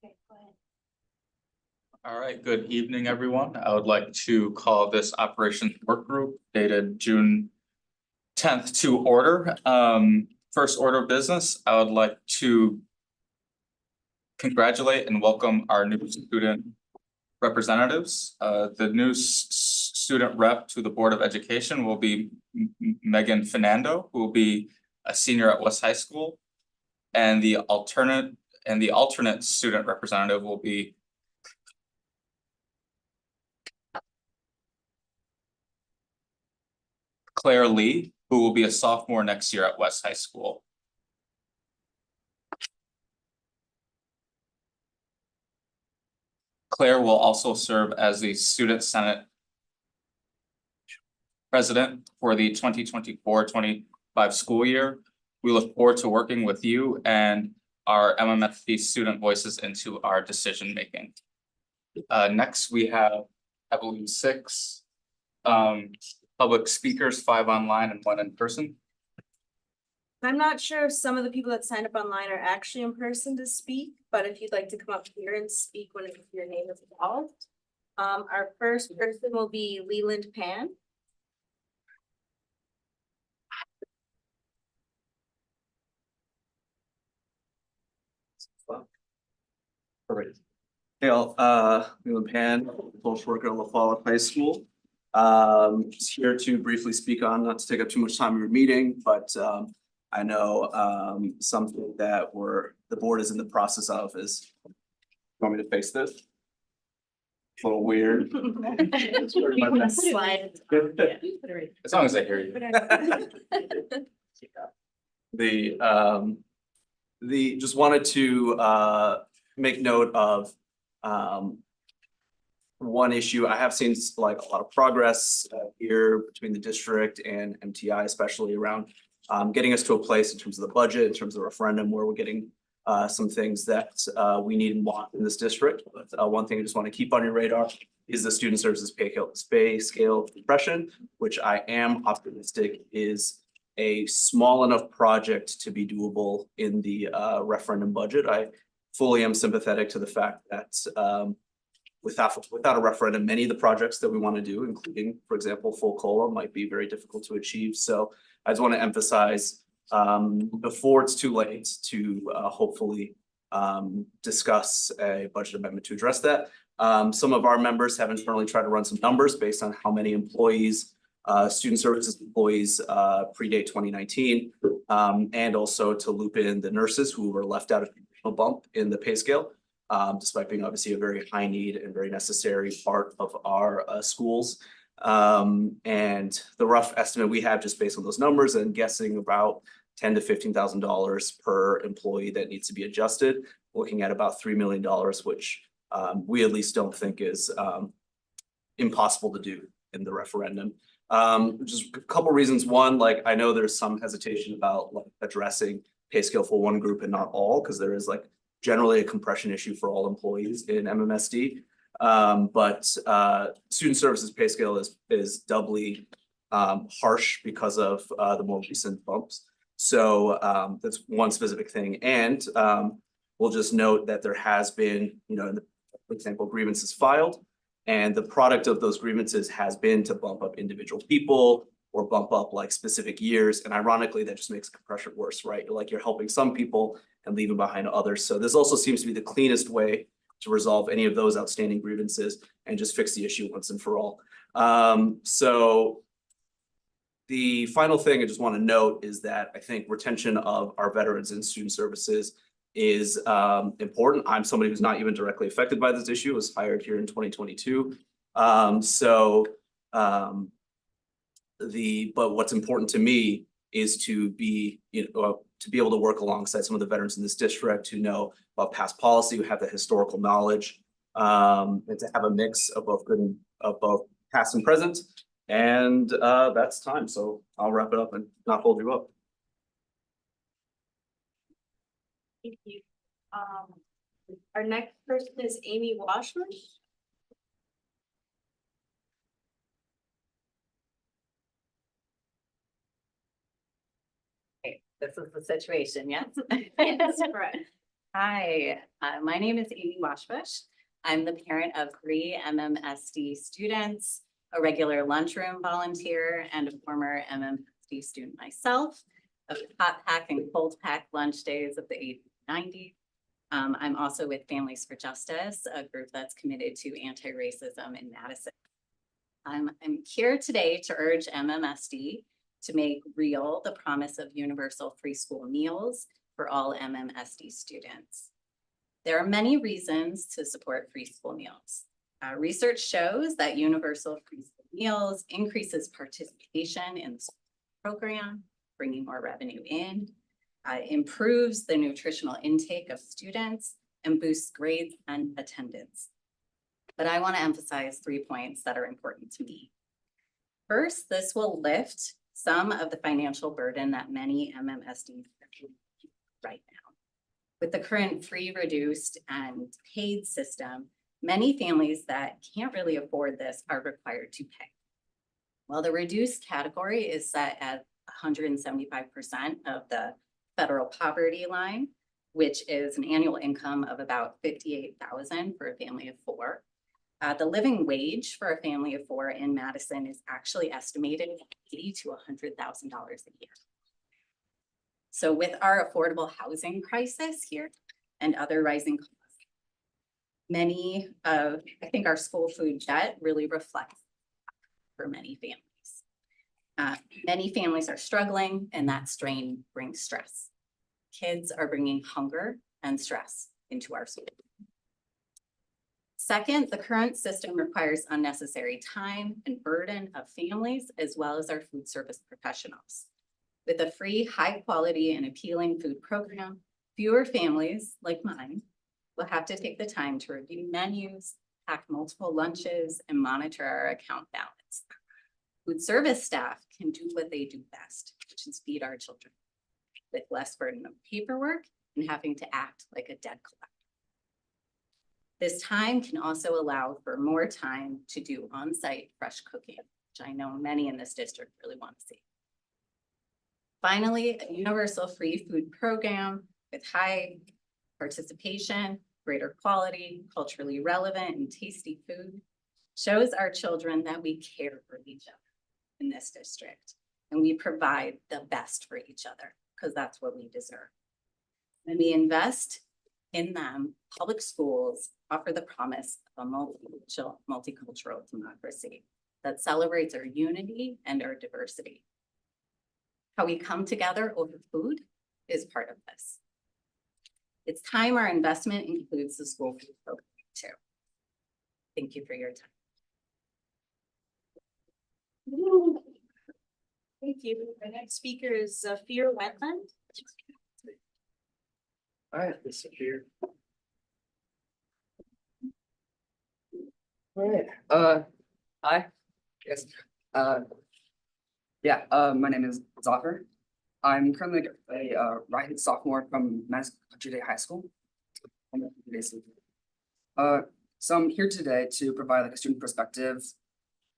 Okay, go ahead. All right, good evening, everyone. I would like to call this Operations Work Group dated June 10th to order. First order of business, I would like to congratulate and welcome our new student representatives. The new student rep to the Board of Education will be Megan Fernando, who will be a senior at West High School. And the alternate student representative will be Claire Lee, who will be a sophomore next year at West High School. Claire will also serve as the Student Senate President for the 2024-25 school year. We look forward to working with you and our MMFD student voices into our decision making. Next, we have, I believe, 6 public speakers, 5 online and 1 in person. I'm not sure if some of the people that signed up online are actually in person to speak, but if you'd like to come up here and speak when your name is called. Our first person will be Leland Pan. Hey all, Leland Pan, social worker at La Follette High School. Just here to briefly speak on, not to take up too much time in your meeting, but I know something that the board is in the process of is, you want me to face this? A little weird. Slide. As long as I hear you. Just wanted to make note of one issue. I have seen like a lot of progress here between the district and MTI, especially around getting us to a place in terms of the budget, in terms of the referendum, where we're getting some things that we need and want in this district. But one thing I just want to keep on your radar is the student services pay scale compression, which I am optimistic is a small enough project to be doable in the referendum budget. I fully am sympathetic to the fact that without a referendum, many of the projects that we want to do, including, for example, full COLA, might be very difficult to achieve. So I just want to emphasize before it's too late to hopefully discuss a budget amendment to address that. Some of our members have internally tried to run some numbers based on how many employees, student services employees predate 2019, and also to loop in the nurses who were left out of a bump in the pay scale, despite being obviously a very high need and very necessary part of our schools. And the rough estimate we have just based on those numbers and guessing about $10,000 to $15,000 per employee that needs to be adjusted, looking at about $3 million, which we at least don't think is impossible to do in the referendum. Just a couple reasons. One, like I know there's some hesitation about like addressing pay scale for one group and not all, because there is like generally a compression issue for all employees in MMSD. But student services pay scale is doubly harsh because of the more recent bumps. So that's one specific thing. And we'll just note that there has been, for example, grievances filed, and the product of those grievances has been to bump up individual people or bump up like specific years. And ironically, that just makes compression worse, right? Like you're helping some people and leaving behind others. So this also seems to be the cleanest way to resolve any of those outstanding grievances and just fix the issue once and for all. So the final thing I just want to note is that I think retention of our veterans in student services is important. I'm somebody who's not even directly affected by this issue, was hired here in 2022. But what's important to me is to be, to be able to work alongside some of the veterans in this district who know about past policy, who have the historical knowledge, and to have a mix of both both past and present. And that's time. So I'll wrap it up and not hold you up. Thank you. Our next person is Amy Washburn. This is the situation, yes? That's correct. Hi, my name is Amy Washbush. I'm the parent of 3 MMSD students, a regular lunchroom volunteer, and a former MMSD student myself. Of hot pack and cold pack lunch days of the 80s and 90s. I'm also with Families for Justice, a group that's committed to anti-racism in Madison. I'm here today to urge MMSD to make real the promise of universal free school meals for all MMSD students. There are many reasons to support free school meals. Research shows that universal free school meals increases participation in the school program, bringing more revenue in, improves the nutritional intake of students, and boosts grades and attendance. But I want to emphasize 3 points that are important to me. First, this will lift some of the financial burden that many MMSDs right now. With the current free, reduced, and paid system, many families that can't really afford this are required to pay. While the reduced category is set at 175% of the federal poverty line, which is an annual income of about $58,000 for a family of 4. The living wage for a family of 4 in Madison is actually estimated at $80,000 to $100,000 a year. So with our affordable housing crisis here and other rising costs, I think our school food debt really reflects for many families. Many families are struggling, and that strain brings stress. Kids are bringing hunger and stress into our school. Second, the current system requires unnecessary time and burden of families as well as our food service professionals. With a free, high quality and appealing food program, fewer families like mine will have to take the time to review menus, pack multiple lunches, and monitor our account balance. Food service staff can do what they do best, which is feed our children with less burden of paperwork and having to act like a debt collector. This time can also allow for more time to do on-site fresh cooking, which I know many in this district really want to see. Finally, a universal free food program with high participation, greater quality, culturally relevant, and tasty food shows our children that we care for each other in this district, and we provide the best for each other because that's what we deserve. When we invest in them, public schools offer the promise of a multicultural democracy that celebrates our unity and our diversity. How we come together over food is part of this. It's time our investment includes the school food program too. Thank you for your time. Thank you. Our next speaker is Fear Wetland. All right, this is here. All right, hi, yes, my name is Zafar. I'm currently a rising sophomore from Madison Country Day High School. So I'm here today to provide like a student perspective,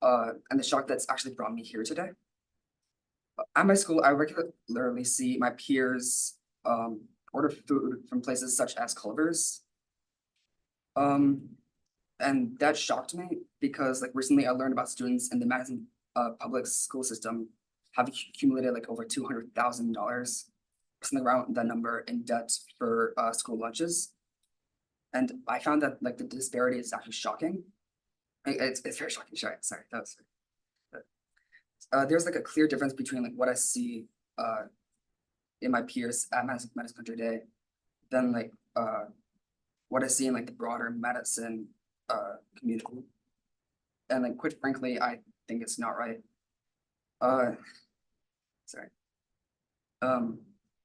and the shock that's actually brought me here today. At my school, I regularly see my peers order food from places such as Culver's. And that shocked me because like recently I learned about students in the Madison public school system have accumulated like over $200,000, something around that number in debt for school lunches. And I found that like the disparity is actually shocking. It's very shocking. Sorry, that was. There's like a clear difference between like what I see in my peers at Madison Country Day than like what I see in like the broader Madison community. And like quite frankly, I think it's not right. Sorry.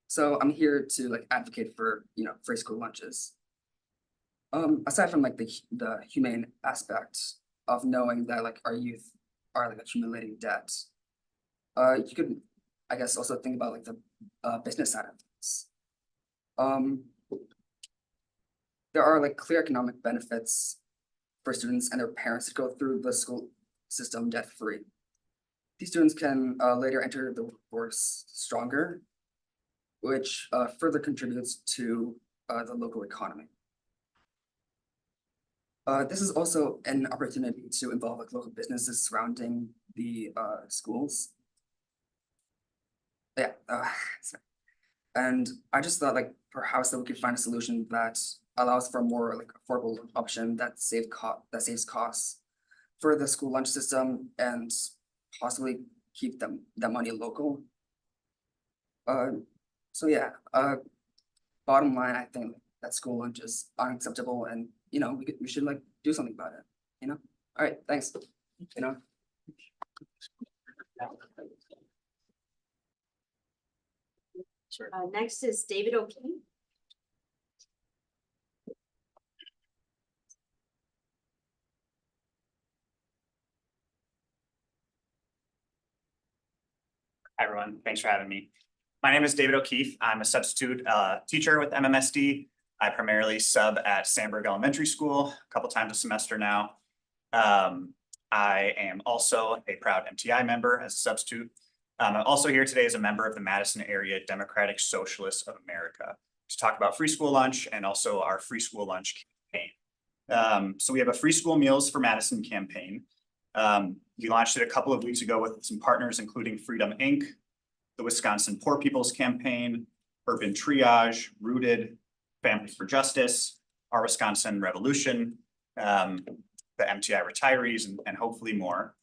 So I'm here to like advocate for, you know, free school lunches. Aside from like the humane aspect of knowing that like our youth are like accumulating debt, you could, I guess, also think about like the business side of things. There are like clear economic benefits for students and their parents to go through the school system debt-free. These students can later enter the workforce stronger, which further contributes to the local economy. This is also an opportunity to involve like local businesses surrounding the schools. Yeah, sorry. And I just thought like perhaps that we could find a solution that allows for a more like affordable option that saves costs for the school lunch system and possibly keep that money local. So yeah, bottom line, I think that school lunch is unacceptable and, you know, we should like do something about it, you know? All right, thanks, you know? Next is David O'Keefe. Hi, everyone. Thanks for having me. My name is David O'Keefe. I'm a substitute teacher with MMSD. I primarily sub at Sandburg Elementary School a couple times a semester now. I am also a proud MTI member as a substitute. I'm also here today as a member of the Madison Area Democratic Socialists of America to talk about free school lunch and also our free school lunch campaign. So we have a free school meals for Madison campaign. We launched it a couple of weeks ago with some partners, including Freedom Inc., the Wisconsin Poor People's Campaign, Urban Triage, Rooted, Families for Justice, Our Wisconsin Revolution, the MTI retirees, and hopefully more.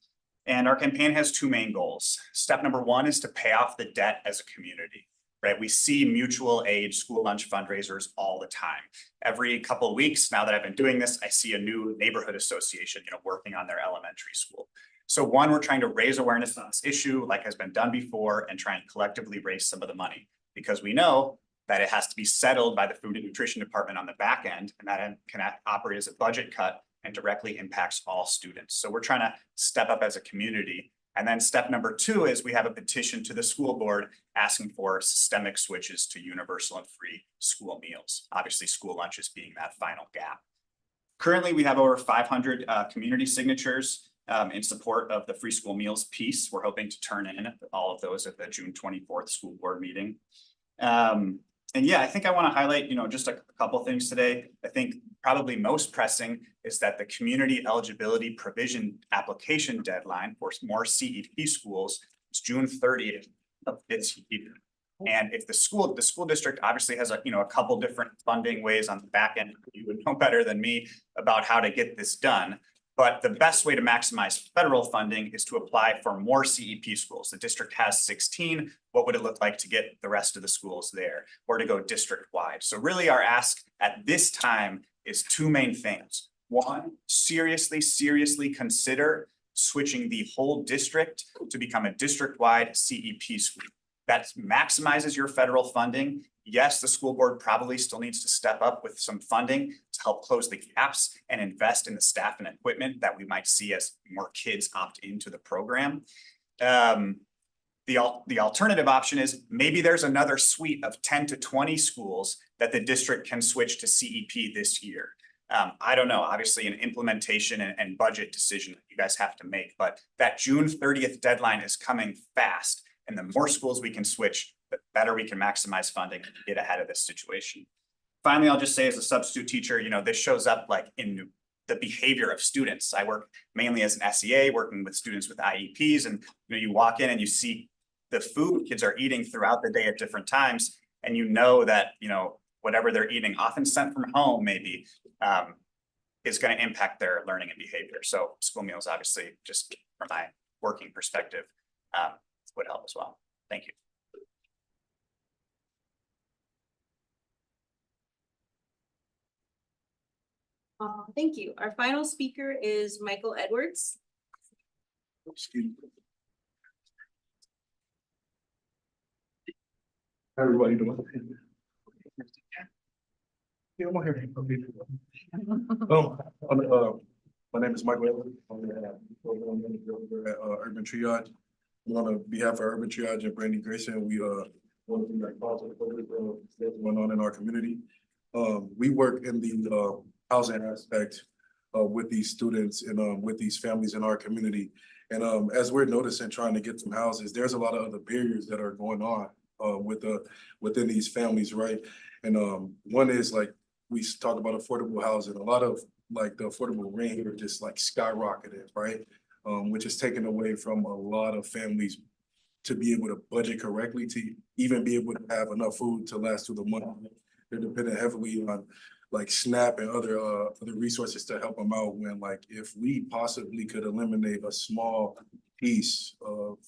And our campaign has two main goals. Step number one is to pay off the debt as a community, right? We see mutual aid school lunch fundraisers all the time. Every couple of weeks, now that I've been doing this, I see a new neighborhood association, working on their elementary school. So one, we're trying to raise awareness on this issue like has been done before and try and collectively raise some of the money because we know that it has to be settled by the Food and Nutrition Department on the back end, and that can operate as a budget cut and directly impacts all students. So we're trying to step up as a community. And then step number two is we have a petition to the school board asking for systemic switches to universal and free school meals. Obviously, school lunches being that final gap. Currently, we have over 500 community signatures in support of the free school meals piece. We're hoping to turn in all of those at the June 24th school board meeting. And yeah, I think I want to highlight, just a couple things today. I think probably most pressing is that the community eligibility provision application deadline for more CEP schools is June 30th of this year. And if the school district obviously has a couple different funding ways on the back end, you would know better than me about how to get this done. But the best way to maximize federal funding is to apply for more CEP schools. The district has 16. What would it look like to get the rest of the schools there or to go district wide? So really our ask at this time is two main things. One, seriously consider switching the whole district to become a district-wide CEP school. That maximizes your federal funding. Yes, the school board probably still needs to step up with some funding to help close the gaps and invest in the staff and equipment that we might see as more kids opt into the program. The alternative option is maybe there's another suite of 10 to 20 schools that the district can switch to CEP this year. I don't know, obviously an implementation and budget decision that you guys have to make, but that June 30th deadline is coming fast. And the more schools we can switch, the better we can maximize funding and get ahead of this situation. Finally, I'll just say as a substitute teacher, this shows up like in the behavior of students. I work mainly as an SEA, working with students with IEPs, and you walk in and you see the food kids are eating throughout the day at different times, and that whatever they're eating, often sent from home, maybe is going to impact their learning and behavior. So school meals, obviously, just from my working perspective, would help as well. Thank you. Thank you. Our final speaker is Michael Edwards. Excuse me. How everybody doing? Yeah, I'm here. My name is Michael Edwards. I'm the program manager at Urban Triage. On behalf of Urban Triage and Brandy Grayson, we want to be like positive that's going on in our community. We work in the housing aspect with these students and with these families in our community. And as we're noticing trying to get some houses, there's a lot of other barriers that are going on within these families, right? And one is like, we talk about affordable housing, a lot of like the affordable rent here just like skyrocketed, right? Which is taken away from a lot of families to be able to budget correctly, to even be able to have enough food to last through the month. They're dependent heavily on like SNAP and other resources to help them out when like, if we possibly could eliminate a small piece of,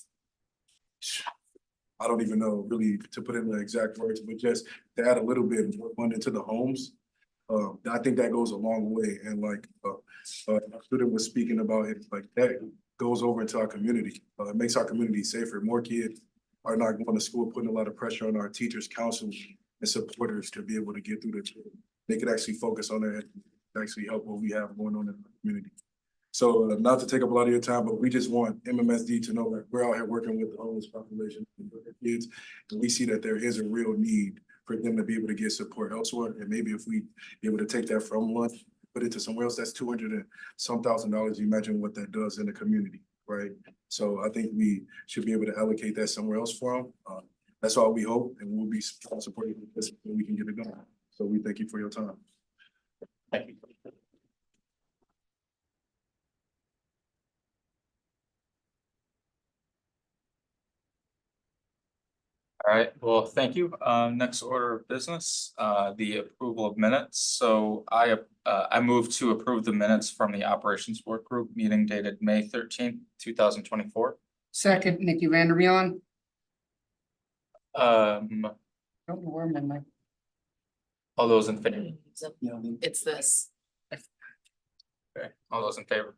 I don't even know really to put it in the exact words, but just to add a little bit more money into the homes. I think that goes a long way. And like, a student was speaking about it, like that goes over into our community. It makes our community safer. More kids are not going to school, putting a lot of pressure on our teachers, counselors, and supporters to be able to get through the. They could actually focus on it, actually help what we have going on in the community. So not to take up a lot of your time, but we just want MMSD to know that we're out here working with the homeless population and with the kids. And we see that there is a real need for them to be able to get support elsewhere. And maybe if we be able to take that from lunch, put it to somewhere else, that's $200 and some thousand. You imagine what that does in the community, right? So I think we should be able to allocate that somewhere else for them. That's all we hope, and we'll be supporting this so we can get it done. So we thank you for your time. Thank you. All right, well, thank you. Next order of business, the approval of minutes. So I move to approve the minutes from the operations work group meeting dated May 13th, 2024. Second, Nikki Vandermeon. Um, Don't know where my mic. all those in favor? It's this. Okay, all those in favor?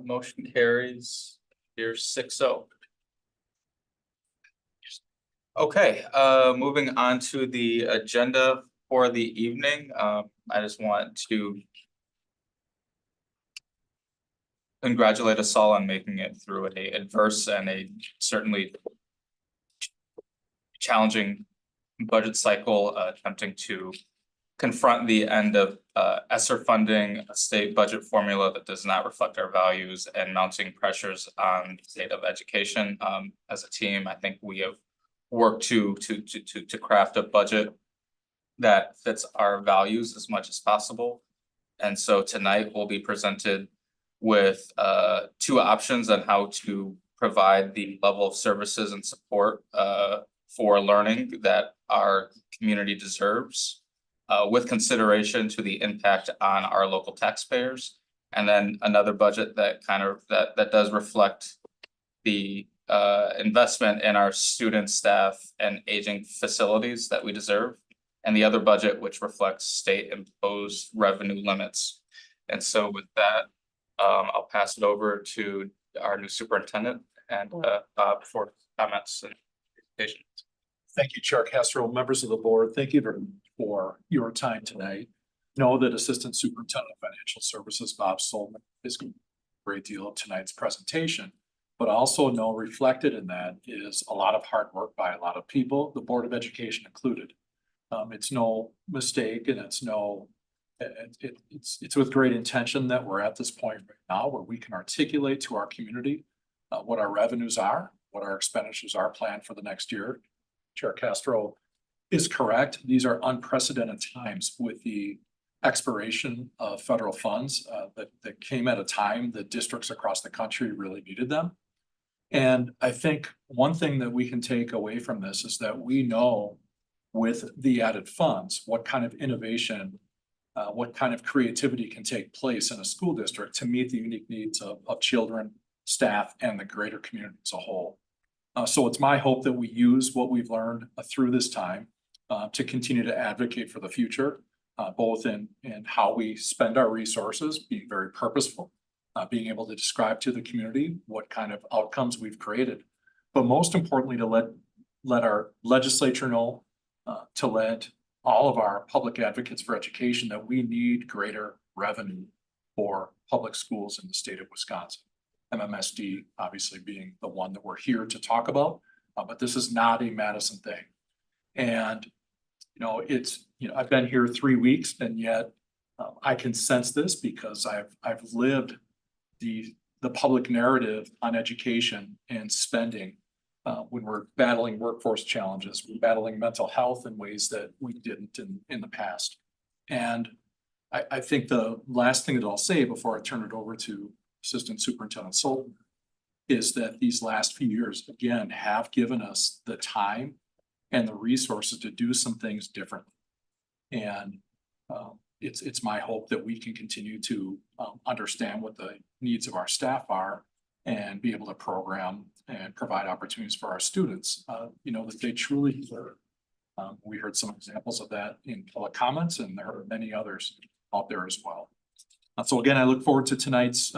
Motion carries. Here's 6-0. Okay, moving on to the agenda for the evening. I just want to congratulate us all on making it through a adverse and a certainly challenging budget cycle, attempting to confront the end of ESSER funding, a state budget formula that does not reflect our values, and mounting pressures on the state of education. As a team, I think we have worked to craft a budget that fits our values as much as possible. And so tonight we'll be presented with two options on how to provide the level of services and support for learning that our community deserves, with consideration to the impact on our local taxpayers. And then another budget that that does reflect the investment in our student, staff, and aging facilities that we deserve. And the other budget which reflects state imposed revenue limits. And so with that, I'll pass it over to our new superintendent and Bob for comments and presentations. Thank you, Chair Castro, members of the board. Thank you very much for your time tonight. Know that Assistant Superintendent of Financial Services, Bob Solman, is going to do a great deal of tonight's presentation, but also know reflected in that is a lot of hard work by a lot of people, the Board of Education included. It's no mistake, and it's with great intention that we're at this point right now where we can articulate to our community what our revenues are, what our expenditures are planned for the next year. Chair Castro is correct. These are unprecedented times with the expiration of federal funds that came at a time that districts across the country really needed them. And I think one thing that we can take away from this is that we know with the added funds, what kind of innovation, what kind of creativity can take place in a school district to meet the unique needs of children, staff, and the greater community as a whole. So it's my hope that we use what we've learned through this time to continue to advocate for the future, both in how we spend our resources, being very purposeful, being able to describe to the community what kind of outcomes we've created, but most importantly, to let our legislature know, to let all of our public advocates for education that we need greater revenue for public schools in the state of Wisconsin. MMSD obviously being the one that we're here to talk about, but this is not a Madison thing. And, I've been here 3 weeks, and yet I can sense this because I've lived the public narrative on education and spending when we're battling workforce challenges, we're battling mental health in ways that we didn't in the past. And I think the last thing that I'll say before I turn it over to Assistant Superintendent Sultan is that these last few years, again, have given us the time and the resources to do some things differently. And it's my hope that we can continue to understand what the needs of our staff are and be able to program and provide opportunities for our students, that they truly deserve. We heard some examples of that in public comments, and there are many others out there as well. So again, I look forward to tonight's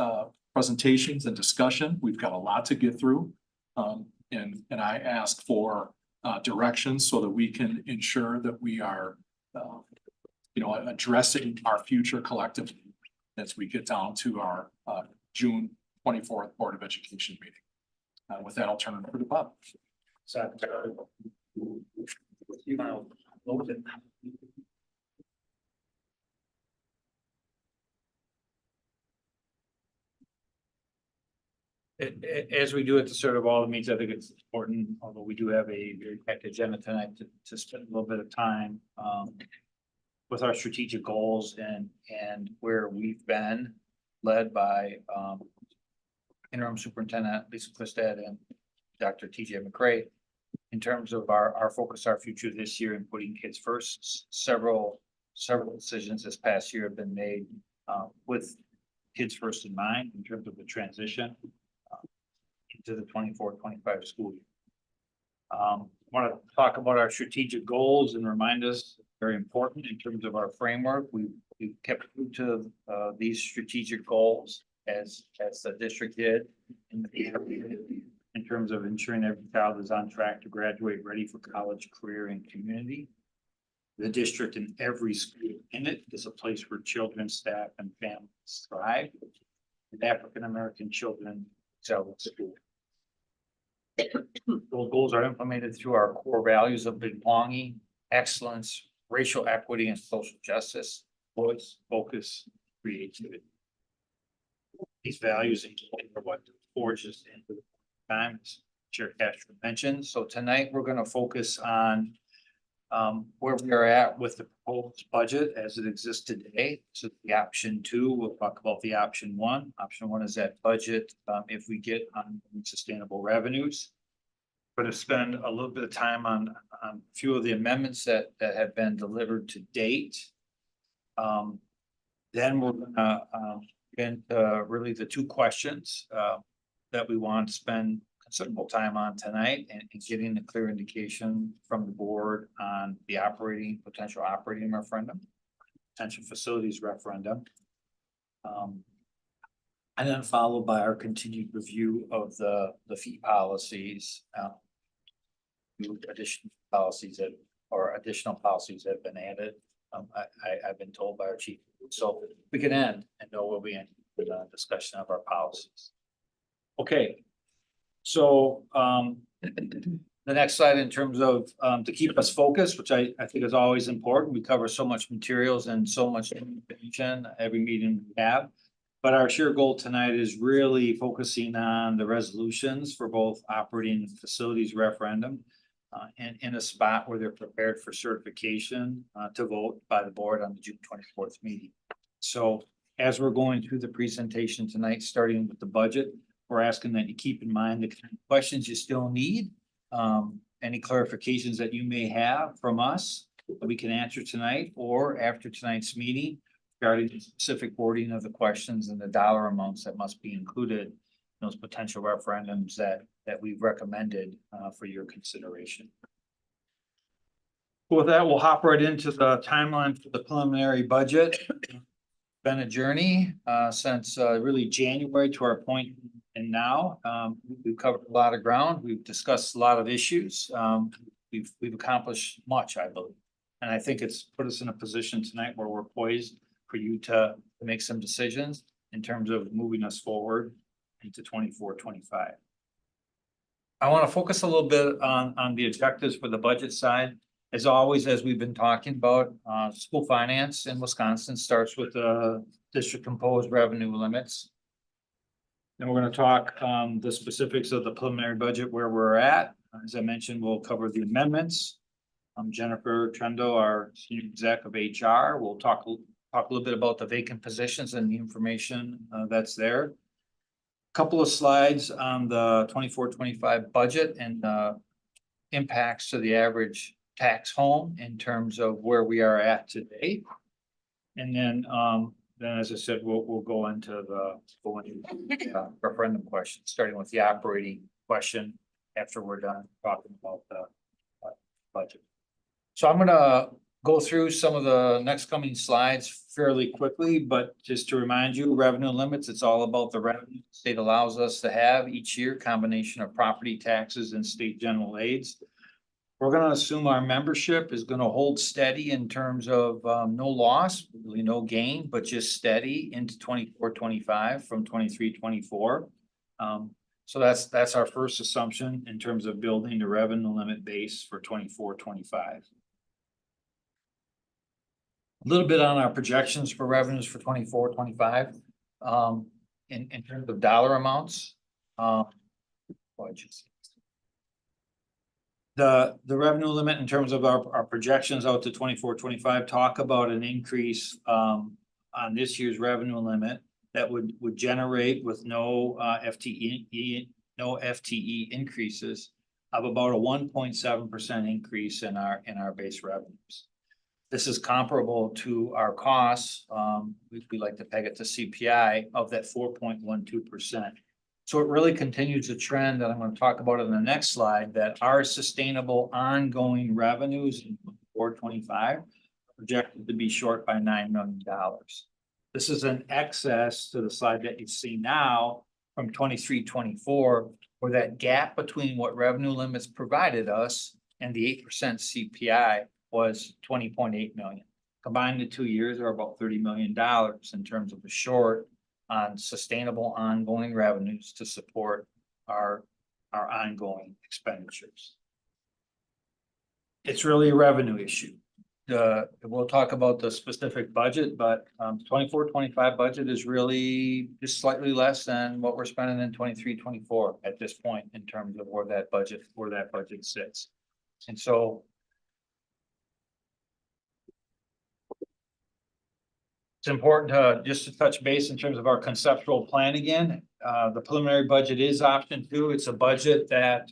presentations and discussion. We've got a lot to get through. And I ask for directions so that we can ensure that we are addressing our future collectively as we get down to our June 24th Board of Education meeting. With that, I'll turn it over to Bob. As we do at the start of all the meetings, I think it's important, although we do have a very packed agenda tonight, to spend a little bit of time with our strategic goals and where we've been led by interim superintendent Lisa Quistad and Dr. TJ McCray in terms of our focus, our future this year and putting kids first. Several decisions this past year have been made with kids first in mind in terms of the transition into the 24-25 school year. Want to talk about our strategic goals and remind us very important in terms of our framework. We've kept true to these strategic goals as the district did in terms of ensuring every child is on track to graduate ready for college, career, and community. The district and every school in it is a place where children, staff, and families thrive, and African-American children excel at school. Those goals are implemented through our core values of belonging, excellence, racial equity, and social justice, voice, focus, creativity. These values are what forges into the time, as Chair Castro mentioned. So tonight we're going to focus on where we are at with the proposed budget as it exists today. So the option 2, we'll talk about the option 1. Option 1 is that budget if we get unsustainable revenues. We're going to spend a little bit of time on a few of the amendments that have been delivered to date. Then we're going to get into really the 2 questions that we want to spend considerable time on tonight and getting a clear indication from the board on the potential operating referendum, potential facilities referendum. And then followed by our continued review of the fee policies, additional policies that have been added. I've been told by our chief, so we can end and know where we end with the discussion of our policies. Okay. So the next slide in terms of to keep us focused, which I think is always important. We cover so much materials and so much information every meeting we have. But our shared goal tonight is really focusing on the resolutions for both operating and facilities referendum and in a spot where they're prepared for certification to vote by the board on the June 24th meeting. So as we're going through the presentation tonight, starting with the budget, we're asking that you keep in mind the kind of questions you still need, any clarifications that you may have from us that we can answer tonight or after tonight's meeting regarding the specific wording of the questions and the dollar amounts that must be included in those potential referendums that we've recommended for your consideration. With that, we'll hop right into the timeline for the preliminary budget. Been a journey since really January to our point. And now we've covered a lot of ground. We've discussed a lot of issues. We've accomplished much, I believe. And I think it's put us in a position tonight where we're poised for you to make some decisions in terms of moving us forward into 24-25. I want to focus a little bit on the objectives for the budget side. As always, as we've been talking about, school finance in Wisconsin starts with the district imposed revenue limits. Then we're gonna talk the specifics of the preliminary budget, where we're at. As I mentioned, we'll cover the amendments. Jennifer Trendo, our senior exec of HR, will talk a little bit about the vacant positions and the information that's there. Couple of slides on the 24-25 budget and impacts to the average tax home in terms of where we are at today. And then as I said, we'll go into the referendum question, starting with the operating question after we're done talking about the budget. So I'm gonna go through some of the next coming slides fairly quickly, but just to remind you, revenue limits, it's all about the revenue the state allows us to have each year, combination of property taxes and state general aids. We're gonna assume our membership is gonna hold steady in terms of no loss, really no gain, but just steady into 24-25 from 23-24. So that's our first assumption in terms of building the revenue limit base for 24-25. A little bit on our projections for revenues for 24-25. In terms of dollar amounts. The revenue limit in terms of our projections out to 24-25 talk about an increase on this year's revenue limit that would generate with no FTE increases of about a 1.7% increase in our base revenues. This is comparable to our costs. We like to peg it to CPI of that 4.12%. So it really continues a trend that I'm going to talk about in the next slide, that our sustainable ongoing revenues in 24-25 projected to be short by $9 million. This is an excess to the slide that you see now from 23-24, where that gap between what revenue limits provided us and the 8% CPI was 20.8 million. Combined the 2 years are about $30 million in terms of the short on sustainable ongoing revenues to support our ongoing expenditures. It's really a revenue issue. We'll talk about the specific budget, but 24-25 budget is really just slightly less than what we're spending in 23-24 at this point in terms of where that budget sits. And so it's important to touch base in terms of our conceptual plan again. The preliminary budget is option 2. It's a budget that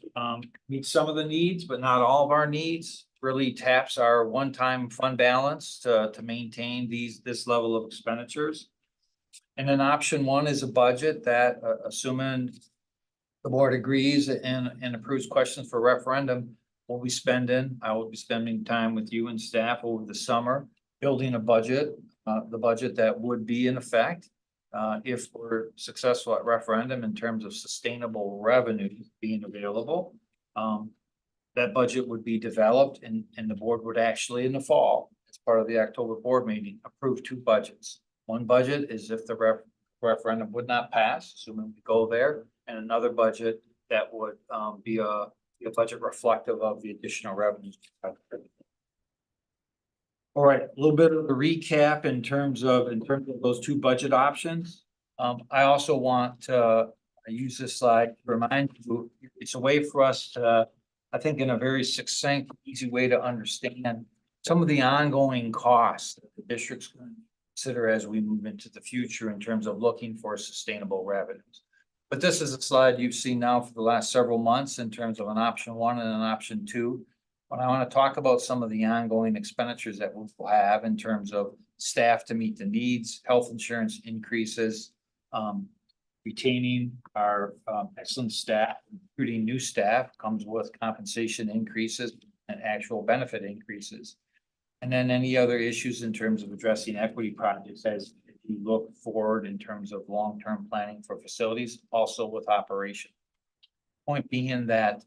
meets some of the needs, but not all of our needs. Really taps our one-time fund balance to maintain this level of expenditures. And then option 1 is a budget that, assuming the board agrees and approves questions for referendum, I will be spending time with you and staff over the summer, building a budget. The budget that would be in effect if we're successful at referendum in terms of sustainable revenue being available. That budget would be developed and the board would actually in the fall, as part of the October board meeting, approve 2 budgets. One budget is if the referendum would not pass, assuming we go there, and another budget that would be a budget reflective of the additional revenues. All right, a little bit of a recap in terms of those 2 budget options. I also want to use this slide to remind you, it's a way for us to, I think, in a very succinct, easy way to understand some of the ongoing costs that the district's going to consider as we move into the future in terms of looking for sustainable revenues. But this is a slide you've seen now for the last several months in terms of an option 1 and an option 2. When I want to talk about some of the ongoing expenditures that we'll have in terms of staff to meet the needs, health insurance increases, retaining our excellent staff, recruiting new staff comes with compensation increases and actual benefit increases. And then any other issues in terms of addressing equity projects as you look forward in terms of long-term planning for facilities, also with operation. Point being that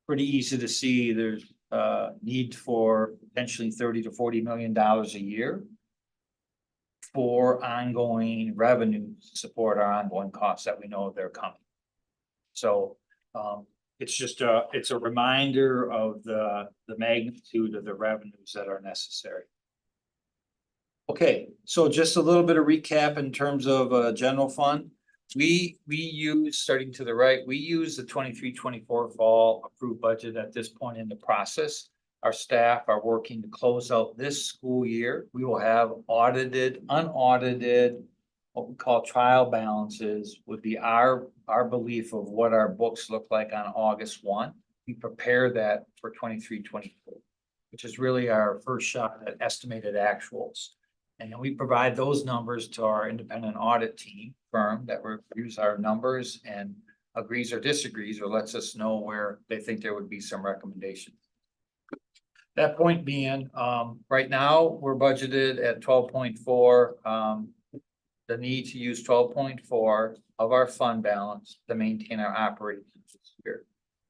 pretty easy to see there's need for potentially $30 to $40 million a year for ongoing revenue to support our ongoing costs that we know they're coming. So it's just a reminder of the magnitude of the revenues that are necessary. Okay, so just a little bit of recap in terms of general fund. we use, starting to the right, we use the 23-24 fall approved budget at this point in the process. Our staff are working to close out this school year. We will have audited, unaudited, what we call trial balances would be our belief of what our books look like on August 1. We prepare that for 23-24, which is really our first shot at estimated actuals. And then we provide those numbers to our independent audit team firm that reviews our numbers and agrees or disagrees or lets us know where they think there would be some recommendations. That point being, right now, we're budgeted at 12.4. The need to use 12.4 of our fund balance to maintain our operations this year.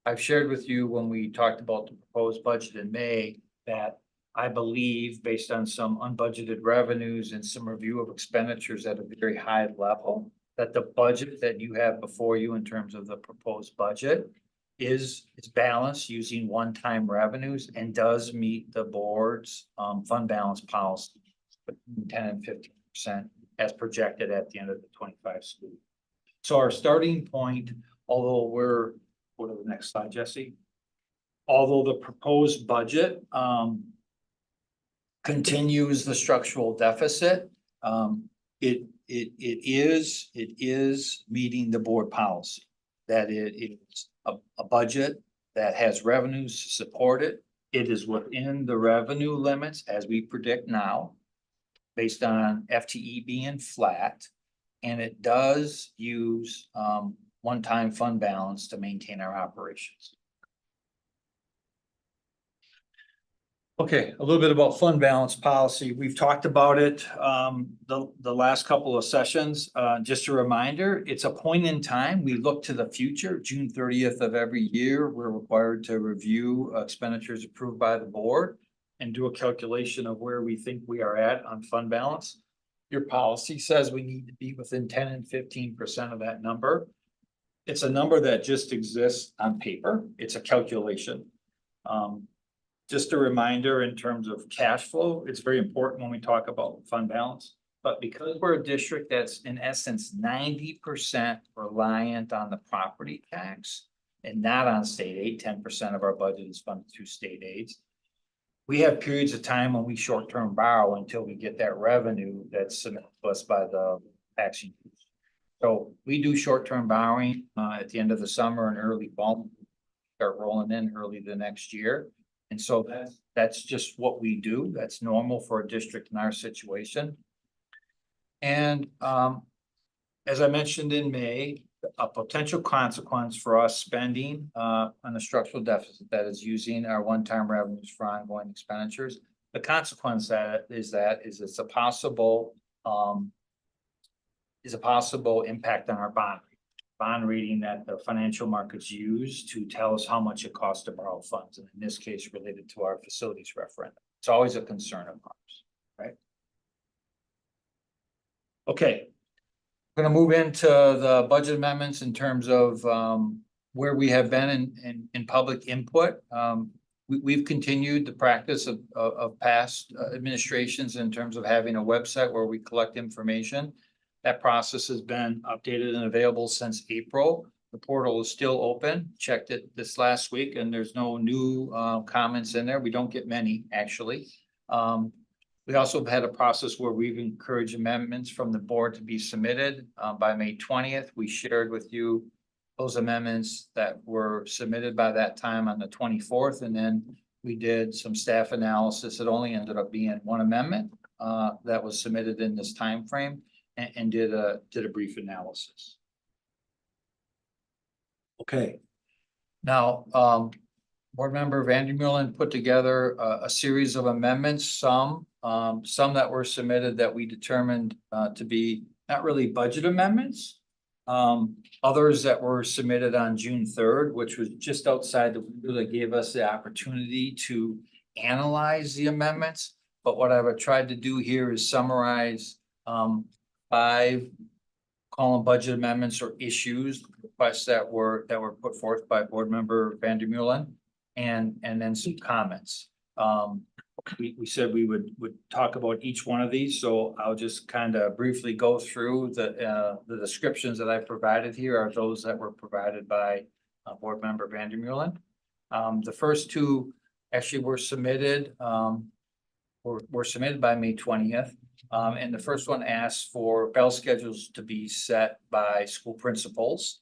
I've shared with you when we talked about the proposed budget in May that I believe, based on some unbudgeted revenues and some review of expenditures at a very high level, that the budget that you have before you in terms of the proposed budget is balanced using one-time revenues and does meet the board's fund balance policy, 10 and 15% as projected at the end of the 25 school year. So our starting point, although go to the next slide, Jesse. Although the proposed budget continues the structural deficit, it is meeting the board policy. That it is a budget that has revenues to support it. It is within the revenue limits as we predict now, based on FTE being flat, and it does use one-time fund balance to maintain our operations. Okay, a little bit about fund balance policy. We've talked about it the last couple of sessions. Just a reminder, it's a point in time. We look to the future. June 30th of every year, we're required to review expenditures approved by the board and do a calculation of where we think we are at on fund balance. Your policy says we need to be within 10 and 15% of that number. It's a number that just exists on paper. It's a calculation. Just a reminder in terms of cash flow, it's very important when we talk about fund balance. But because we're a district that's in essence 90% reliant on the property tax and not on state aid, 10% of our budget is funded through state aids. We have periods of time when we short-term borrow until we get that revenue that's submitted to us by the tax increase. So we do short-term borrowing at the end of the summer and early fall, start rolling in early the next year. And so that's just what we do. That's normal for a district in our situation. And as I mentioned in May, a potential consequence for us spending on the structural deficit that is using our one-time revenues for ongoing expenditures. The consequence is it's a possible impact on our bond rating that the financial markets use to tell us how much it costs to borrow funds, and in this case related to our facilities referendum. It's always a concern of ours, right? Okay, I'm gonna move into the budget amendments in terms of where we have been in public input. We've continued the practice of past administrations in terms of having a website where we collect information. That process has been updated and available since April. The portal is still open. Checked it this last week and there's no new comments in there. We don't get many, actually. We also have had a process where we've encouraged amendments from the board to be submitted by May 20th. We shared with you those amendments that were submitted by that time on the 24th. And then we did some staff analysis. It only ended up being one amendment that was submitted in this time frame. And did a brief analysis. Okay. Now, board member Vandermeulen put together a series of amendments, some that were submitted that we determined to be not really budget amendments. Others that were submitted on June 3rd, which was just outside the window that gave us the opportunity to analyze the amendments. But what I've tried to do here is summarize 5, call them budget amendments or issues, requests that were put forth by board member Vandermeulen, and then some comments. we said we would talk about each one of these, so I'll just kind of briefly go through the descriptions that I provided here are those that were provided by Board Member Vandermeulen. The first two actually were submitted, were submitted by May 20th. And the first one asks for bell schedules to be set by school principals,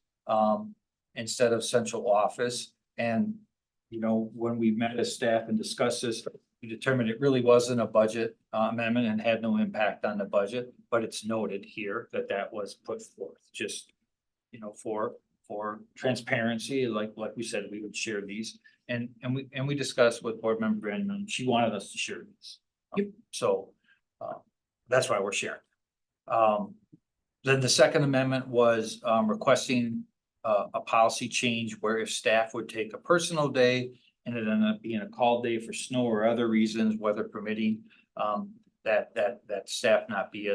instead of central office. And, you know, when we met as staff and discussed this, we determined it really wasn't a budget amendment and had no impact on the budget, but it's noted here that that was put forth, just, you know, for transparency, like we said, we would share these. And we discussed with Board Member Brandon, she wanted us to share these. So that's why we're sharing. Then the second amendment was requesting a policy change where if staff would take a personal day and it ended up being a call day for snow or other reasons, weather permitting, that staff not be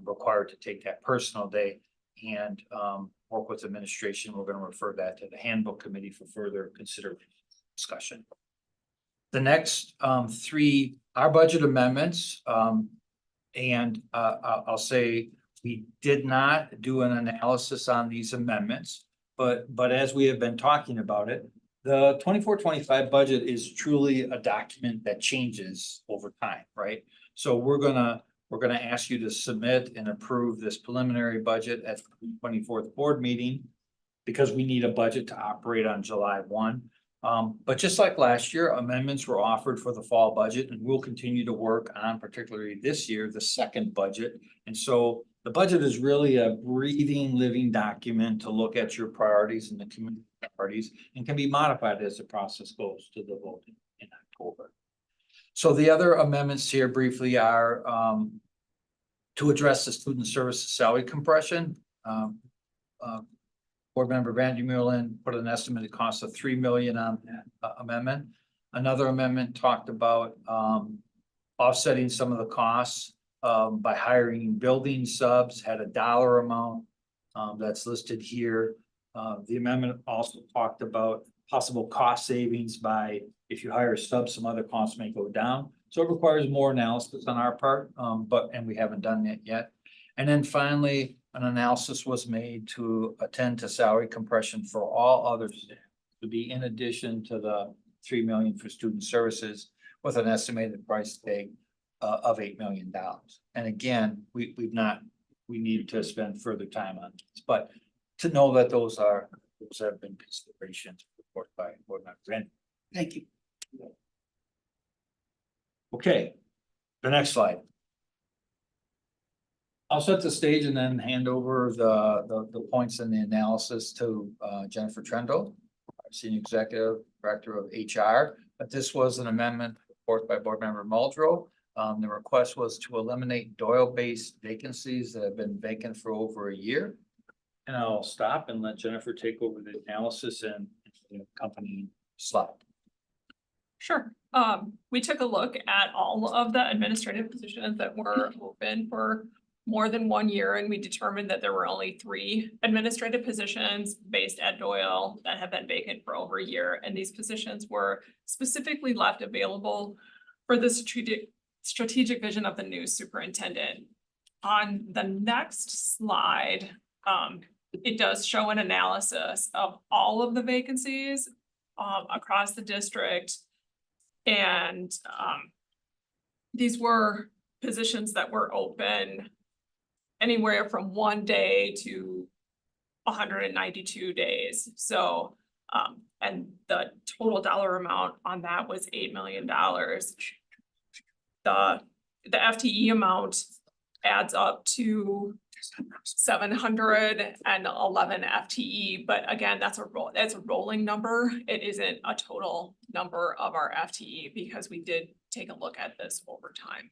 required to take that personal day and work with administration. We're going to refer that to the handbook committee for further consideration discussion. The next three are budget amendments. And I'll say we did not do an analysis on these amendments, but as we have been talking about it, the 24-25 budget is truly a document that changes over time, right? So we're gonna ask you to submit and approve this preliminary budget at the 24th board meeting because we need a budget to operate on July 1. But just like last year, amendments were offered for the fall budget, and we'll continue to work on, particularly this year, the second budget. And so the budget is really a breathing, living document to look at your priorities and the community priorities, and can be modified as the process goes to the vote in October. So the other amendments here briefly are to address the student services salary compression. Board Member Vandermeulen put an estimated cost of $3 million on that amendment. Another amendment talked about offsetting some of the costs by hiring building subs, had a dollar amount that's listed here. The amendment also talked about possible cost savings by if you hire a sub, some other costs may go down. So it requires more analysis on our part, and we haven't done that yet. And then finally, an analysis was made to attend to salary compression for all other staff to be in addition to the $3 million for student services with an estimated price tag of $8 million. And again, we need to spend further time on this, but to know that those have been considerations reported by Board Member Brandon. Thank you. Okay, the next slide. I'll set the stage and then hand over the points in the analysis to Jennifer Trendle, our Senior Executive Director of HR. But this was an amendment reported by Board Member Muldrow. The request was to eliminate Doyle-based vacancies that have been vacant for over a year. And I'll stop and let Jennifer take over the analysis and the accompanying slide. Sure. We took a look at all of the administrative positions that were open for more than 1 year, and we determined that there were only 3 administrative positions based at Doyle that have been vacant for over a year. And these positions were specifically left available for the strategic vision of the new superintendent. On the next slide, it does show an analysis of all of the vacancies across the district. And these were positions that were open anywhere from 1 day to 192 days. So, and the total dollar amount on that was $8 million. The FTE amount adds up to 711 FTE, but again, that's a rolling number. It isn't a total number of our FTE because we did take a look at this over time.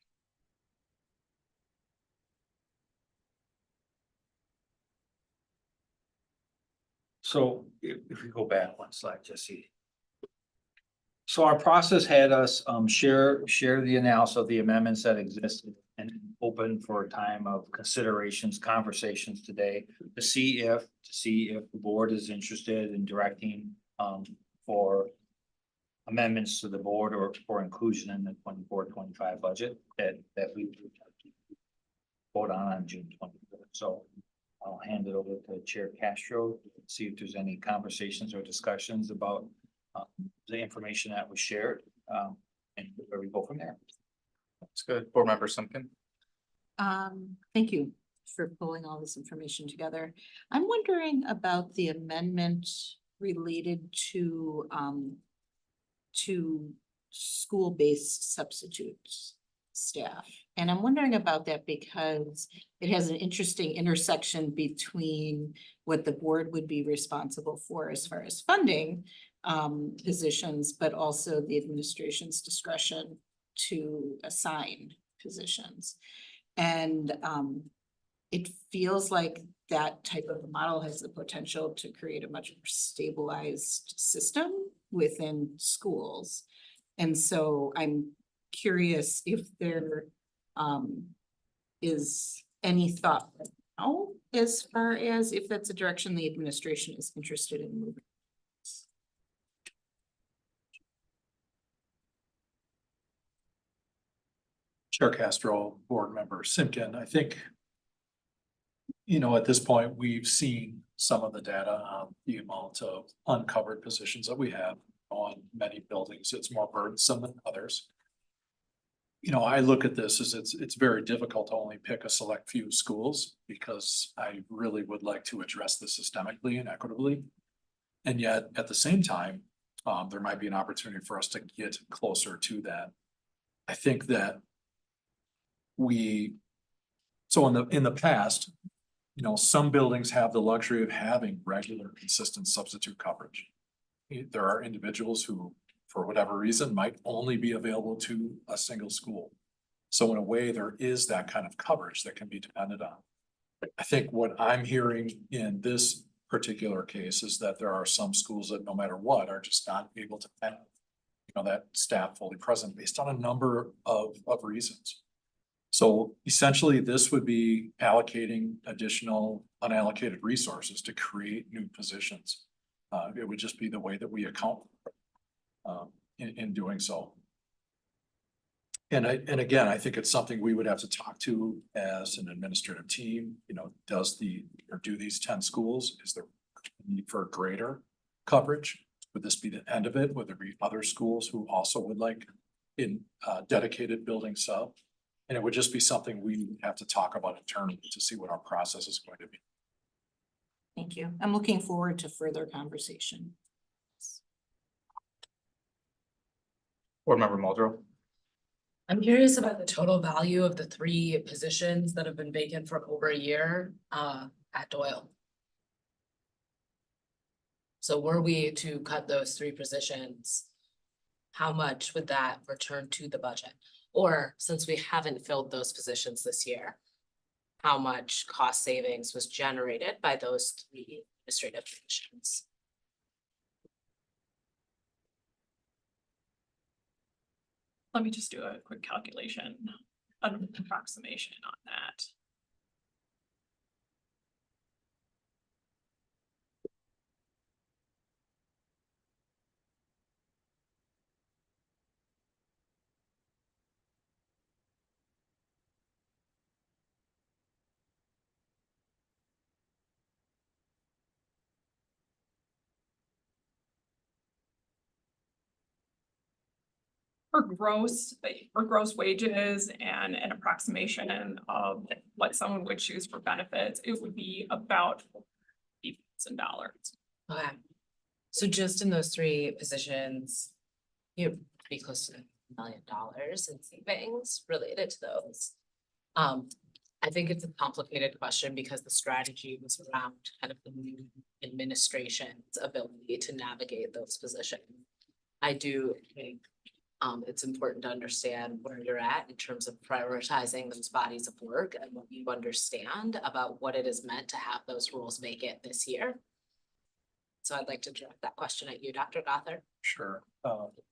So if we go back one slide, Jesse. So our process had us share the analysis of the amendments that existed and open for a time of considerations, conversations today to see if the board is interested in directing for amendments to the board or for inclusion in the 24-25 budget that we vote on June 24th. So I'll hand it over to Chair Castro, see if there's any conversations or discussions about the information that was shared, and where we go from there. That's good. Board Member Simkin? Thank you for pulling all this information together. I'm wondering about the amendment related to school-based substitutes staff. And I'm wondering about that because it has an interesting intersection between what the board would be responsible for as far as funding positions, but also the administration's discretion to assign positions. And it feels like that type of a model has the potential to create a much more stabilized system within schools. And so I'm curious if there is any thought now as far as if that's a direction the administration is interested in moving. Chair Castro, Board Member Simkin, I think, at this point, we've seen some of the data on the amount of uncovered positions that we have on many buildings. It's more burdensome than others. I look at this as it's very difficult to only pick a select few schools because I really would like to address this systemically and equitably. And yet, at the same time, there might be an opportunity for us to get closer to that. I think that so in the past, some buildings have the luxury of having regular, consistent substitute coverage. There are individuals who, for whatever reason, might only be available to a single school. So in a way, there is that kind of coverage that can be depended on. I think what I'm hearing in this particular case is that there are some schools that no matter what are just not able to have, that staff fully present based on a number of reasons. So essentially, this would be allocating additional unallocated resources to create new positions. It would just be the way that we account in doing so. And again, I think it's something we would have to talk to as an administrative team, do these 10 schools, is there a need for greater coverage? Would this be the end of it? Would there be other schools who also would like in dedicated building sub? And it would just be something we have to talk about internally to see what our process is going to be. Thank you. I'm looking forward to further conversation. Board Member Muldrow? I'm curious about the total value of the 3 positions that have been vacant for over a year at Doyle. So were we to cut those 3 positions, how much would that return to the budget? Or since we haven't filled those positions this year, how much cost savings was generated by those 3 administrative positions? Let me just do a quick calculation, an approximation on that. For gross wages and an approximation of what someone would choose for benefits, it would be about $50,000. Okay. So just in those 3 positions, you're pretty close to $1 million in savings related to those. I think it's a complicated question because the strategy was around kind of the new administration's ability to navigate those positions. I do think it's important to understand where you're at in terms of prioritizing those bodies of work and what you understand about what it is meant to have those roles make it this year. So I'd like to direct that question at you, Dr. Gothard. Sure.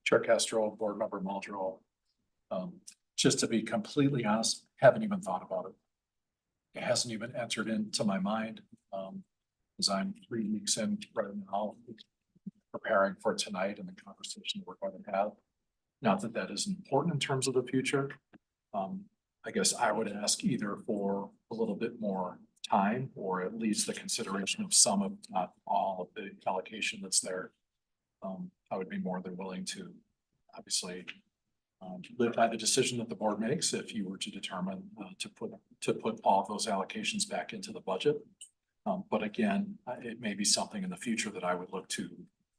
Chair Castro, Board Member Muldrow. Just to be completely honest, haven't even thought about it. It hasn't even entered into my mind. As I'm 3 weeks in right now, preparing preparing for tonight and the conversation that we're going to have. Not that that isn't important in terms of the future. I guess I would ask either for a little bit more time or at least the consideration of some of, not all of the allocation that's there. I would be more than willing to, obviously, live by the decision that the board makes if you were to determine to put all those allocations back into the budget. But again, it may be something in the future that I would look to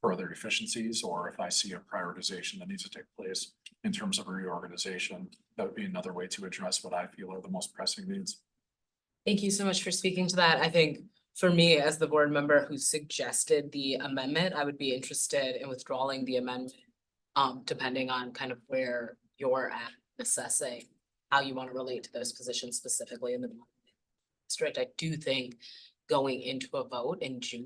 further efficiencies, or if I see a prioritization that needs to take place in terms of a reorganization, that would be another way to address what I feel are the most pressing needs. Thank you so much for speaking to that. I think for me, as the board member who suggested the amendment, I would be interested in withdrawing the amendment. Depending on kind of where you're at assessing how you want to relate to those positions specifically in the district. I do think going into a vote in June,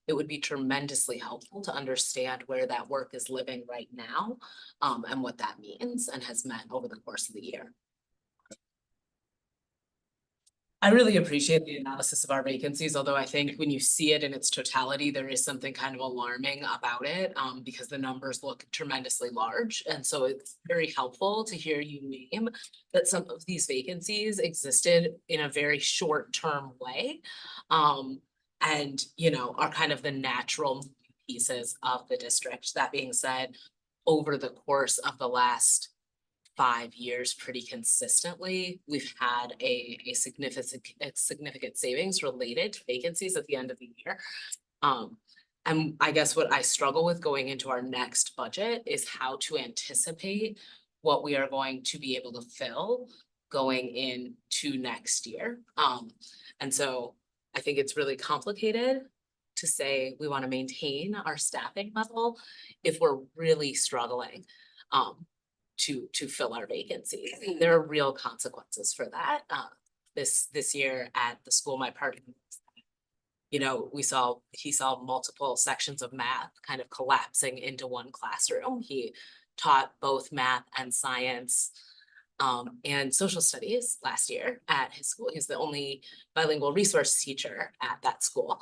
it would be tremendously helpful to understand where that work is living right now, and what that means and has meant over the course of the year. I really appreciate the analysis of our vacancies, although I think when you see it in its totality, there is something kind of alarming about it, because the numbers look tremendously large. And so it's very helpful to hear you name that some of these vacancies existed in a very short-term way. And, you know, are kind of the natural pieces of the district. That being said, over the course of the last 5 years, pretty consistently, we've had a significant savings related to vacancies at the end of the year. And I guess what I struggle with going into our next budget is how to anticipate what we are going to be able to fill going into next year. And so I think it's really complicated to say we want to maintain our staffing level if we're really struggling to fill our vacancies. There are real consequences for that. This year at the school my partner, you know, he saw multiple sections of math kind of collapsing into one classroom. He taught both math and science and social studies last year at his school. He's the only bilingual resource teacher at that school.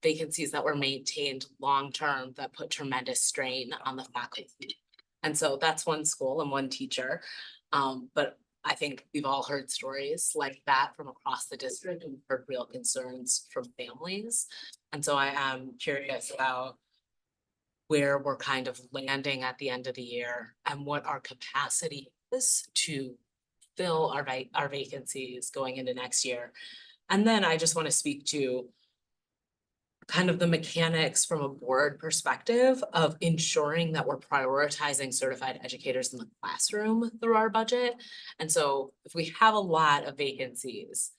Vacancies that were maintained long-term that put tremendous strain on the faculty. And so that's one school and one teacher. But I think we've all heard stories like that from across the district and heard real concerns from families. And so I am curious about where we're kind of landing at the end of the year and what our capacity is to fill our vacancies going into next year. And then I just want to speak to kind of the mechanics from a board perspective of ensuring that we're prioritizing certified educators in the classroom through our budget. And so if we have a lot of vacancies,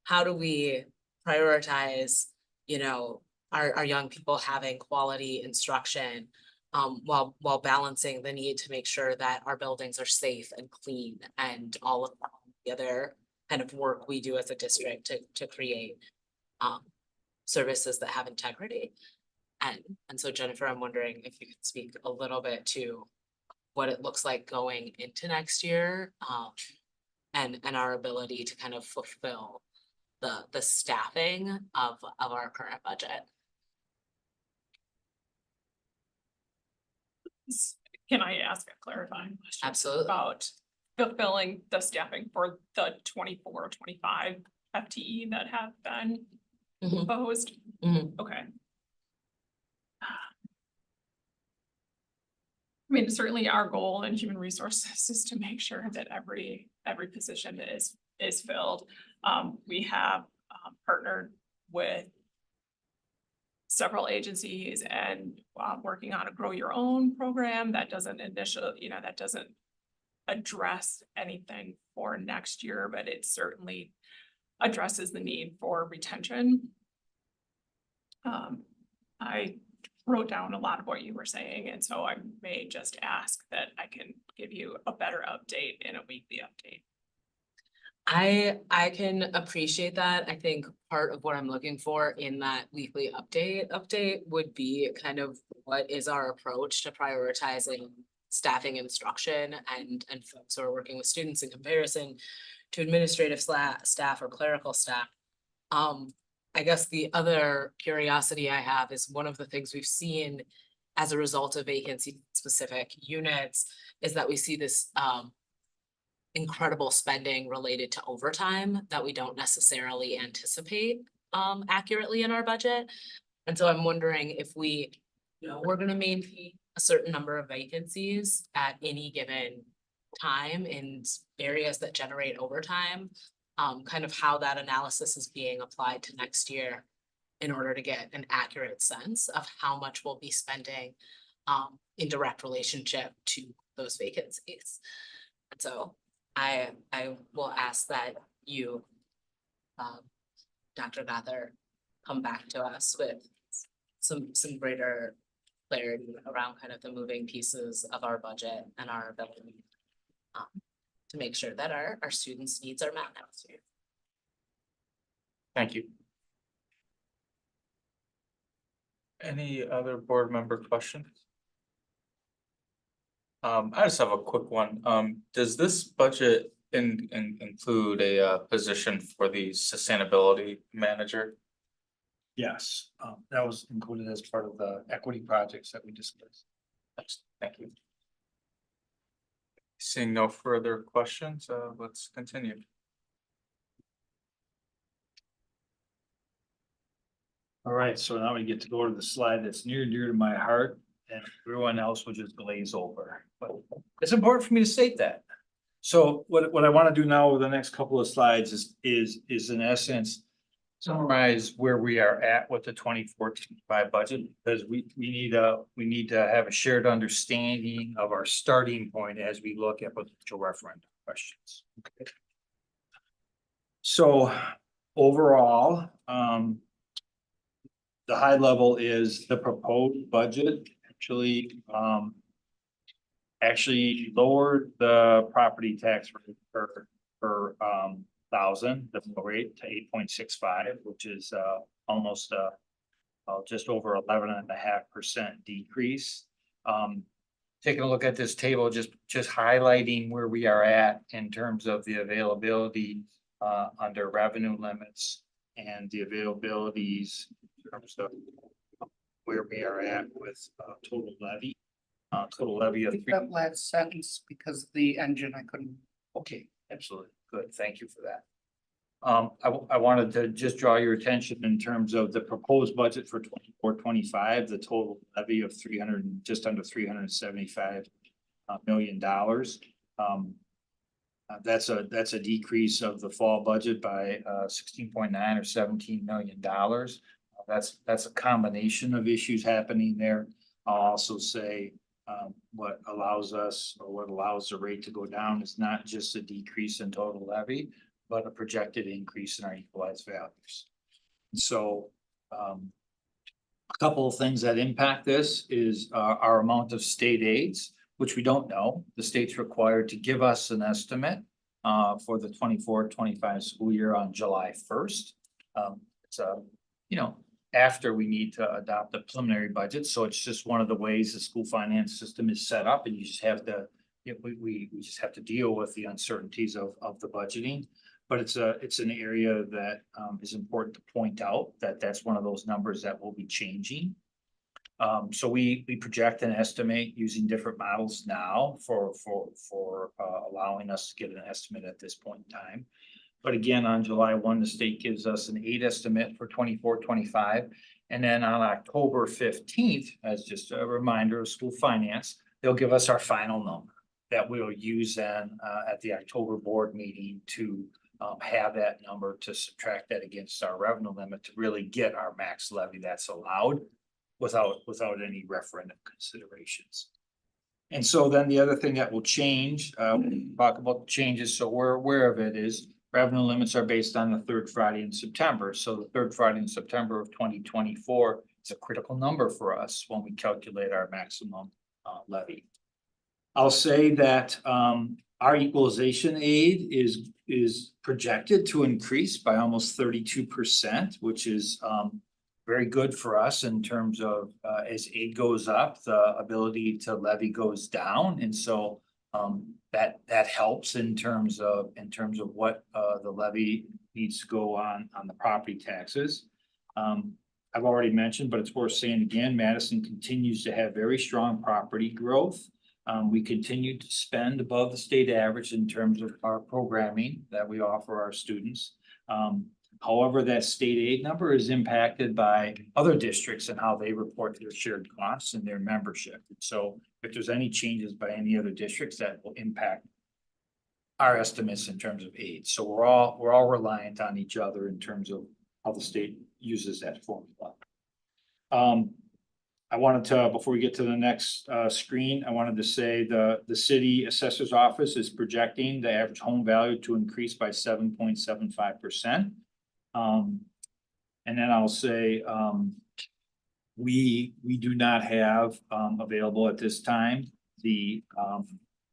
how do we prioritize, you know, our young people having quality instruction while balancing the need to make sure that our buildings are safe and clean and all of the other kind of work we do as a district to create services that have integrity. And so Jennifer, I'm wondering if you could speak a little bit to what it looks like going into next year, and our ability to kind of fulfill the staffing of our current budget. Can I ask a clarifying question? Absolutely. About fulfilling the staffing for the 24-25 FTE that have been proposed? Okay. I mean, certainly our goal in human resources is to make sure that every position is filled. We have partnered with several agencies and working on a grow your own program that doesn't that doesn't address anything for next year, but it certainly addresses the need for retention. I wrote down a lot of what you were saying, and so I may just ask that I can give you a better update in a weekly update. I can appreciate that. I think part of what I'm looking for in that weekly update would be kind of what is our approach to prioritizing staffing instruction and folks who are working with students in comparison to administrative staff or clerical staff. I guess the other curiosity I have is one of the things we've seen as a result of vacancy specific units is that we see this incredible spending related to overtime that we don't necessarily anticipate accurately in our budget. And so I'm wondering if we, we're gonna maintain a certain number of vacancies at any given time in areas that generate overtime. Kind of how that analysis is being applied to next year in order to get an accurate sense of how much we'll be spending in direct relationship to those vacancies. And so I will ask that you, Dr. Gather, come back to us with some greater clarity around kind of the moving pieces of our budget and our ability to make sure that our students' needs are met next year. Thank you. Any other board member questions? I just have a quick one. Does this budget include a position for the sustainability manager? Yes, that was included as part of the equity projects that we discussed. Thank you. Seeing no further questions, let's continue. All right, so now we get to go to the slide that's near and dear to my heart, and everyone else will just glaze over. But it's important for me to state that. So what I want to do now with the next couple of slides is in essence summarize where we are at with the 24-25 budget, because we need to have a shared understanding of our starting point as we look at potential referendum questions. Okay. So overall, the high level is the proposed budget actually lowered the property tax rate per thousand, the mill rate to 8.65, which is almost just over 11.5% decrease. Taking a look at this table, just highlighting where we are at in terms of the availability under revenue limits and the availabilities in terms of where we are at with total levy. Total levy of That last sentence because the engine I couldn't. Okay, absolutely. Good. Thank you for that. I wanted to just draw your attention in terms of the proposed budget for 24-25, the total levy of just under $375 million. That's a decrease of the fall budget by 16.9 or $17 million. That's a combination of issues happening there. I'll also say what allows the rate to go down is not just a decrease in total levy, but a projected increase in our equalized values. So a couple of things that impact this is our amount of state aids, which we don't know. The state's required to give us an estimate for the 24-25 school year on July 1st. After we need to adopt a preliminary budget. So it's just one of the ways the school finance system is set up, and you just have to, we just have to deal with the uncertainties of the budgeting. But it's an area that is important to point out that that's one of those numbers that will be changing. So we project and estimate using different models now for allowing us to get an estimate at this point in time. But again, on July 1, the state gives us an aid estimate for 24-25. And then on October 15th, as just a reminder of school finance, they'll give us our final number that we'll use then at the October board meeting to have that number to subtract that against our revenue limit to really get our max levy that's allowed without any referendum considerations. And so then the other thing that will change, talk about the changes, so we're aware of it, is revenue limits are based on the third Friday in September. So the third Friday in September of 2024 is a critical number for us when we calculate our maximum levy. I'll say that our equalization aid is projected to increase by almost 32%, which is very good for us in terms of as aid goes up, the ability to levy goes down. And so that helps in terms of what the levy needs to go on the property taxes. I've already mentioned, but it's worth saying again, Madison continues to have very strong property growth. We continue to spend above the state average in terms of our programming that we offer our students. However, that state aid number is impacted by other districts and how they report their shared costs and their membership. So if there's any changes by any other districts, that will impact our estimates in terms of aid. So we're all reliant on each other in terms of how the state uses that formula. I wanted to, before we get to the next screen, I wanted to say the city assessor's office is projecting the average home value to increase by 7.75%. And then I'll say, we do not have available at this time the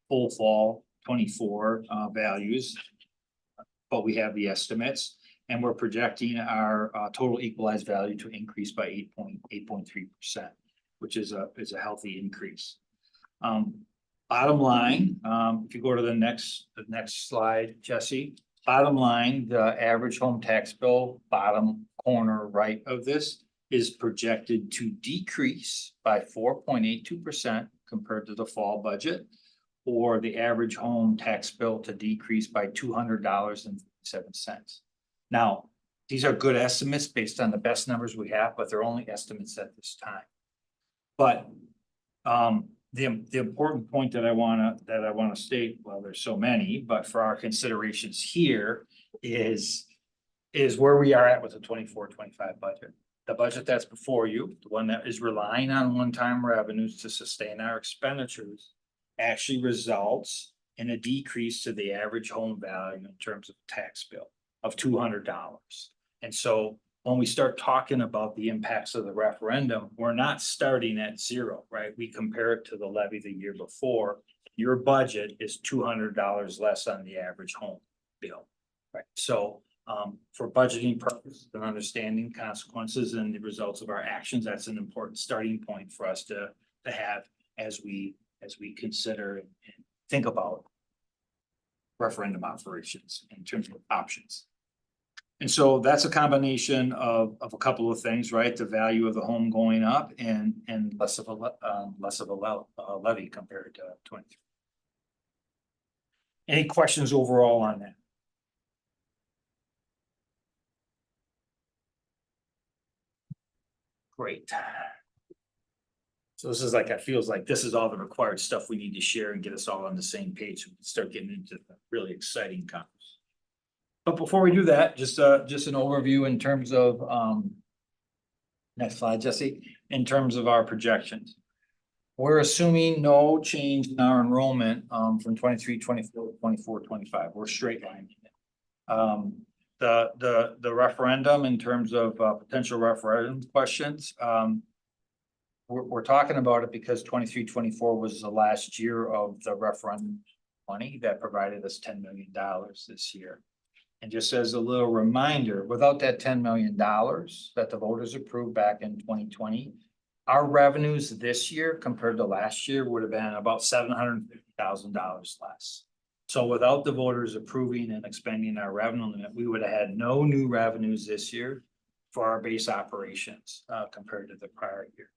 full fall 24 values, but we have the estimates, and we're projecting our total equalized value to increase by 8.3%, which is a healthy increase. Bottom line, if you go to the next slide, Jesse. Bottom line, the average home tax bill, bottom corner right of this, is projected to decrease by 4.82% compared to the fall budget, or the average home tax bill to decrease by $200.07. Now, these are good estimates based on the best numbers we have, but they're only estimates at this time. But the important point that I wanna state, well, there's so many, but for our considerations here is where we are at with the 24-25 budget. The budget that's before you, the one that is relying on one-time revenues to sustain our expenditures, actually results in a decrease to the average home value in terms of tax bill of $200. And so when we start talking about the impacts of the referendum, we're not starting at zero, right? We compare it to the levy the year before. Your budget is $200 less on the average home bill, right? So for budgeting purposes and understanding consequences and the results of our actions, that's an important starting point for us to have as we consider and think about referendum operations in terms of options. And so that's a combination of a couple of things, right? The value of the home going up and less of a levy compared to 23. Any questions overall on that? Great. So this is like, it feels like this is all the required stuff we need to share and get us all on the same page and start getting into the really exciting concepts. But before we do that, just an overview in terms of, next slide, Jesse, in terms of our projections. We're assuming no change in our enrollment, from 23, 24, 24, 25. We're straight lining it. The referendum in terms of, potential referendum questions, we're talking about it because 23, 24 was the last year of the referendum money that provided us $10 million this year. And just as a little reminder, without that $10 million that the voters approved back in 2020, our revenues this year compared to last year would have been about $750,000 less. So without the voters approving and expending our revenue limit, we would have had no new revenues this year for our base operations compared to the prior year.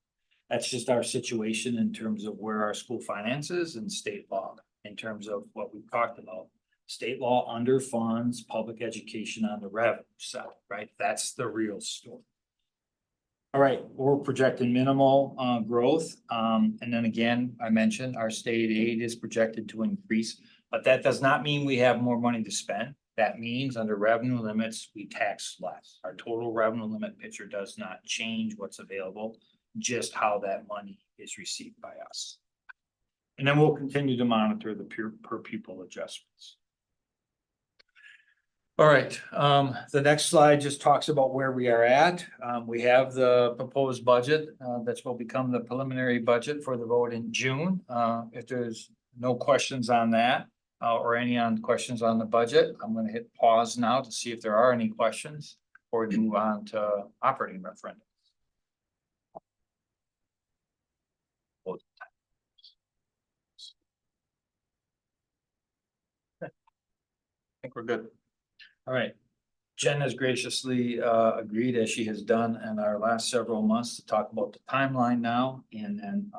That's just our situation in terms of where our school finances and state law, in terms of what we've talked about. State law underfunds public education on the revenue side, right? That's the real story. All right, we're projecting minimal growth. And then again, I mentioned our state aid is projected to increase, but that does not mean we have more money to spend. That means under revenue limits, we tax less. Our total revenue limit picture does not change what's available, just how that money is received by us. And then we'll continue to monitor the per pupil adjustments. All right, the next slide just talks about where we are at. We have the proposed budget that will become the preliminary budget for the vote in June. If there's no questions on that or any questions on the budget, I'm going to hit pause now to see if there are any questions before we move on to operating referendum. I think we're good. All right. Jen has graciously agreed, as she has done in our last several months, to talk about the timeline now and then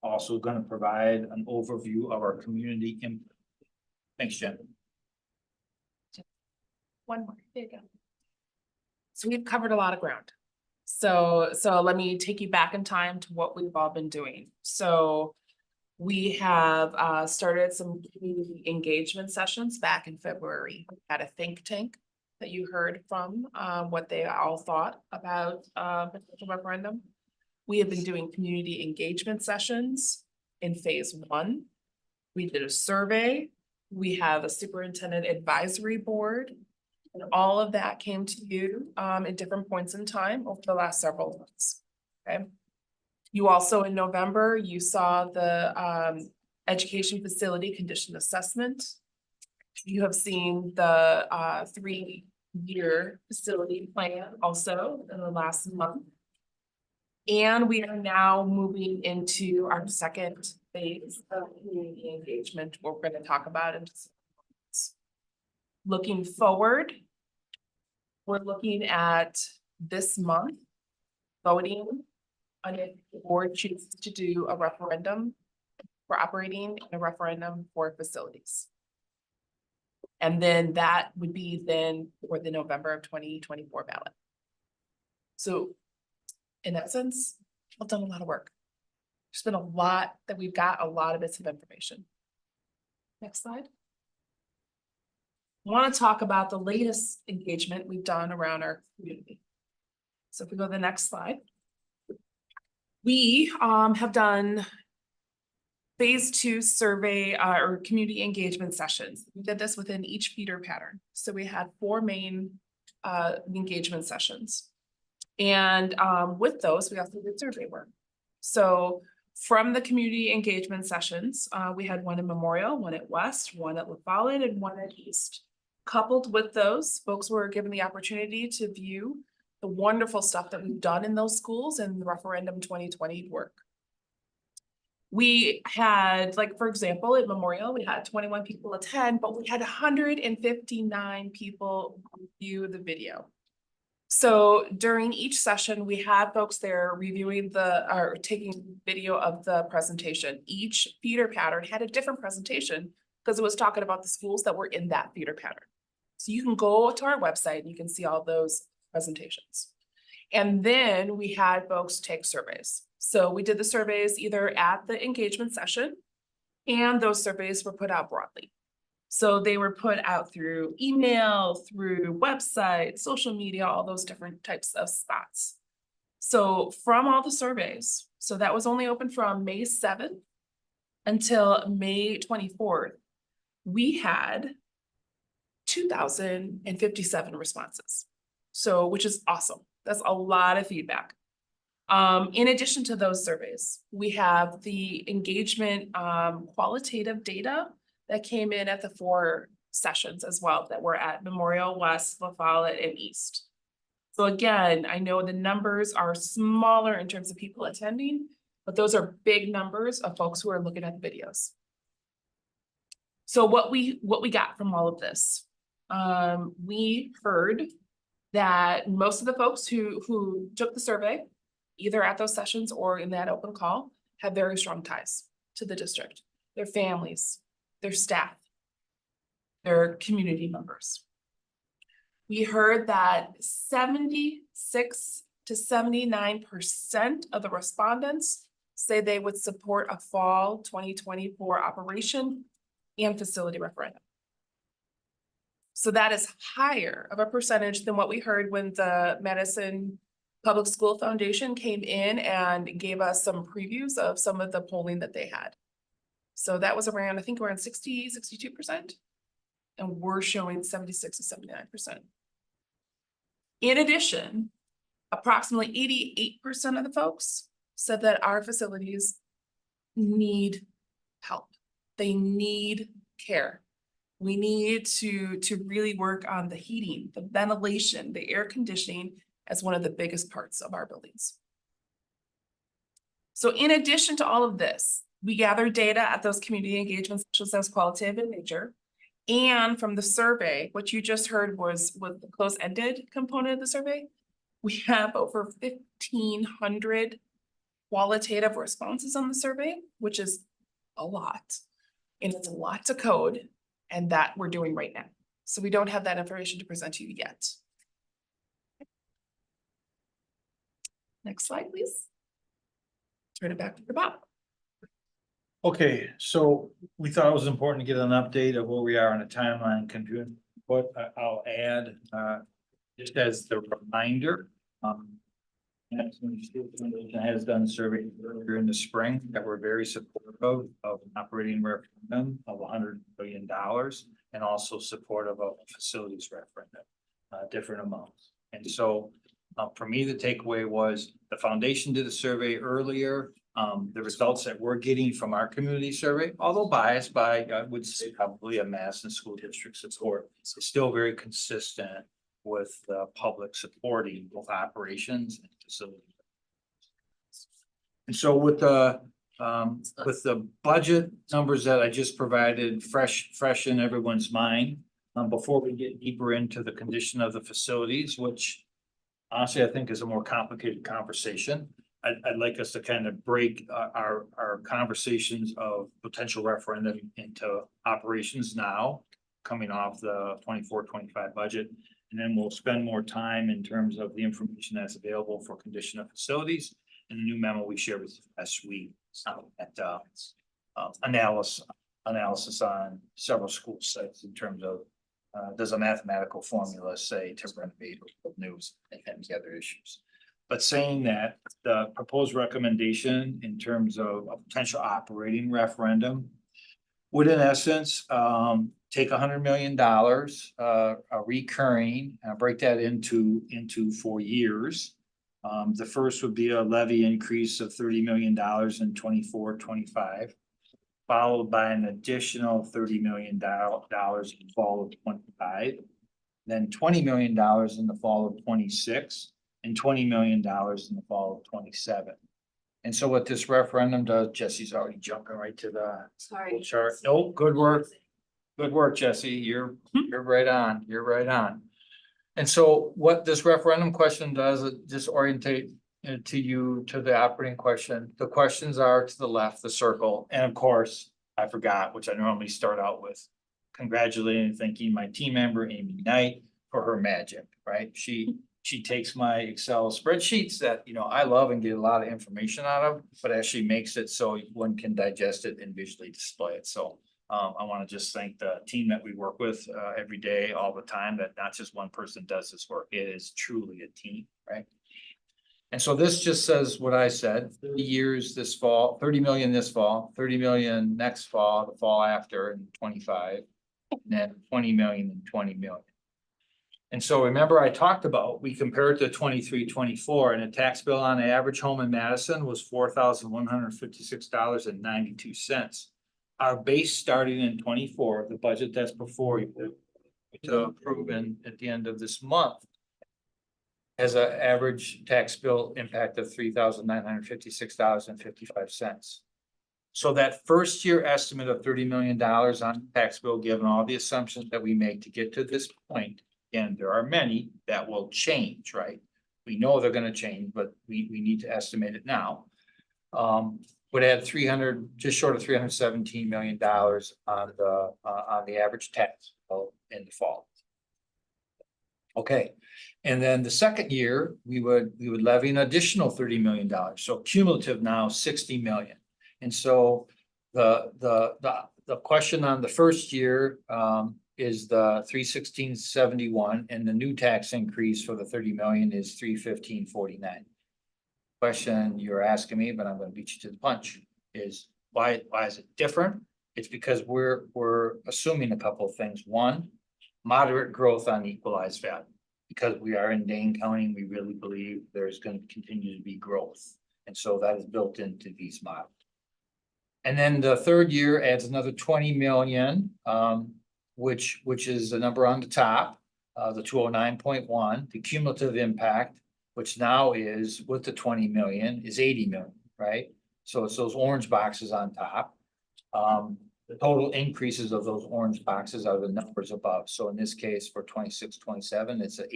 also going to provide an overview of our community input. Thanks, Jen. One more, there you go. So we've covered a lot of ground. So let me take you back in time to what we've all been doing. So we have started some community engagement sessions back in February. We had a think tank that you heard from, what they all thought about potential referendum. We have been doing community engagement sessions in phase 1. We did a survey. We have a superintendent advisory board. And all of that came to you at different points in time over the last several months. Okay. You also, in November, you saw the education facility condition assessment. You have seen the 3-year facility plan also in the last month. And we are now moving into our second phase of community engagement, what we're going to talk about in just a moment. Looking forward, we're looking at this month voting on if the board chooses to do a referendum for operating and a referendum for facilities. And then that would be then for the November of 2024 ballot. So in that sense, I've done a lot of work. There's been a lot that we've got, a lot of bits of information. Next slide. I want to talk about the latest engagement we've done around our community. So if we go to the next slide. We have done phase 2 survey or community engagement sessions. We did this within each feeder pattern. So we had 4 main engagement sessions. And with those, we also did survey work. So from the community engagement sessions, we had one in Memorial, one at West, one at La Follette, and one at East. Coupled with those, folks were given the opportunity to view the wonderful stuff that we've done in those schools and the Referendum 2020 work. We had, like, for example, at Memorial, we had 21 people attend, but we had 159 people view the video. So during each session, we had folks there reviewing or taking video of the presentation. Each feeder pattern had a different presentation because it was talking about the schools that were in that feeder pattern. So you can go to our website and you can see all those presentations. And then we had folks take surveys. So we did the surveys either at the engagement session, and those surveys were put out broadly. So they were put out through email, through website, social media, all those different types of spots. So from all the surveys, so that was only open from May 7th until May 24th, we had 2,057 responses. So, which is awesome. That's a lot of feedback. In addition to those surveys, we have the engagement qualitative data that came in at the 4 sessions as well that were at Memorial, West, La Follette, and East. So again, I know the numbers are smaller in terms of people attending, but those are big numbers of folks who are looking at the videos. So what we got from all of this, we heard that most of the folks who took the survey, either at those sessions or in that open call, have very strong ties to the district, their families, their staff, their community members. We heard that 76 to 79% of the respondents say they would support a fall 2024 operation and facility referendum. So that is higher of a percentage than what we heard when the Madison Public School Foundation came in and gave us some previews of some of the polling that they had. So that was around, I think around 60, 62%. And we're showing 76 to 79%. In addition, approximately 88% of the folks said that our facilities need help. They need care. We need to really work on the heating, the ventilation, the air conditioning as one of the biggest parts of our buildings. So in addition to all of this, we gathered data at those community engagement sessions that was qualitative in nature. And from the survey, what you just heard was the close-ended component of the survey. We have over 1,500 qualitative responses on the survey, which is a lot. And it's a lot to code, and that we're doing right now. So we don't have that information to present to you yet. Next slide, please. Turn it back to Bob. Okay, so we thought it was important to get an update of where we are on the timeline, but I'll add, just as the reminder, National School Foundation has done surveys earlier in the spring that were very supportive of an operating referendum of $100 billion and also supportive of a facilities referendum, different amounts. And so for me, the takeaway was the foundation did a survey earlier. The results that we're getting from our community survey, although biased by, I would say probably a Madison school district support, is still very consistent with the public supporting both operations and facilities. And so with the budget numbers that I just provided, fresh in everyone's mind, before we get deeper into the condition of the facilities, which honestly I think is a more complicated conversation. I'd like us to kind of break our conversations of potential referendum into operations now, coming off the 24-25 budget. And then we'll spend more time in terms of the information that's available for condition of facilities and the new memo we shared with you last week at analysis on several school sites in terms of does a mathematical formula say to renovate or news and the other issues. But saying that, the proposed recommendation in terms of a potential operating referendum would in essence take $100 million, recurring, break that into 4 years. The first would be a levy increase of $30 million in 24-25, followed by an additional $30 million in fall of 25, then $20 million in the fall of 26, and $20 million in the fall of 27. And so what this referendum does, Jesse's already jumping right to the Sorry. chart. No, good work. Good work, Jesse. You're right on. You're right on. And so what this referendum question does, it just orientate to the operating question. The questions are to the left, the circle. And of course, I forgot, which I normally start out with, congratulating and thanking my team member, Amy Knight, for her magic, right? She takes my Excel spreadsheets that, I love and get a lot of information out of, but actually makes it so one can digest it and visually display it. So I want to just thank the team that we work with every day, all the time, that not just one person does this work. It is truly a team, right? And so this just says what I said, 30 years this fall, 30 million this fall, 30 million next fall, the fall after in 25, and then 20 million and 20 million. And so remember I talked about, we compared to 23-24 and a tax bill on the average home in Madison was $4,156.92. Our base starting in 24, the budget that's before you to approve at the end of this month has an average tax bill impact of $3,956.55. So that first year estimate of $30 million on the tax bill, given all the assumptions that we make to get to this point, and there are many that will change, right? We know they're going to change, but we need to estimate it now. Would add just short of $317 million on the average tax bill in the fall. Okay, and then the second year we would levy an additional $30 million. So cumulative now $60 million. And so the question on the first year is the $316.71, and the new tax increase for the $30 million is $315.49. Question you're asking me, but I'm going to beat you to the punch, is why is it different? It's because we're assuming a couple of things. One, moderate growth on equalized value. Because we are in Dane County, we really believe there's going to continue to be growth. And so that is built into these models. And then the third year adds another 20 million, which is the number on the top, the 209.1, the cumulative impact, which now is with the 20 million is 80 million, right? So it's those orange boxes on top. the total increases of those orange boxes are the numbers above. So in this case, for 26-27, it's an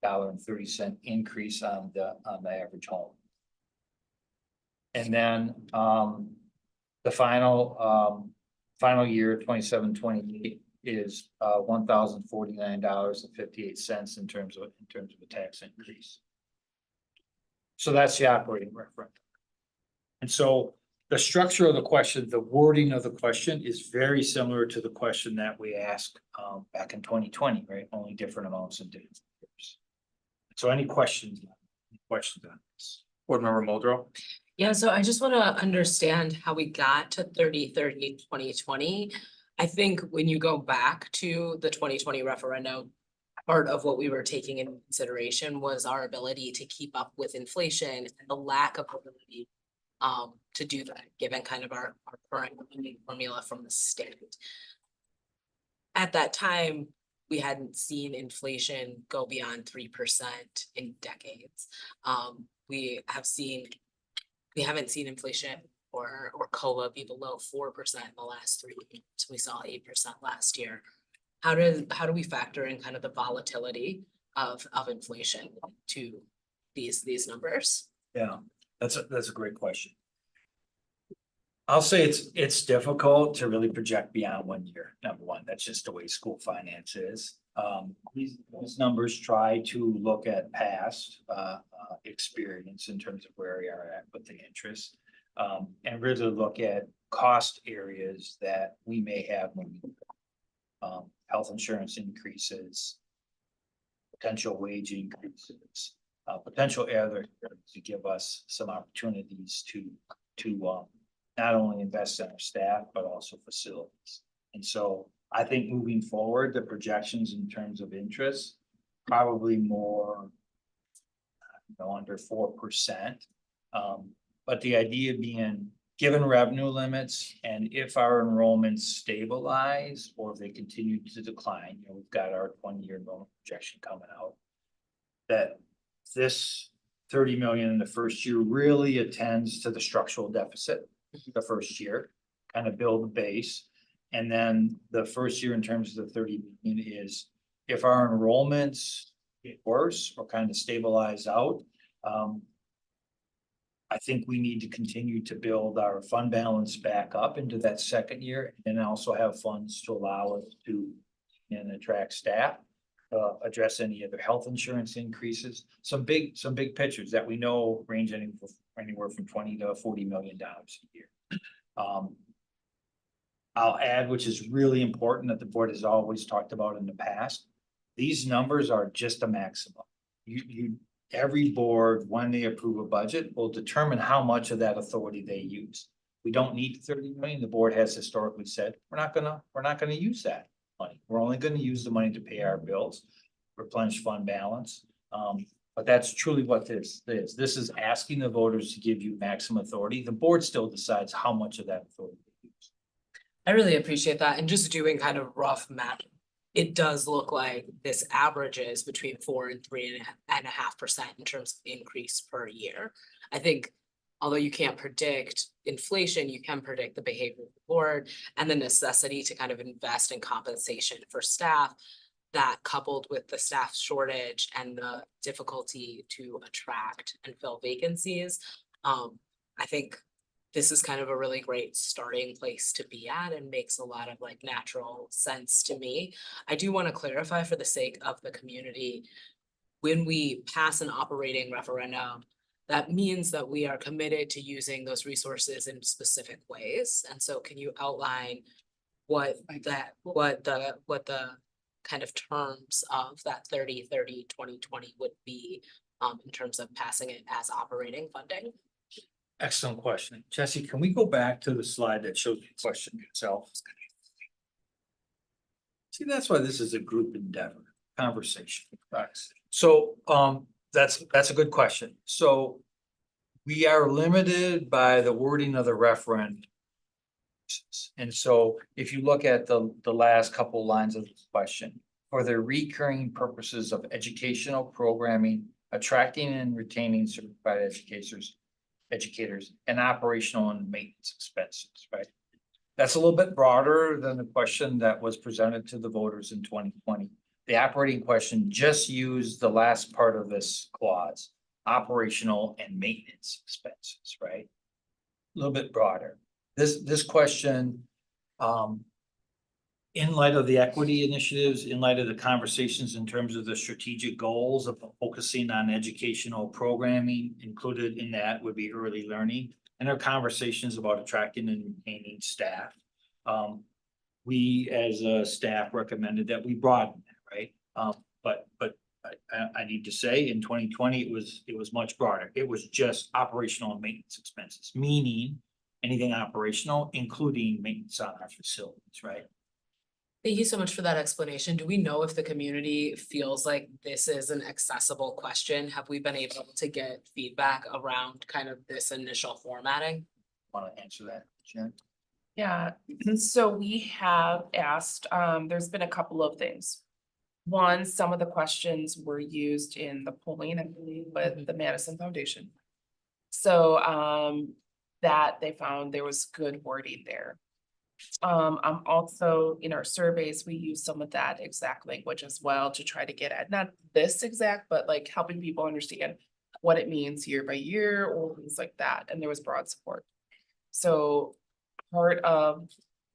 $841.30 increase on the average home. And then, the final year, 27-28 is, $1,049.58 in terms of a tax increase. So that's the operating referendum. And so the structure of the question, the wording of the question is very similar to the question that we asked, back in 2020, right? Only different amounts in different years. So any questions? Questions on this? Board Member Muldrow? Yeah, so I just wanna understand how we got to 30-30-2020. I think when you go back to the 2020 referendum, part of what we were taking into consideration was our ability to keep up with inflation and the lack of ability to do that, given kind of our current funding formula from the state. At that time, we hadn't seen inflation go beyond 3% in decades. We haven't seen inflation or COLA be below 4% in the last 3 years. We saw 8% last year. How do we factor in kind of the volatility of inflation to these numbers? Yeah, that's a great question. I'll say it's difficult to really project beyond 1 year, number one. That's just the way school finance is. These numbers try to look at past experience in terms of where we are at with the interest. And really look at cost areas that we may have when health insurance increases, potential wage increases, potential other to give us some opportunities to not only invest in our staff, but also facilities. And so I think moving forward, the projections in terms of interest, probably more, under 4%. But the idea being, given revenue limits, and if our enrollments stabilize or if they continue to decline, we've got our 20-year enrollment projection coming out, that this 30 million in the first year really attends to the structural deficit the first year, kind of build the base. And then the first year in terms of the 30 million is if our enrollments get worse or kind of stabilize out, I think we need to continue to build our fund balance back up into that second year and also have funds to allow us to attract staff, address any other health insurance increases, some big pictures that we know range anywhere from $20 to $40 million a year. I'll add, which is really important that the board has always talked about in the past, these numbers are just a maximum. Every board, when they approve a budget, will determine how much of that authority they use. We don't need 30 million. The board has historically said, we're not gonna use that money. We're only gonna use the money to pay our bills, replenish fund balance. But that's truly what this is. This is asking the voters to give you maximum authority. The board still decides how much of that authority they use. I really appreciate that. And just doing kind of rough math, it does look like this averages between 4% and 3.5% in terms of increase per year. I think although you can't predict inflation, you can predict the behavior of the board and the necessity to kind of invest in compensation for staff. That coupled with the staff shortage and the difficulty to attract and fill vacancies, I think this is kind of a really great starting place to be at and makes a lot of natural sense to me. I do want to clarify for the sake of the community, when we pass an operating referendum, that means that we are committed to using those resources in specific ways. And so can you outline what the kind of terms of that 30-30-2020 would be in terms of passing it as operating funding? Excellent question. Jesse, can we go back to the slide that shows the question itself? See, that's why this is a group endeavor, conversation. Right. So that's a good question. So we are limited by the wording of the referendum. And so if you look at the last couple lines of the question, for the recurring purposes of educational programming, attracting and retaining certified educators, and operational and maintenance expenses, right? That's a little bit broader than the question that was presented to the voters in 2020. The operating question just used the last part of this clause, operational and maintenance expenses, right? A little bit broader. This question, in light of the equity initiatives, in light of the conversations in terms of the strategic goals of focusing on educational programming, included in that would be early learning. And our conversations about attracting and retaining staff. We as a staff recommended that we broaden that, right? But I need to say in 2020, it was much broader. It was just operational and maintenance expenses, meaning anything operational, including maintenance on our facilities, right? Thank you so much for that explanation. Do we know if the community feels like this is an accessible question? Have we been able to get feedback around kind of this initial formatting? Want to answer that, Jen? Yeah, so we have asked, there's been a couple of things. One, some of the questions were used in the polling, I believe, with the Madison Foundation. So, that they found there was good wording there. I'm also, in our surveys, we use some of that exact language as well to try to get at, not this exact, but like helping people understand what it means year by year or things like that, and there was broad support. So part of,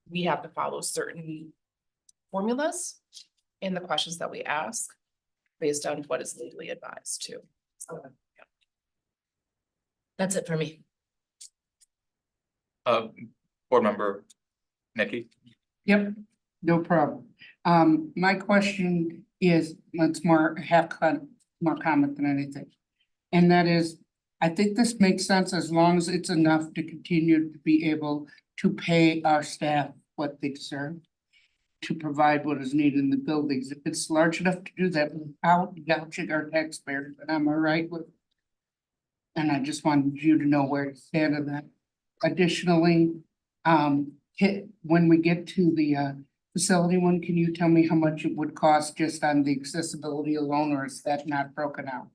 we have to follow certain formulas in the questions that we ask based on what is legally advised too. So, yeah. That's it for me. Board member Nikki? Yep, no problem. My question is, it's more more comment than anything. And that is, I think this makes sense as long as it's enough to continue to be able to pay our staff what they deserve, to provide what is needed in the buildings. If it's large enough to do that without gouging our taxpayers, then I'm all right with. And I just wanted you to know where to stand on that. Additionally, when we get to the facility one, can you tell me how much it would cost just on the accessibility alone, or is that not broken out?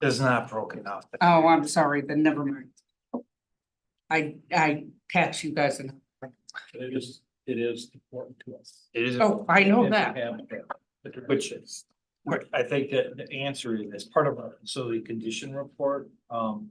It's not broken out. Oh, I'm sorry, then never mind. I catch you guys enough. It is important to us. It is. Oh, I know and that. to have- Which is, I think that the answer is, as part of our facility condition report,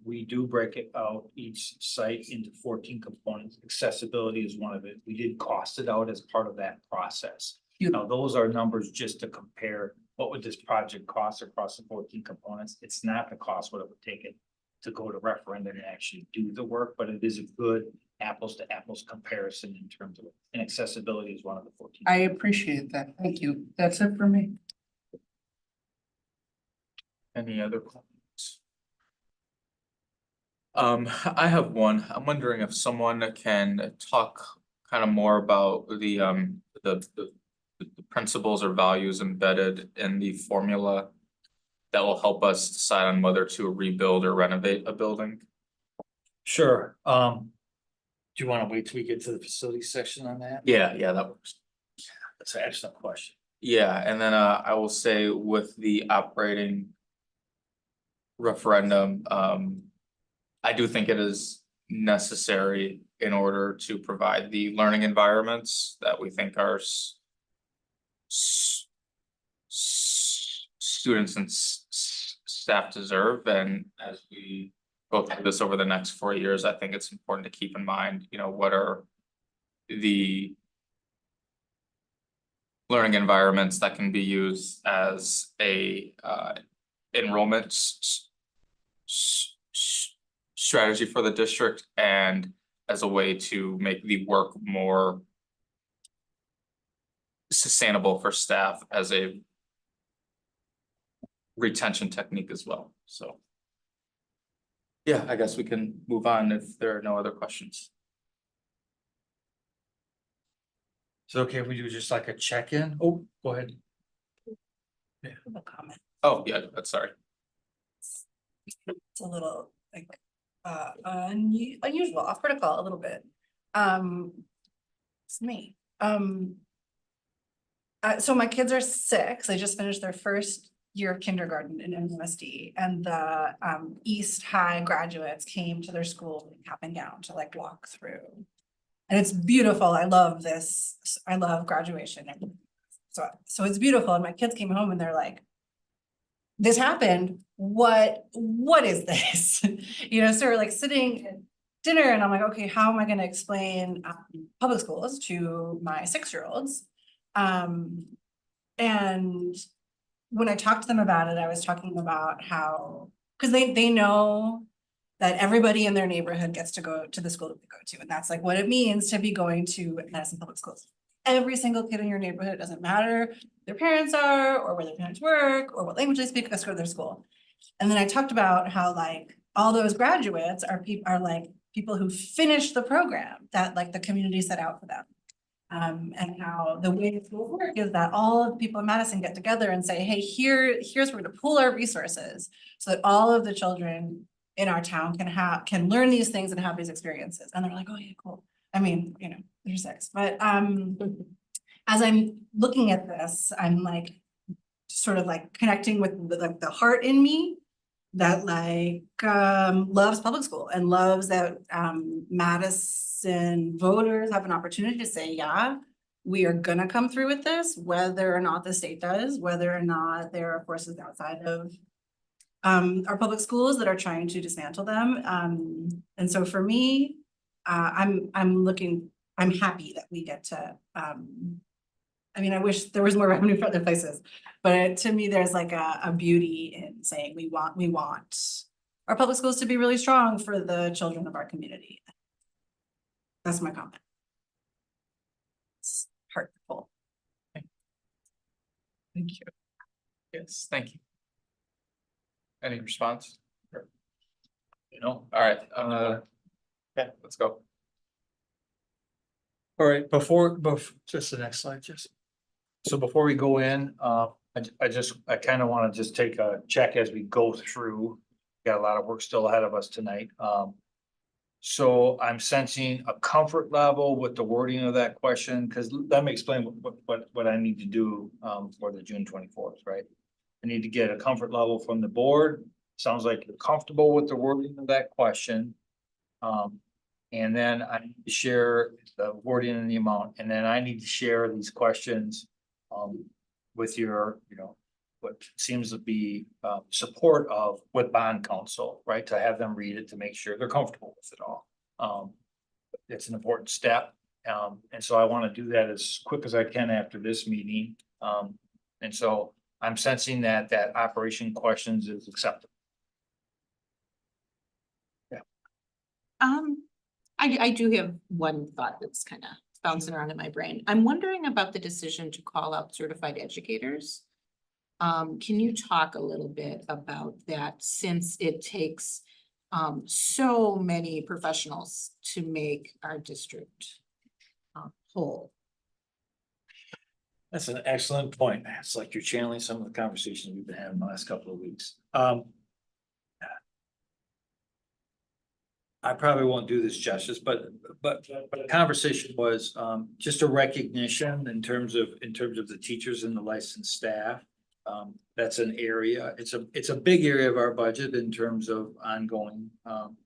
we do break it out, each site into 14 components. Accessibility is one of it. We did cost it out as part of that process. You know, those are numbers just to compare what would this project cost across the 14 components. It's not the cost what it would take it to go to referendum and actually do the work, but it is a good apples to apples comparison in terms of it. And accessibility is one of the 14. I appreciate that. Thank you. That's it for me. Any other comments? I have one. I'm wondering if someone can talk kind of more about the principles or values embedded in the formula that will help us decide on whether to rebuild or renovate a building. Sure. Do you want to wait till we get to the facility section on that? Yeah, that works. That's an excellent question. Yeah, and then I will say with the operating referendum, I do think it is necessary in order to provide the learning environments that we think our students and staff deserve. And as we go through this over the next 4 years, I think it's important to keep in mind, you know, what are the learning environments that can be used as a enrollment strategy for the district and as a way to make the work more sustainable for staff as a retention technique as well. So yeah, I guess we can move on if there are no other questions. So okay, we do just like a check-in. Oh, go ahead. A comment. Oh, yeah, that's sorry. It's a little like unusual, off protocol a little bit. It's me. So my kids are 6. They just finished their first year of kindergarten in MSD, and the East High graduates came to their school in cap and gown to like walk through And it's beautiful. I love this. I love graduation. So it's beautiful. And my kids came home and they're like, this happened. What is this? You know, so we're like sitting at dinner and I'm like, okay, how am I gonna explain public schools to my 6-year-olds? And when I talked to them about it, I was talking about how, because they know that everybody in their neighborhood gets to go to the school that they go to, and that's like what it means to be going to Madison Public Schools. Every single kid in your neighborhood, it doesn't matter who their parents are, or where their parents work, or what language they speak, let's go to their school. And then I talked about how like all those graduates are like people who finished the program that like the community set out for them. And how the way schools work is that all of the people in Madison get together and say, hey, here's where we're gonna pool our resources so that all of the children in our town can learn these things and have these experiences. And they're like, oh yeah, cool. I mean, you know, they're 6, but as I'm looking at this, I'm like sort of like connecting with the heart in me that like loves public school and loves that Madison voters have an opportunity to say, yeah, we are gonna come through with this, whether or not the state does, whether or not there are forces outside of our public schools that are trying to dismantle them. And so for me, I'm happy that we get to I mean, I wish there was more revenue for other places, but to me, there's like a beauty in saying we want our public schools to be really strong for the children of our community. That's my comment. It's hurtful. Thank you. Yes, thank you. Any response? No, all right, yeah, let's go. All right, just the next slide, just. So before we go in, I kind of want to just take a check as we go through. Got a lot of work still ahead of us tonight. So I'm sensing a comfort level with the wording of that question, because let me explain what I need to do for the June 24th, right? I need to get a comfort level from the board. Sounds like you're comfortable with the wording of that question. And then I need to share the wording and the amount, and then I need to share these questions with your, you know, what seems to be support of with bond counsel, right? To have them read it to make sure they're comfortable with it all. It's an important step. And so I want to do that as quick as I can after this meeting. And so I'm sensing that operation questions is acceptable. Yeah. I do have one thought that's kind of bouncing around in my brain. I'm wondering about the decision to call out certified educators. Can you talk a little bit about that, since it takes so many professionals to make our district whole? That's an excellent point. It's like you're channeling some of the conversations we've been having the last couple of weeks. I probably won't do this justice, but the conversation was just a recognition in terms of the teachers and the licensed staff. That's an area, it's a big area of our budget in terms of ongoing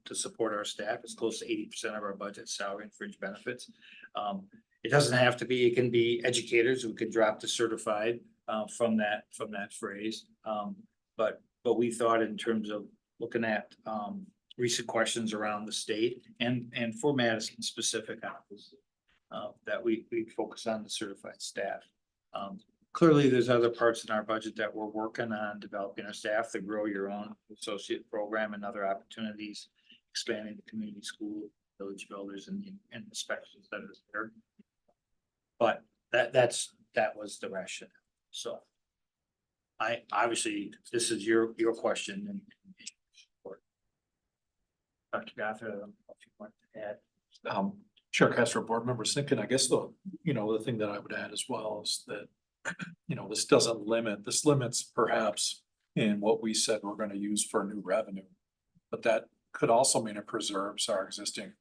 to support our staff. It's close to 80% of our budget, salary and fringe benefits. It doesn't have to be, it can be educators who could drop to certified from that phrase. But we thought in terms of looking at recent questions around the state and for Madison specific office, that we focus on the certified staff. Clearly, there's other parts in our budget that we're working on developing our staff to grow your own associate program and other opportunities, expanding the community school, village builders and the specials that are there. But that was the rationale. So I obviously, this is your question and Dr. Goffin, if you want to add. Chair Castro, board members thinking, I guess the thing that I would add as well is that, this limits perhaps in what we said we're gonna use for new revenue. But that could also mean it preserves our existing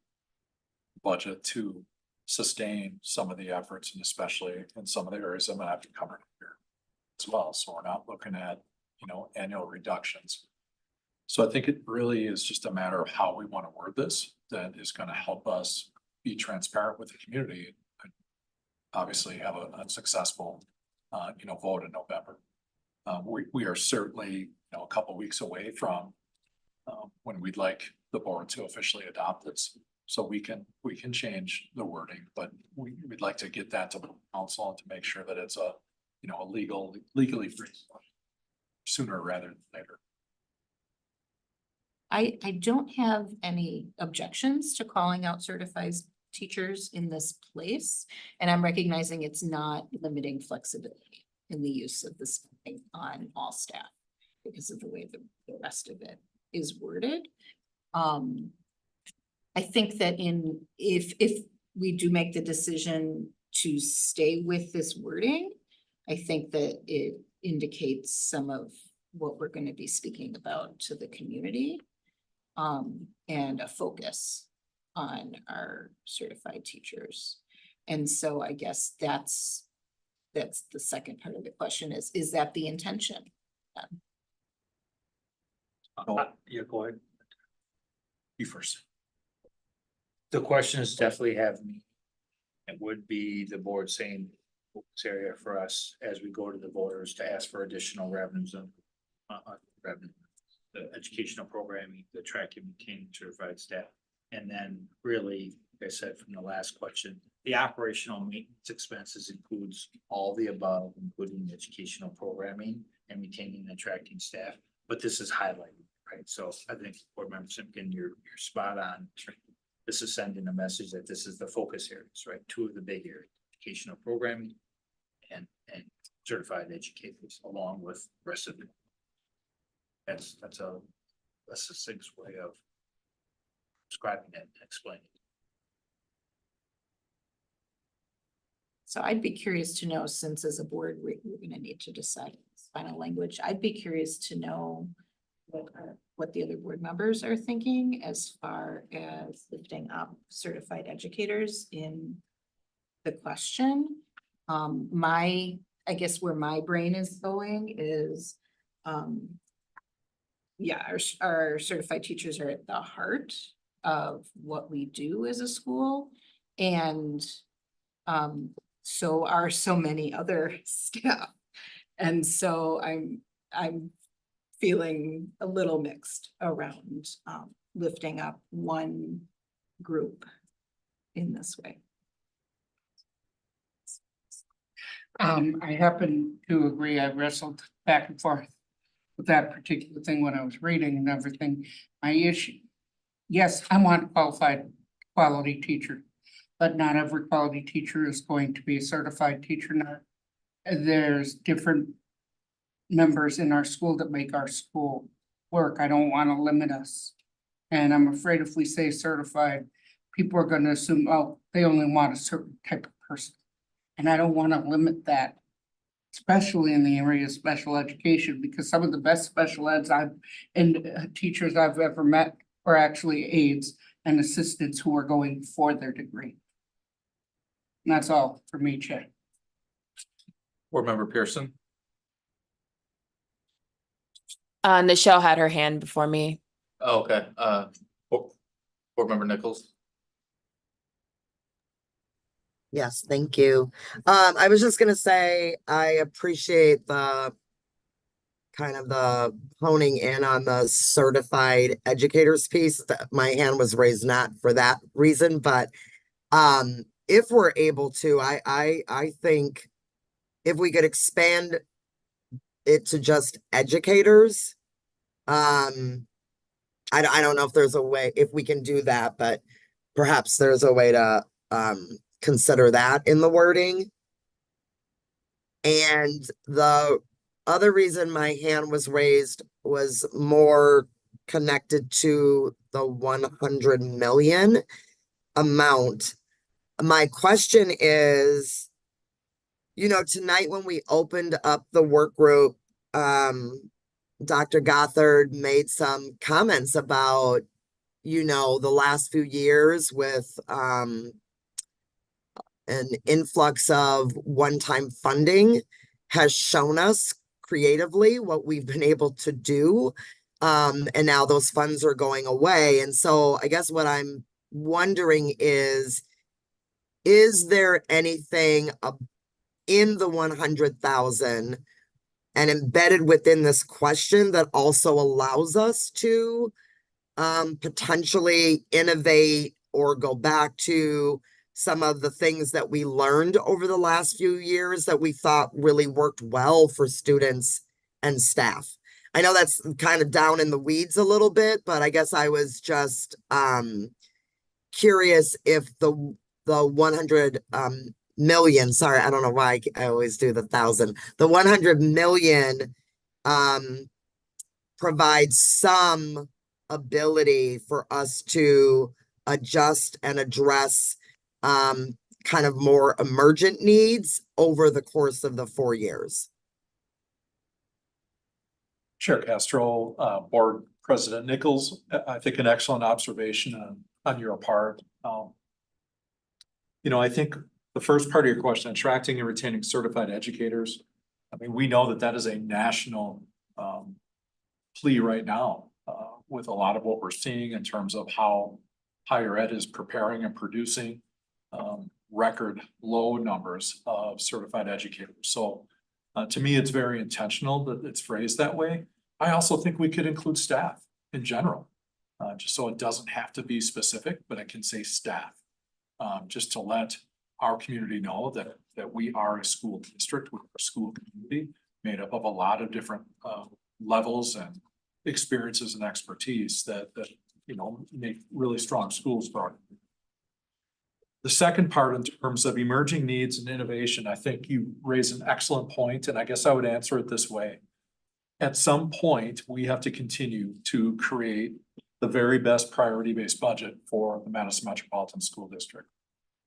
budget to sustain some of the efforts, and especially in some of the areas I'm gonna have to cover here as well. So we're not looking at, annual reductions. So I think it really is just a matter of how we want to word this that is going to help us be transparent with the community. And obviously have a successful, vote in November. We are certainly, a couple weeks away from when we'd like the board to officially adopt this. So we can change the wording, but we'd like to get that to the council and to make sure that it's a legally free sooner rather than later. I don't have any objections to calling out certified teachers in this place. And I'm recognizing it's not limiting flexibility in the use of this funding on all staff because of the way the rest of it is worded. I think that if we do make the decision to stay with this wording, I think that it indicates some of what we're going to be speaking about to the community. And a focus on our certified teachers. And so I guess that's the second part of the question is that the intention? Yeah, go ahead. You first. The questions definitely have me. It would be the board saying focus area for us as we go to the voters to ask for additional revenues on revenue. The educational programming, the track and maintain certified staff. And then really, like I said, from the last question, the operational maintenance expenses includes all the above, including educational programming and maintaining and attracting staff. But this is highlighted, right? So I think Board Member Simpkin, you're spot on. This is sending a message that this is the focus areas, right? Two of the big areas, educational programming and certified educators, along with the rest of the. That's a succinct way of describing it and explaining it. So I'd be curious to know, since as a board, we're gonna need to decide this final language. I'd be curious to know what the other board members are thinking as far as lifting up certified educators in the question. I guess where my brain is going is, yeah, our certified teachers are at the heart of what we do as a school. And so are so many other staff. And so I'm feeling a little mixed around lifting up one group in this way. I happen to agree. I wrestled back and forth with that particular thing when I was reading and everything. My issue, yes, I want a qualified quality teacher, but not every quality teacher is going to be a certified teacher. Not, there's different members in our school that make our school work. I don't want to limit us. And I'm afraid if we say certified, people are going to assume, oh, they only want a certain type of person. And I don't want to limit that, especially in the area of special education, because some of the best special eds teachers I've ever met are actually aides and assistants who are going for their degree. And that's all for me, Chair. Board Member Pearson. Nichelle had her hand before me. Oh, okay, Board Member Nichols. Yes, thank you. I was just gonna say, I appreciate the kind of the honing in on the certified educators piece. That my hand was raised not for that reason, but if we're able to, I think if we could expand it to just educators, I don't know if there's a way, if we can do that, but perhaps there's a way to consider that in the wording. And the other reason my hand was raised was more connected to the 100 million amount. My question is, tonight when we opened up the work group, Dr. Gothard made some comments about, the last few years with an influx of one-time funding has shown us creatively what we've been able to do. And now those funds are going away. And so I guess what I'm wondering is, is there anything in the 100,000 and embedded within this question that also allows us to potentially innovate or go back to some of the things that we learned over the last few years that we thought really worked well for students and staff? I know that's kind of down in the weeds a little bit, but I guess I was just curious if the 100 million, sorry, I don't know why I always do the 1,000, the 100 million provides some ability for us to adjust and address kind of more emergent needs over the course of the 4 years. Chair Castro, Board President Nichols, I think an excellent observation on your part. I think the first part of your question, attracting and retaining certified educators. I mean, we know that is a national plea right now with a lot of what we're seeing in terms of how higher ed is preparing and producing record low numbers of certified educators. So to me, it's very intentional that it's phrased that way. I also think we could include staff in general, just so it doesn't have to be specific, but it can say staff. Just to let our community know that we are a school district with a school community made up of a lot of different levels and experiences and expertise that make really strong schools for our community. The second part in terms of emerging needs and innovation, I think you raise an excellent point, and I guess I would answer it this way. At some point, we have to continue to create the very best priority-based budget for the Madison Metropolitan School District.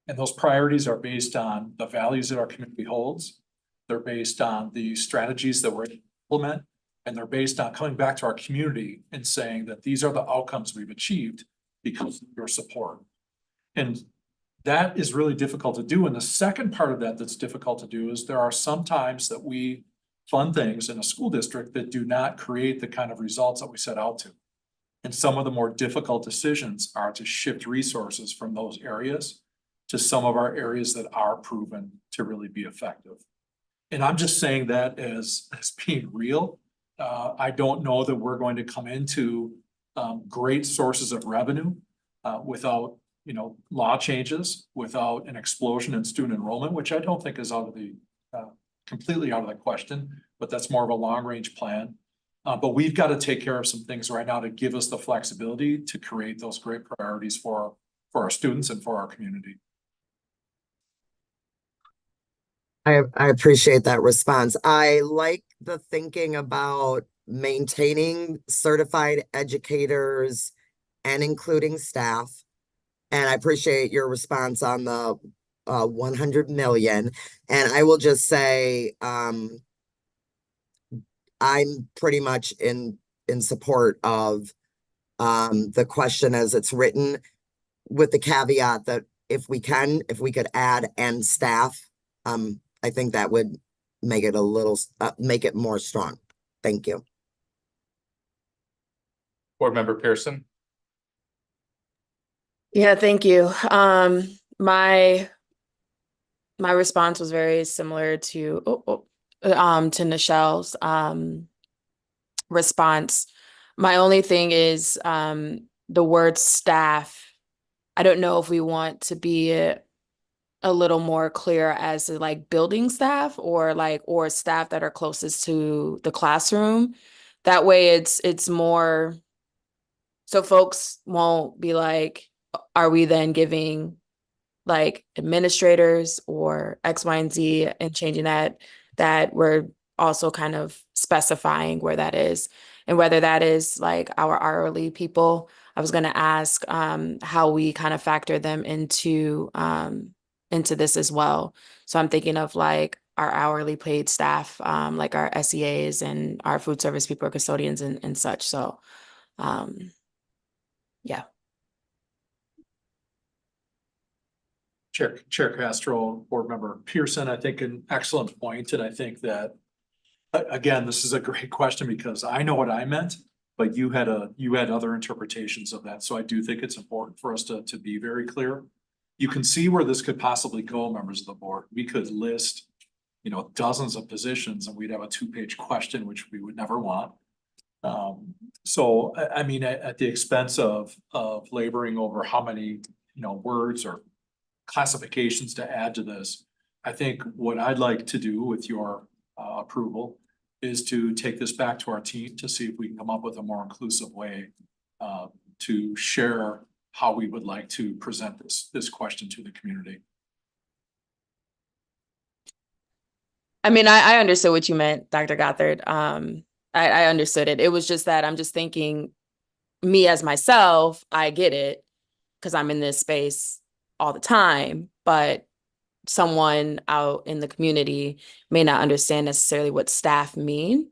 And those priorities are based on the values that our community holds. They're based on the strategies that we're implement, and they're based on coming back to our community and saying that these are the outcomes we've achieved because of your support. And that is really difficult to do. And the second part of that that's difficult to do is there are some times that we fund things in a school district that do not create the kind of results that we set out to. And some of the more difficult decisions are to shift resources from those areas to some of our areas that are proven to really be effective. And I'm just saying that as being real. I don't know that we're going to come into great sources of revenue without law changes, without an explosion in student enrollment, which I don't think is out of the completely out of the question, but that's more of a long range plan. But we've got to take care of some things right now to give us the flexibility to create those great priorities for our students and for our community. I appreciate that response. I like the thinking about maintaining certified educators and including staff. And I appreciate your response on the 100 million. And I will just say, I'm pretty much in support of the question as it's written, with the caveat that if we could add and staff, I think that would make it make it more strong. Thank you. Board Member Pearson. Yeah, thank you. My response was very similar to Nichelle's response. My only thing is the word staff. I don't know if we want to be a little more clear as to like building staff or staff that are closest to the classroom. That way it's more, so folks won't be like, are we then giving like administrators or X, Y, and Z and changing that we're also kind of specifying where that is and whether that is like our hourly people. I was going to ask how we kind of factor them into this as well. So I'm thinking of like our hourly paid staff, like our SEAs and our food service people, custodians and such. So yeah. Chair Castro, Board Member Pearson, I think an excellent point. And I think that, again, this is a great question because I know what I meant, but you had other interpretations of that. So I do think it's important for us to be very clear. you can see where this could possibly go, members of the board. We could list, dozens of positions and we'd have a 2-page question, which we would never want. So I mean, at the expense of laboring over how many, words or classifications to add to this, I think what I'd like to do with your approval is to take this back to our team to see if we can come up with a more inclusive way to share how we would like to present this question to the community. I mean, I understood what you meant, Dr. Gothard. I understood it. It was just that I'm just thinking, me as myself, I get it because I'm in this space all the time, but someone out in the community may not understand necessarily what staff mean,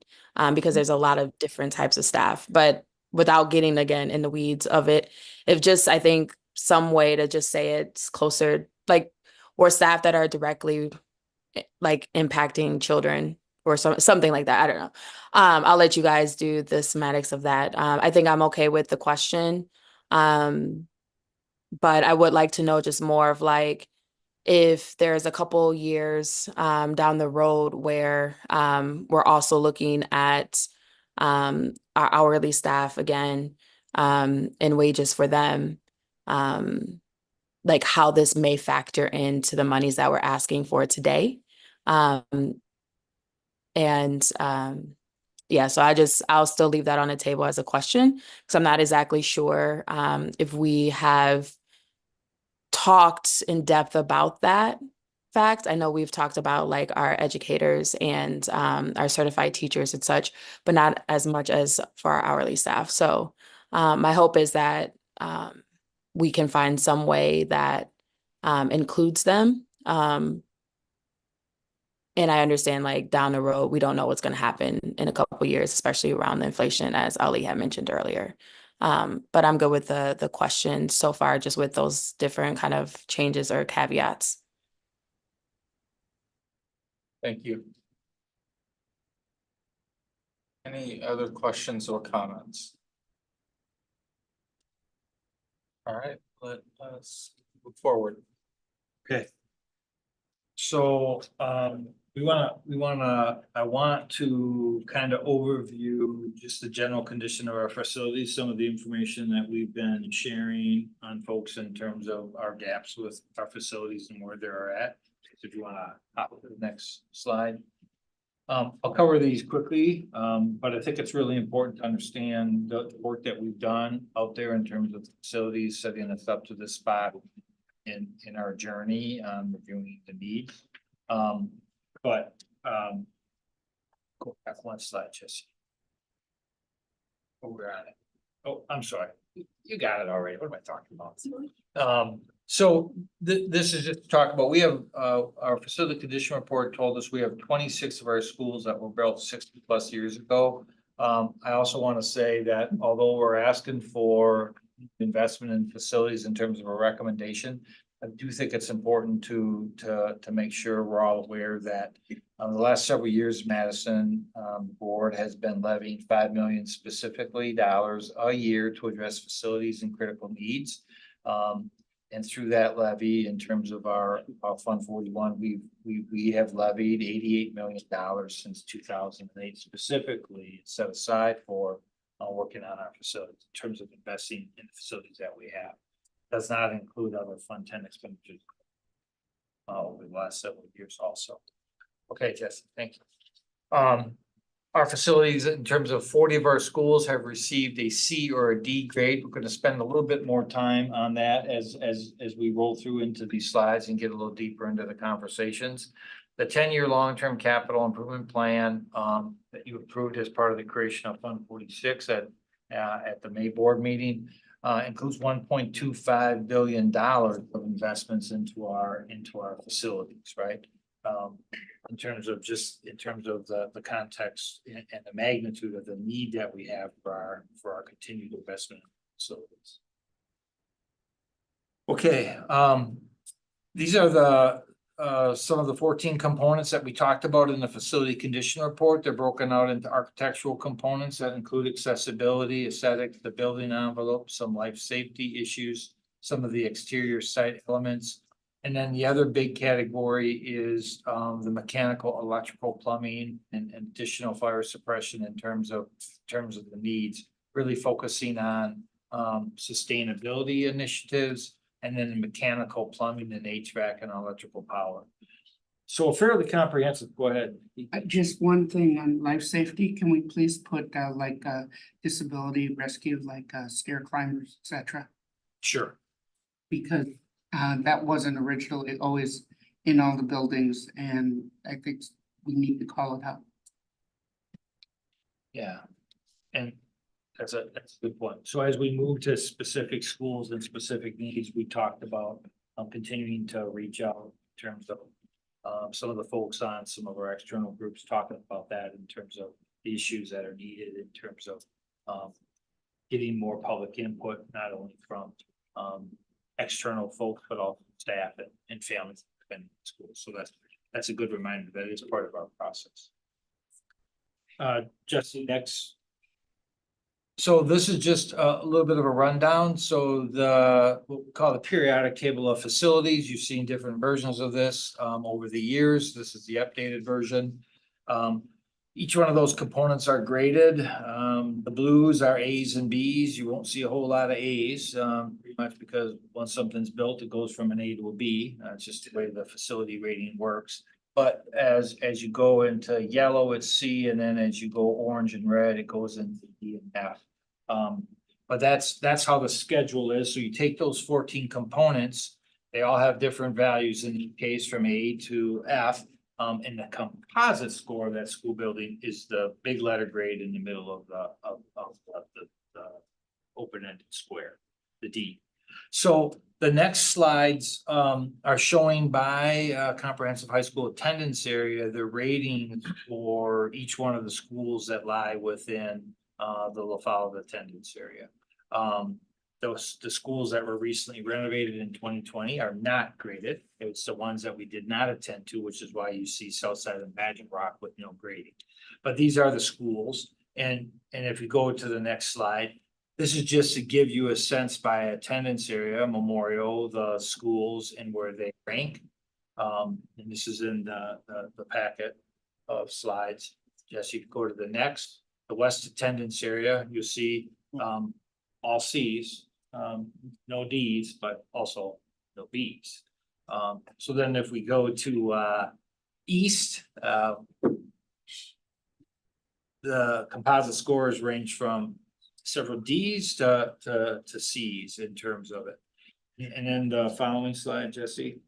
because there's a lot of different types of staff. But without getting again in the weeds of it, if just, I think some way to just say it's closer, like, or staff that are directly like impacting children or something like that. I don't know. I'll let you guys do the semantics of that. I think I'm okay with the question. But I would like to know just more of like, if there's a couple years down the road where we're also looking at our hourly staff again, and wages for them, like how this may factor into the monies that we're asking for today. Yeah, so I'll still leave that on the table as a question, because I'm not exactly sure if we have talked in depth about that fact. I know we've talked about like our educators and our certified teachers and such, but not as much as for our hourly staff. So my hope is that we can find some way that includes them. And I understand like down the road, we don't know what's going to happen in a couple of years, especially around the inflation, as Ali had mentioned earlier. But I'm good with the question so far, just with those different kind of changes or caveats. Thank you. Any other questions or comments? All right, let us move forward. Okay. So, I want to kind of overview just the general condition of our facilities, some of the information that we've been sharing on folks in terms of our gaps with our facilities and where they're at. So if you want to hop to the next slide. I'll cover these quickly, but I think it's really important to understand the work that we've done out there in terms of facilities, setting us up to this spot in our journey on reviewing the needs. Go back one slide, Jesse. Oh, we're on it. Oh, I'm sorry. You got it already. What am I talking about? So this is just to talk about, we have our facility condition report told us we have 26 of our schools that were built 60+ years ago. I also want to say that although we're asking for investment in facilities in terms of a recommendation, I do think it's important to make sure we're all aware that the last several years, Madison board has been levying $5 million specifically a year to address facilities and critical needs. And through that levy, in terms of our Fund 41, we have levied $88 million since 2008, specifically set aside for working on our facilities in terms of investing in the facilities that we have. Does not include other Fund 10 expenditures over the last several years also. Okay, Jesse, thank you. Our facilities, in terms of 40 of our schools, have received a C or a D grade. We're going to spend a little bit more time on that as we roll through into these slides and get a little deeper into the conversations. The 10-year long-term capital improvement plan that you approved as part of the creation of Fund 46 at the May board meeting includes $1.25 billion of investments into our facilities, right? In terms of the context and the magnitude of the need that we have for our continued investment in facilities. Okay, these are some of the 14 components that we talked about in the facility condition report. They're broken out into architectural components that include accessibility, aesthetics, the building envelope, some life safety issues, some of the exterior site elements. And then the other big category is the mechanical, electrical, plumbing and additional fire suppression in terms of the needs. Really focusing on sustainability initiatives and then mechanical, plumbing and HVAC and electrical power. So fairly comprehensive, go ahead. Just one thing on life safety, can we please put like disability rescue, like stair climbers, et cetera? Sure. Because that wasn't originally always in all the buildings, and I think we need to call it out. Yeah, and that's a good point. So as we move to specific schools and specific needs, we talked about continuing to reach out in terms of some of the folks on some of our external groups talking about that in terms of the issues that are needed in terms of getting more public input, not only from external folks, but also staff and families in schools. So that's a good reminder that is part of our process. Jesse, next. So this is just a little bit of a rundown. So what we call the periodic table of facilities, you've seen different versions of this over the years. This is the updated version. Each one of those components are graded. The blues are A's and B's. You won't see a whole lot of A's, pretty much because once something's built, it goes from an A to a B. It's just the way the facility rating works. But as you go into yellow, it's C, and then as you go orange and red, it goes into D and F. But that's how the schedule is. So you take those 14 components, they all have different values in each case from A to F. And the composite score of that school building is the big letter grade in the middle of the open-ended square, the D. So the next slides are showing by comprehensive high school attendance area the ratings for each one of the schools that lie within the LaFollette attendance area. The schools that were recently renovated in 2020 are not graded. It's the ones that we did not attend to, which is why you see Southside and Magic Rock with no grading. But these are the schools. And if you go to the next slide, this is just to give you a sense by attendance area, Memorial, the schools and where they rank. And this is in the packet of slides. Jesse, you go to the next. The West attendance area, you'll see all C's. No D's, but also no B's. So then if we go to East, the composite scores range from several D's to C's in terms of it. And then the following slide, Jesse.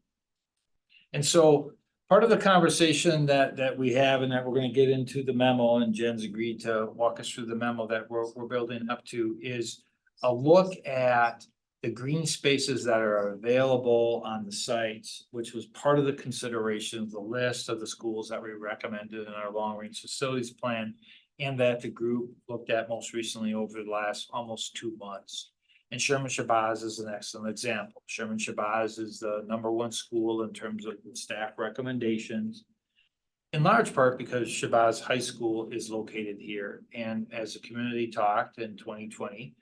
And so part of the conversation that we have and that we're going to get into the memo, and Jen's agreed to walk us through the memo that we're building up to, is a look at the green spaces that are available on the sites, which was part of the consideration of the list of the schools that we recommended in our long range facilities plan, and that the group looked at most recently over the last almost 2 months. And Sherman-Shabazz is an excellent example. Sherman-Shabazz is the #1 school in terms of the staff recommendations, in large part because Shabazz High School is located here. And as the community talked in 2020,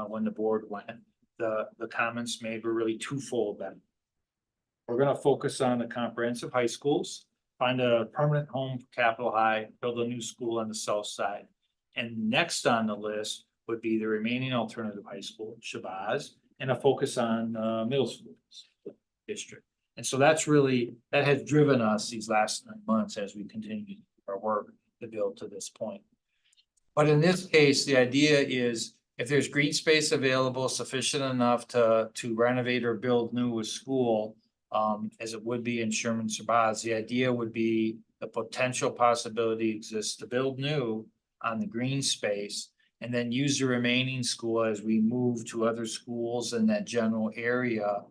when the board went, the comments made were really twofold. Then we're going to focus on the comprehensive high schools, find a permanent home for Capitol High, build a new school on the south side. And next on the list would be the remaining alternative high school, Shabazz, and a focus on middle schools district. And so that has driven us these last 9 months as we continue our work to build to this point. But in this case, the idea is if there's green space available sufficient enough to renovate or build new with school, as it would be in Sherman-Shabazz, the idea would be the potential possibility exists to build new on the green space and then use the remaining school as we move to other schools in that general area,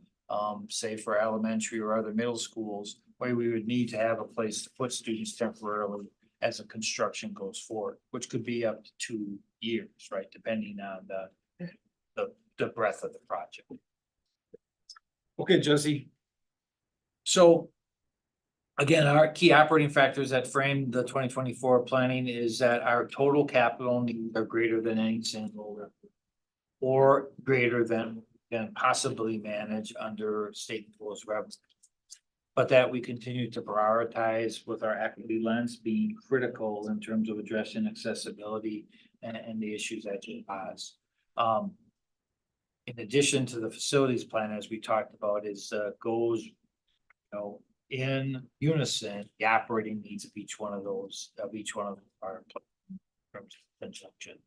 say for elementary or other middle schools, where we would need to have a place to put students temporarily as the construction goes forward, which could be up to 2 years, right? Depending on the breadth of the project. Okay, Jesse. So again, our key operating factors that frame the 2024 planning is that our total capital needs are greater than any single or greater than can possibly manage under state imposed revenue. But that we continue to prioritize with our equity lens being critical in terms of addressing accessibility and the issues that you pose. In addition to the facilities plan, as we talked about, is goes, in unison, the operating needs of each one of those, our conjunction.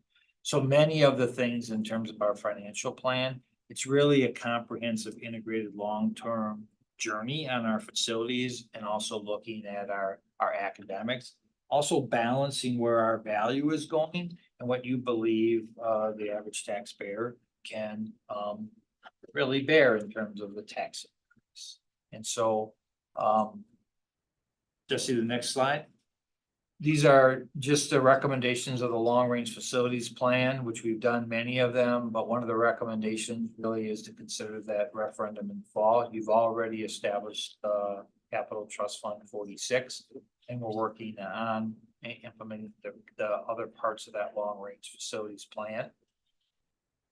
So many of the things in terms of our financial plan, it's really a comprehensive, integrated, long-term journey on our facilities and also looking at our academics, also balancing where our value is going and what you believe the average taxpayer can really bear in terms of the tax increase. And so just see the next slide. These are just the recommendations of the long-range facilities plan, which we've done many of them, but one of the recommendations really is to consider that referendum in fall. You've already established Capital Trust Fund 46, and we're working on implementing the other parts of that long-range facilities plan.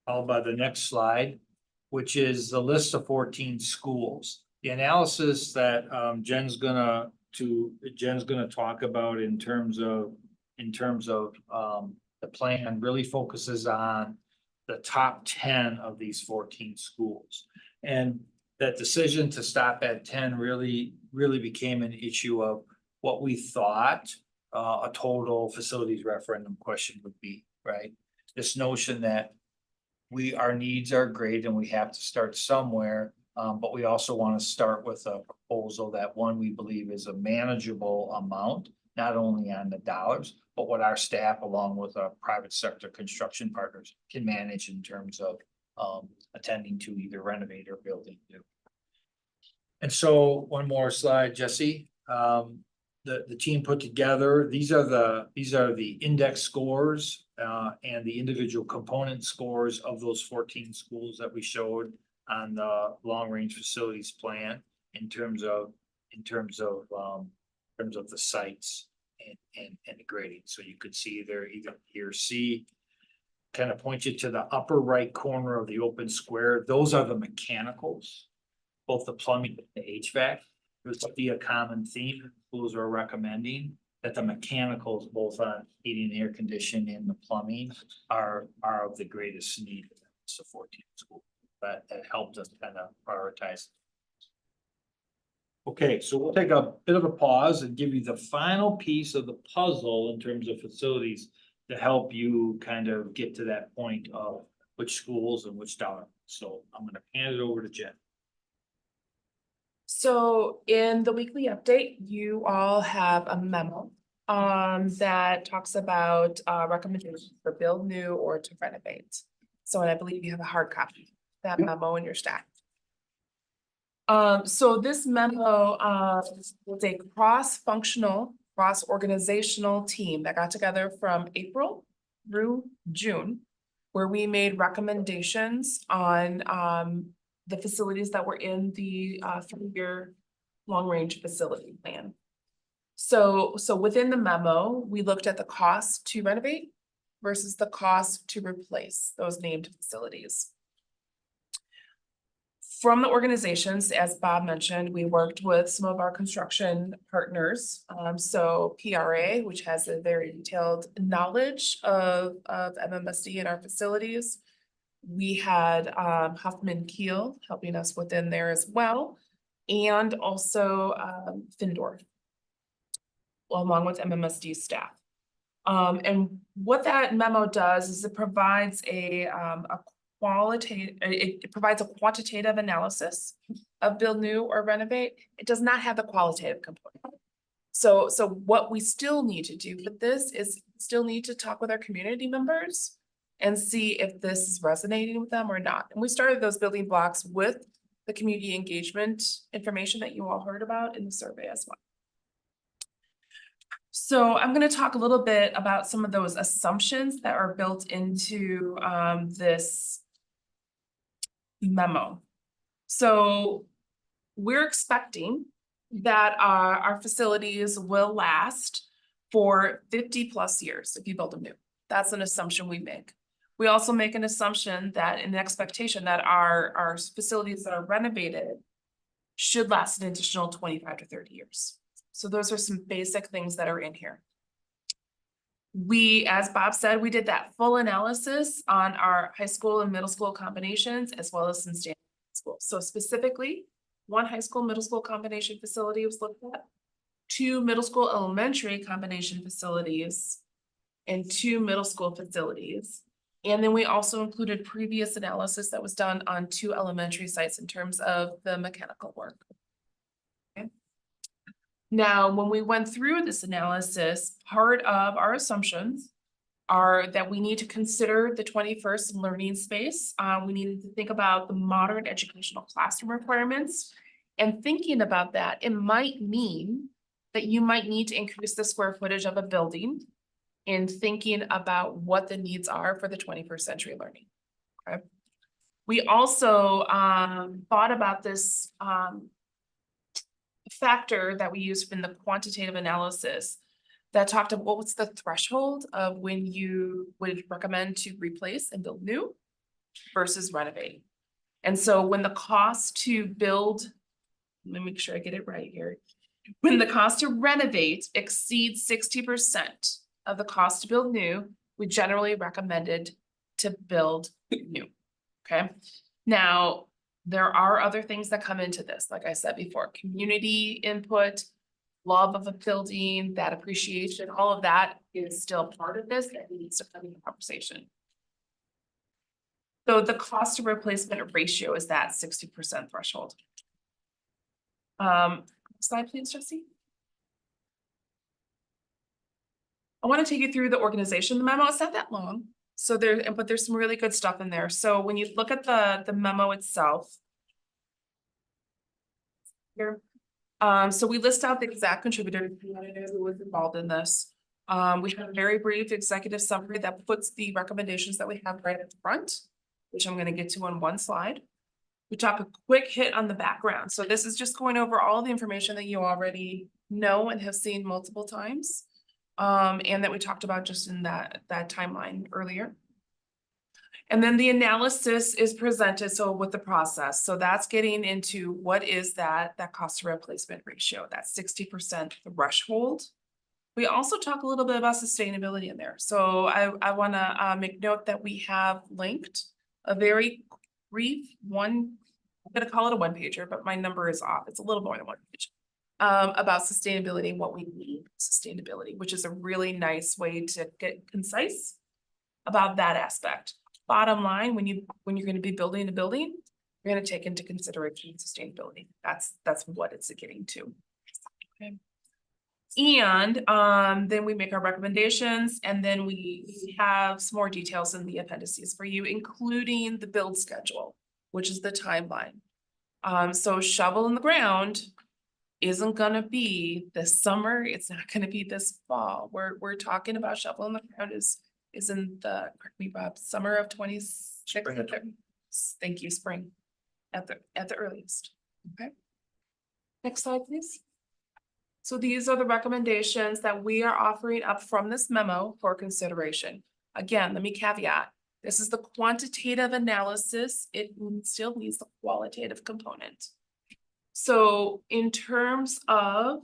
Followed by the next slide, which is the list of 14 schools. The analysis that Jen's gonna talk about in terms of the plan really focuses on the top 10 of these 14 schools. And that decision to stop at 10 really became an issue of what we thought a total facilities referendum question would be, right? This notion that our needs are great and we have to start somewhere. But we also want to start with a proposal that we believe is a manageable amount, not only on the dollars, but what our staff, along with our private sector construction partners, can manage in terms of attending to either renovate or building new. And so one more slide, Jesse. The team put together, these are the index scores and the individual component scores of those 14 schools that we showed on the long-range facilities plan in terms of the sites and the grading. So you could see there either B or C. Kind of point you to the upper right corner of the open square. Those are the mechanicals, both the plumbing and the HVAC. There's be a common theme. Schools are recommending that the mechanicals, both on heating and air conditioning and the plumbing, are of the greatest need. So 14 schools. That helped us kind of prioritize. Okay, so we'll take a bit of a pause and give you the final piece of the puzzle in terms of facilities to help you kind of get to that point of which schools and which dollar. So I'm going to hand it over to Jen. So in the weekly update, you all have a memo that talks about recommendations for build new or to renovate. So, and I believe you have a hard copy. That memo in your stack. So this memo was a cross-functional, cross-organizational team that got together from April through June, where we made recommendations on the facilities that were in the 3-year long-range facility plan. So within the memo, we looked at the cost to renovate versus the cost to replace those named facilities. From the organizations, as Bob mentioned, we worked with some of our construction partners. So PRA, which has a very detailed knowledge of MMSD in our facilities. We had Huffman Keel helping us within there as well. And also Findorf, along with MMSD staff. And what that memo does is it provides it provides a quantitative analysis of build new or renovate. It does not have the qualitative component. So what we still need to do with this is still need to talk with our community members and see if this is resonating with them or not. And we started those building blocks with the community engagement information that you all heard about in the survey as well. So I'm going to talk a little bit about some of those assumptions that are built into this memo. So we're expecting that our facilities will last for 50+ years if you build them new. That's an assumption we make. We also make an assumption that an expectation that our facilities that are renovated should last an additional 25 to 30 years. So those are some basic things that are in here. We, as Bob said, we did that full analysis on our high school and middle school combinations as well as some standard schools. So specifically, one high school, middle school combination facility was looked at, 2 middle school elementary combination facilities, and 2 middle school facilities. And then we also included previous analysis that was done on 2 elementary sites in terms of the mechanical work. Okay. Now, when we went through this analysis, part of our assumptions are that we need to consider the 21st learning space. We needed to think about the modern educational classroom requirements. And thinking about that, it might mean that you might need to increase the square footage of a building in thinking about what the needs are for the 21st century learning. Okay. We also thought about this factor that we used in the quantitative analysis that talked about what's the threshold of when you would recommend to replace and build new versus renovate. And so when the cost to build, let me make sure I get it right here. When the cost to renovate exceeds 60% of the cost to build new, we generally recommended to build new, okay? Now, there are other things that come into this, like I said before, community input, love of a building, that appreciation, all of that is still part of this that needs to come in the conversation. So the cost to replacement ratio is that 60% threshold. Slide please, Jesse. I want to take you through the organization memo. It's not that long. So but there's some really good stuff in there. So when you look at the memo itself. Here. So we list out the exact contributor who was involved in this. We have a very brief executive summary that puts the recommendations that we have right at the front, which I'm going to get to on one slide. We talk a quick hit on the background. So this is just going over all the information that you already know and have seen multiple times. And that we talked about just in that timeline earlier. And then the analysis is presented, so with the process. So that's getting into what is that cost to replacement ratio, that 60% threshold. We also talk a little bit about sustainability in there. So I want to make note that we have linked a very brief one, I'm going to call it a one pager, but my number is off. It's a little more than one page. About sustainability and what we need sustainability, which is a really nice way to get concise about that aspect. Bottom line, when you're going to be building a building, you're going to take into consideration sustainability. That's what it's getting to. Okay. And then we make our recommendations, and then we have some more details in the appendices for you, including the build schedule, which is the timeline. So shovel in the ground isn't gonna be this summer, it's not gonna be this fall. We're talking about shovel in the ground is in the, correct me, Bob, summer of 26. Thank you, spring at the earliest. Okay. Next slide, please. So these are the recommendations that we are offering up from this memo for consideration. Again, let me caveat, this is the quantitative analysis. It still needs the qualitative component. So in terms of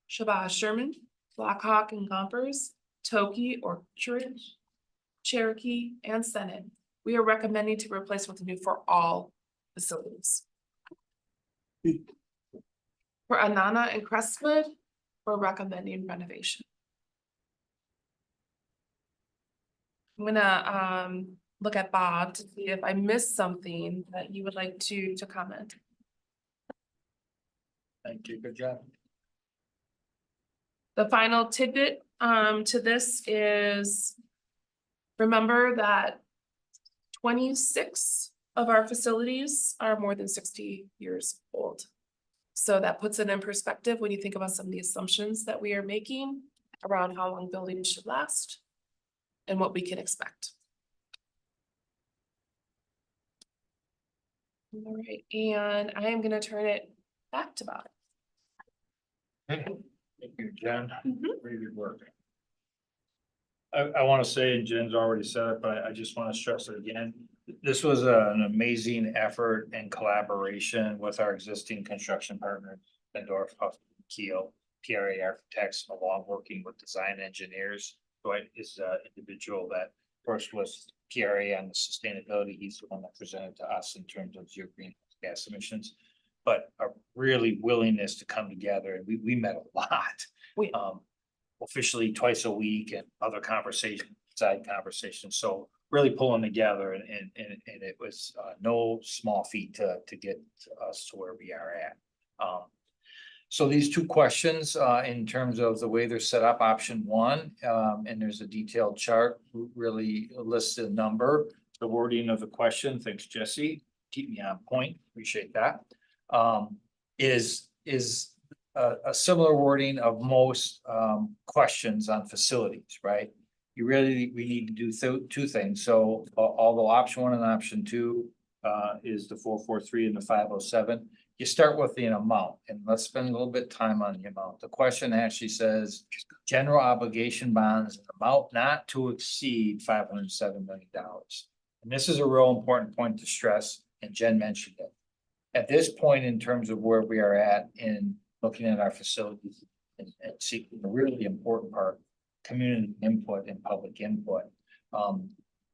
Shabbat Sherman, Blackhawk and Gompers, Toki or Cherokee and Senate, we are recommending to replace with new for all facilities. For Anana and Crestwood, we're recommending renovation. I'm gonna look at Bob to see if I missed something that you would like to comment. Thank you, good job. The final tidbit to this is, remember that 26 of our facilities are more than 60 years old. So that puts it in perspective when you think about some of the assumptions that we are making around how long buildings should last and what we can expect. All right, and I am going to turn it back to Bob. Thank you, Jen. Very good work. I want to say, and Jen's already said it, but I just want to stress it again. This was an amazing effort and collaboration with our existing construction partner, Bendorf, Huff, Keel, PRA Architects, along working with design engineers. Dwight is an individual that first was PRA on the sustainability. He's the one that presented to us in terms of zero greenhouse gas emissions. But a really willingness to come together, and we met a lot. Officially twice a week and other conversations, side conversations. So really pulling together and it was no small feat to get us to where we are at. So these two questions, in terms of the way they're set up, option one, and there's a detailed chart, really lists a number, the wording of the question. Thanks, Jesse. Keep me on point. Appreciate that. Is a similar wording of most questions on facilities, right? We need to do two things. So although option one and option two is the 443 and the 507, you start with the amount, and let's spend a little bit of time on the amount. The question actually says general obligation bonds amount not to exceed $507 million. And this is a real important point to stress, and Jen mentioned it. At this point, in terms of where we are at in looking at our facilities and seeking the really important part, community input and public input.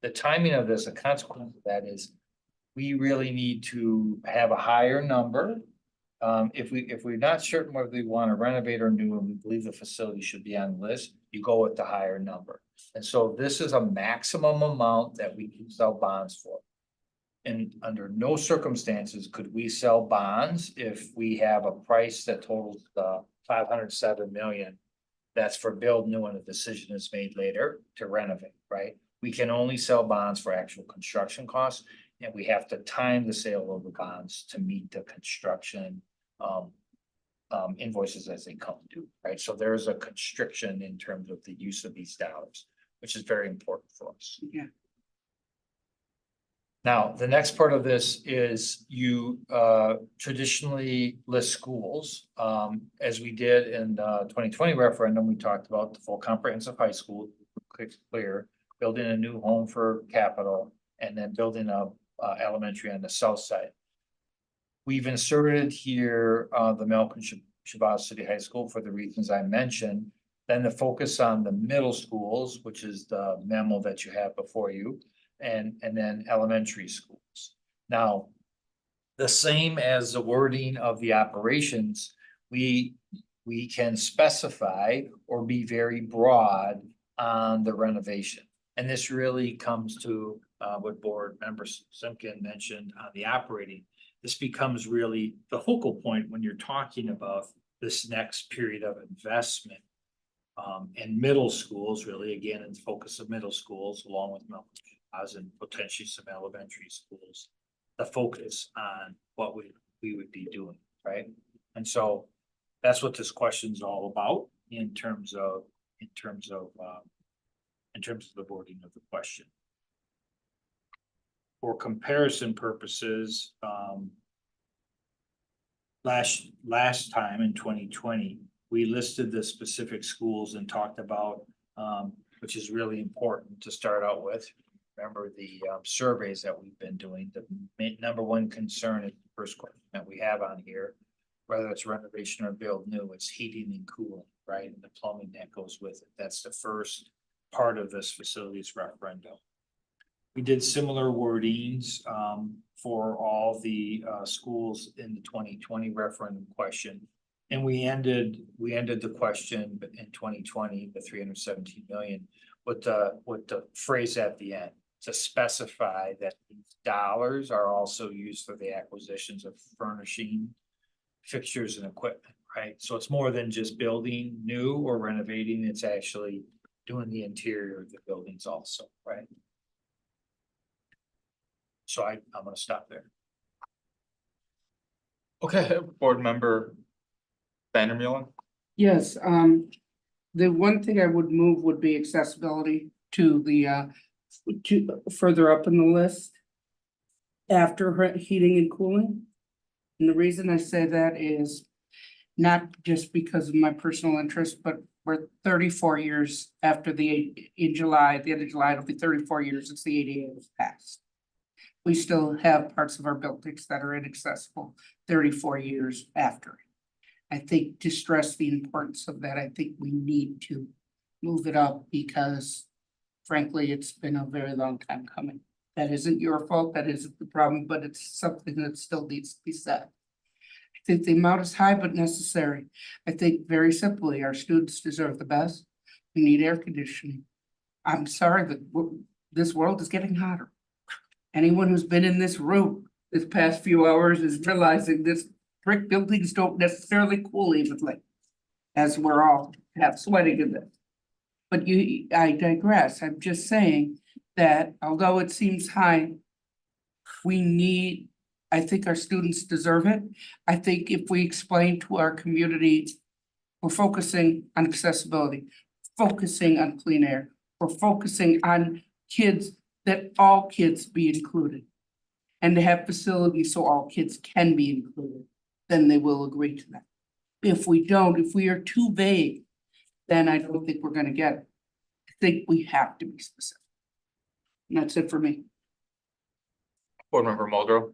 The timing of this, a consequence of that is we really need to have a higher number. If we're not certain whether we want to renovate or new, and we believe the facility should be on the list, you go with the higher number. And so this is a maximum amount that we can sell bonds for. And under no circumstances could we sell bonds if we have a price that totals the 507 million. That's for build new and a decision is made later to renovate, right? We can only sell bonds for actual construction costs, and we have to time the sale of the bonds to meet the construction invoices as they come due, right? So there is a constriction in terms of the use of these dollars, which is very important for us. Yeah. Now, the next part of this is you traditionally list schools. As we did in the 2020 referendum, we talked about the full comprehensive high school, clear, building a new home for capital, and then building a elementary on the south side. We've inserted here the Malcolm Shabazz City High School for the reasons I mentioned. Then the focus on the middle schools, which is the memo that you have before you. And then elementary schools. Now, the same as the wording of the operations, we can specify or be very broad on the renovation. And this really comes to what board member Simkin mentioned on the operating. This becomes really the focal point when you're talking about this next period of investment. And middle schools, really, again, in the focus of middle schools, along with Malcolm and potentially some elementary schools, the focus on what we would be doing, right? And so that's what this question is all about in terms of the wording of the question. For comparison purposes, last time in 2020, we listed the specific schools and talked about, which is really important to start out with. Remember the surveys that we've been doing. The number one concern is the first question that we have on here, whether it's renovation or build new, it's heating and cooling, right? And the plumbing that goes with it. That's the first part of this facilities referendum. We did similar wordings for all the schools in the 2020 referendum question. And we ended the question in 2020, the 317 million, with the phrase at the end to specify that these dollars are also used for the acquisitions of furnishing, fixtures and equipment, right? So it's more than just building new or renovating, it's actually doing the interior of the buildings also, right? So I'm gonna stop there. Okay, board member Vandermeulen. Yes, the one thing I would move would be accessibility to the, to further up in the list. After heating and cooling. And the reason I say that is not just because of my personal interest, but we're 34 years after in July, at the end of July, it'll be 34 years since the ADA was passed. We still have parts of our buildings that are inaccessible 34 years after. I think to stress the importance of that, I think we need to move it up because frankly, it's been a very long time coming. That isn't your fault, that isn't the problem, but it's something that still needs to be said. I think the amount is high but necessary. I think very simply, our students deserve the best. We need air conditioning. I'm sorry that this world is getting hotter. Anyone who's been in this room this past few hours is realizing this brick buildings don't necessarily cool evenly, as we're all half sweating in this. But I digress. I'm just saying that although it seems high, I think our students deserve it. I think if we explain to our community, we're focusing on accessibility, focusing on clean air, we're focusing on kids, that all kids be included. And to have facilities so all kids can be included, then they will agree to that. If we don't, if we are too vague, then I don't think we're gonna get it. I think we have to be specific. And that's it for me. Board Member Muldrow.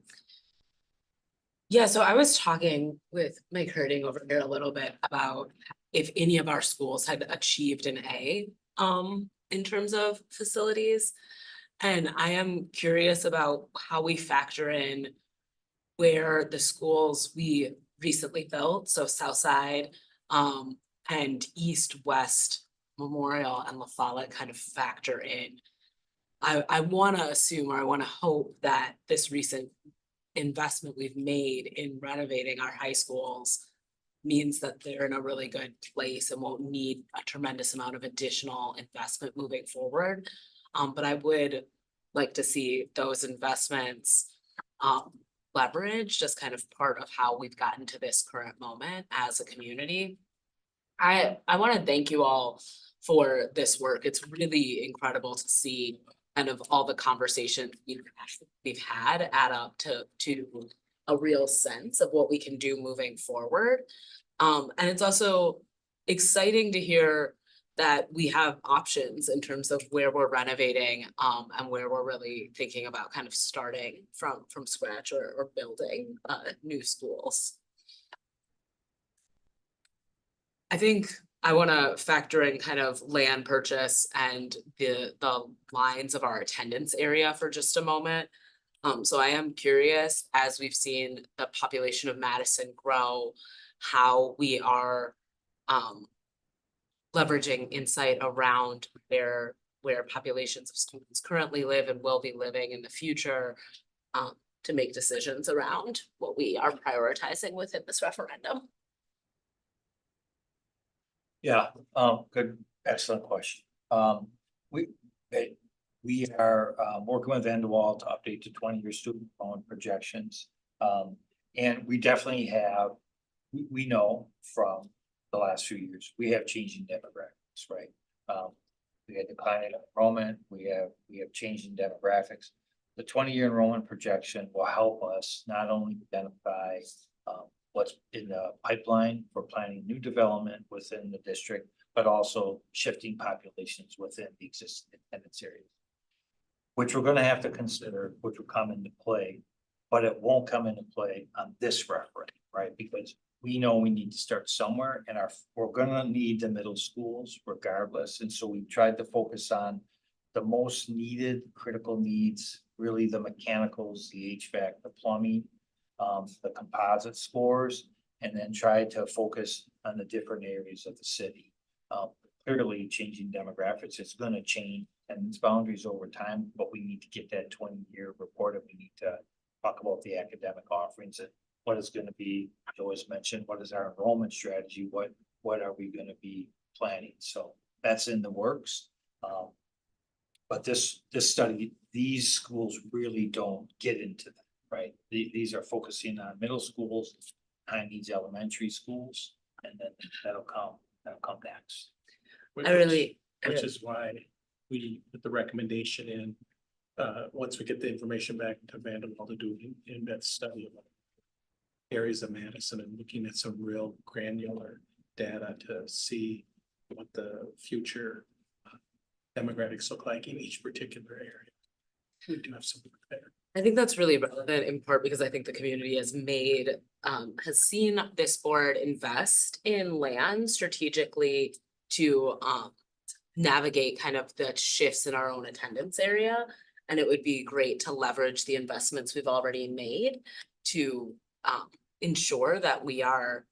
Yeah, so I was talking with Mike Herding over here a little bit about if any of our schools had achieved an A in terms of facilities. And I am curious about how we factor in where the schools we recently built, so Southside and East, West, Memorial and La Follette kind of factor in. I want to assume, or I want to hope that this recent investment we've made in renovating our high schools means that they're in a really good place and won't need a tremendous amount of additional investment moving forward. But I would like to see those investments leveraged as kind of part of how we've gotten to this current moment as a community. I want to thank you all for this work. It's really incredible to see kind of all the conversations we've had add up to a real sense of what we can do moving forward. And it's also exciting to hear that we have options in terms of where we're renovating and where we're really thinking about kind of starting from scratch or building new schools. I think I want to factor in kind of land purchase and the lines of our attendance area for just a moment. So I am curious, as we've seen the population of Madison grow, how we are leveraging insight around where populations of students currently live and will be living in the future to make decisions around what we are prioritizing within this referendum. Yeah, good, excellent question. We are working with Endwall to update the 20-year student loan projections. And we definitely have, we know from the last few years, we have changing demographics, right? We had declining enrollment, we have changing demographics. The 20-year enrollment projection will help us not only identify what's in the pipeline for planning new development within the district, but also shifting populations within the existing attendance areas, which we're going to have to consider, which will come into play, but it won't come into play on this referendum, right? Because we know we need to start somewhere, and we're going to need the middle schools regardless. And so we've tried to focus on the most needed critical needs, really the mechanicals, the HVAC, the plumbing, the composite scores, and then try to focus on the different areas of the city. Clearly changing demographics, it's going to change and its boundaries over time, but we need to get that 20-year report, and we need to talk about the academic offerings and what is going to be, I always mentioned, what is our enrollment strategy? What are we going to be planning? So that's in the works. But this study, these schools really don't get into that, right? These are focusing on middle schools, high needs elementary schools, and then that'll come next. Which is why we put the recommendation in, once we get the information back to Vanderbilt to do in that study. areas of Madison and looking at some real granular data to see what the future demographics look like in each particular area. We do have some work there. I think that's really relevant in part because I think the community has seen this board invest in land strategically to navigate kind of the shifts in our own attendance area. And it would be great to leverage the investments we've already made to ensure that we are,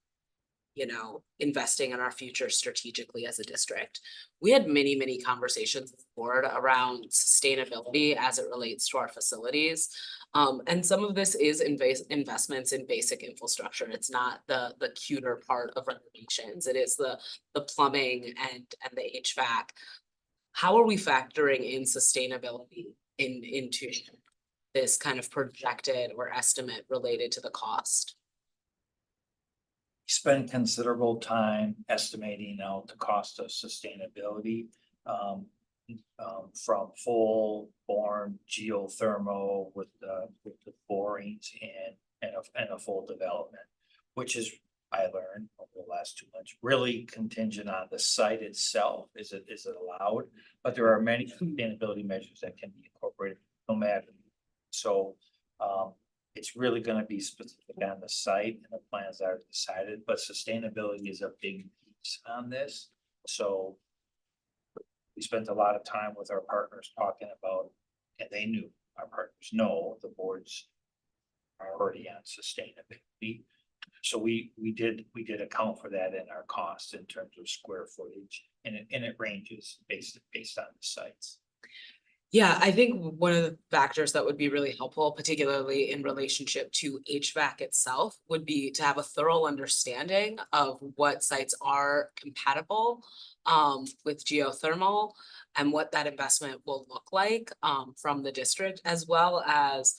investing in our future strategically as a district. We had many conversations with the board around sustainability as it relates to our facilities. And some of this is investments in basic infrastructure. It's not the cuter part of renovations. It is the plumbing and the HVAC. How are we factoring in sustainability into this kind of projected or estimate related to the cost? Spend considerable time estimating out the cost of sustainability. From full borne geothermal with the borings and a full development, which is, I learned over the last 2 months, really contingent on the site itself. Is it allowed? But there are many sustainability measures that can be incorporated no matter. So it's really going to be specific on the site and the plans that are decided, but sustainability is a big piece on this. So we spent a lot of time with our partners talking about, and they knew, our partners know the board's priority on sustainability. So we did account for that in our costs in terms of square footage, and it ranges based on the sites. Yeah, I think one of the factors that would be really helpful, particularly in relationship to HVAC itself, would be to have a thorough understanding of what sites are compatible with geothermal and what that investment will look like from the district, as well as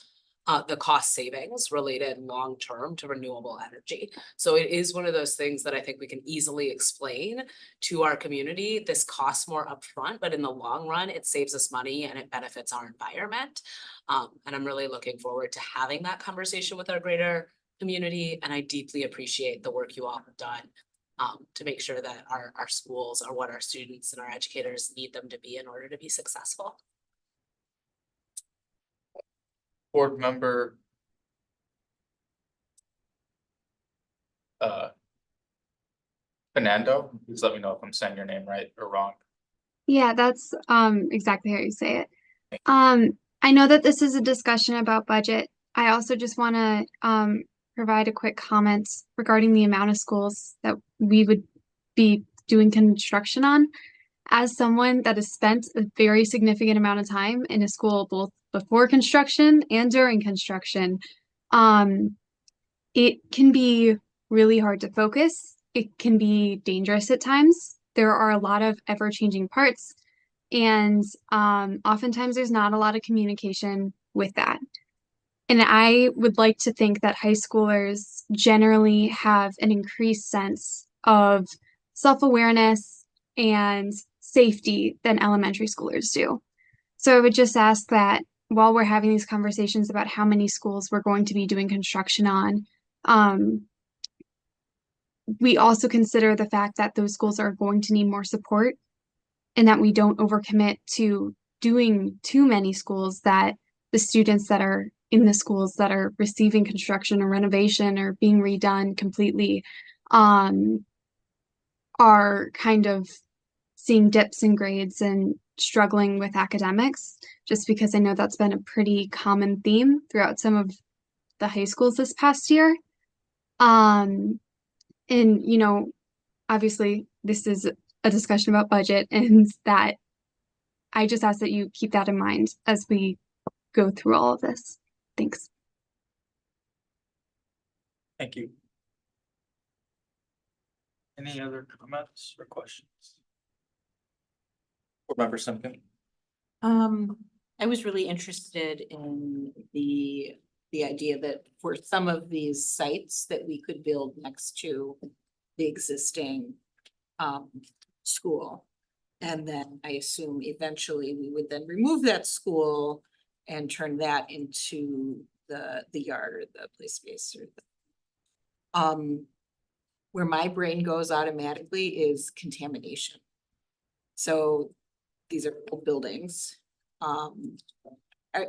the cost savings related long-term to renewable energy. So it is one of those things that I think we can easily explain to our community. This costs more upfront, but in the long run, it saves us money and it benefits our environment. And I'm really looking forward to having that conversation with our greater community. And I deeply appreciate the work you all have done to make sure that our schools are what our students and our educators need them to be in order to be successful. Board member Fernando, please let me know if I'm saying your name right or wrong. Yeah, that's exactly how you say it. I know that this is a discussion about budget. I also just want to provide a quick comment regarding the amount of schools that we would be doing construction on. As someone that has spent a very significant amount of time in a school both before construction and during construction, it can be really hard to focus. It can be dangerous at times. There are a lot of ever-changing parts, and oftentimes there's not a lot of communication with that. And I would like to think that high schoolers generally have an increased sense of self-awareness and safety than elementary schoolers do. So I would just ask that while we're having these conversations about how many schools we're going to be doing construction on, we also consider the fact that those schools are going to need more support and that we don't overcommit to doing too many schools, that the students that are in the schools that are receiving construction or renovation or being redone completely are kind of seeing dips in grades and struggling with academics, just because I know that's been a pretty common theme throughout some of the high schools this past year. And, obviously this is a discussion about budget, and that I just ask that you keep that in mind as we go through all of this. Thanks. Thank you. Any other comments or questions? Board member Simkin. I was really interested in the idea that for some of these sites that we could build next to the existing school. And then I assume eventually we would then remove that school and turn that into the yard or the play space or where my brain goes automatically is contamination. So these are old buildings.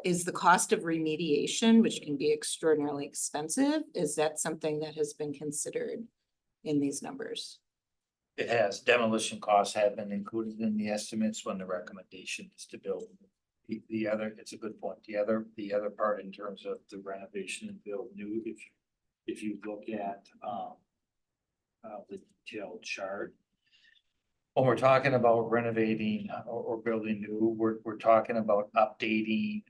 Is the cost of remediation, which can be extraordinarily expensive, is that something that has been considered in these numbers? It has, demolition costs have been included in the estimates when the recommendation is to build. The other, it's a good point, the other part in terms of the renovation and build new, if you look at, the detailed chart. When we're talking about renovating or building new, we're talking about updating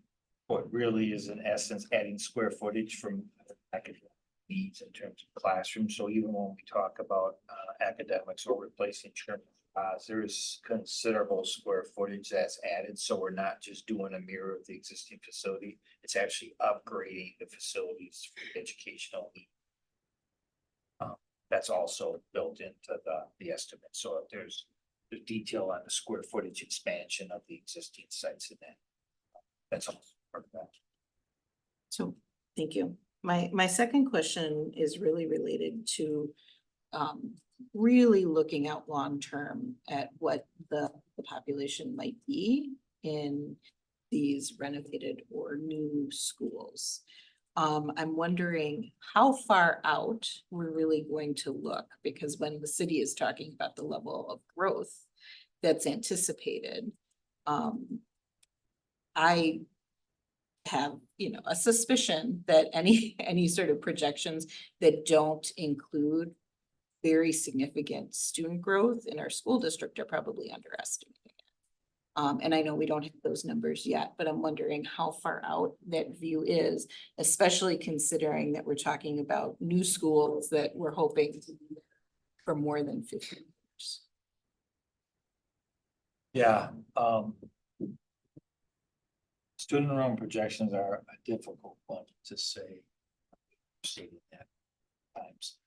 what really is in essence adding square footage from academic needs in terms of classrooms. So even when we talk about academics or replacing term, there is considerable square footage that's added. So we're not just doing a mirror of the existing facility. It's actually upgrading the facilities for educational needs. That's also built into the estimate. So there's the detail on the square footage expansion of the existing sites in that. That's all part of that. So, thank you. My second question is really related to really looking out long-term at what the population might be in these renovated or new schools. I'm wondering how far out we're really going to look, because when the city is talking about the level of growth that's anticipated, I have, a suspicion that any sort of projections that don't include very significant student growth in our school district are probably underestimating it. And I know we don't have those numbers yet, but I'm wondering how far out that view is, especially considering that we're talking about new schools that we're hoping to be for more than 50 years. Yeah, student enrollment projections are a difficult one to say. At times.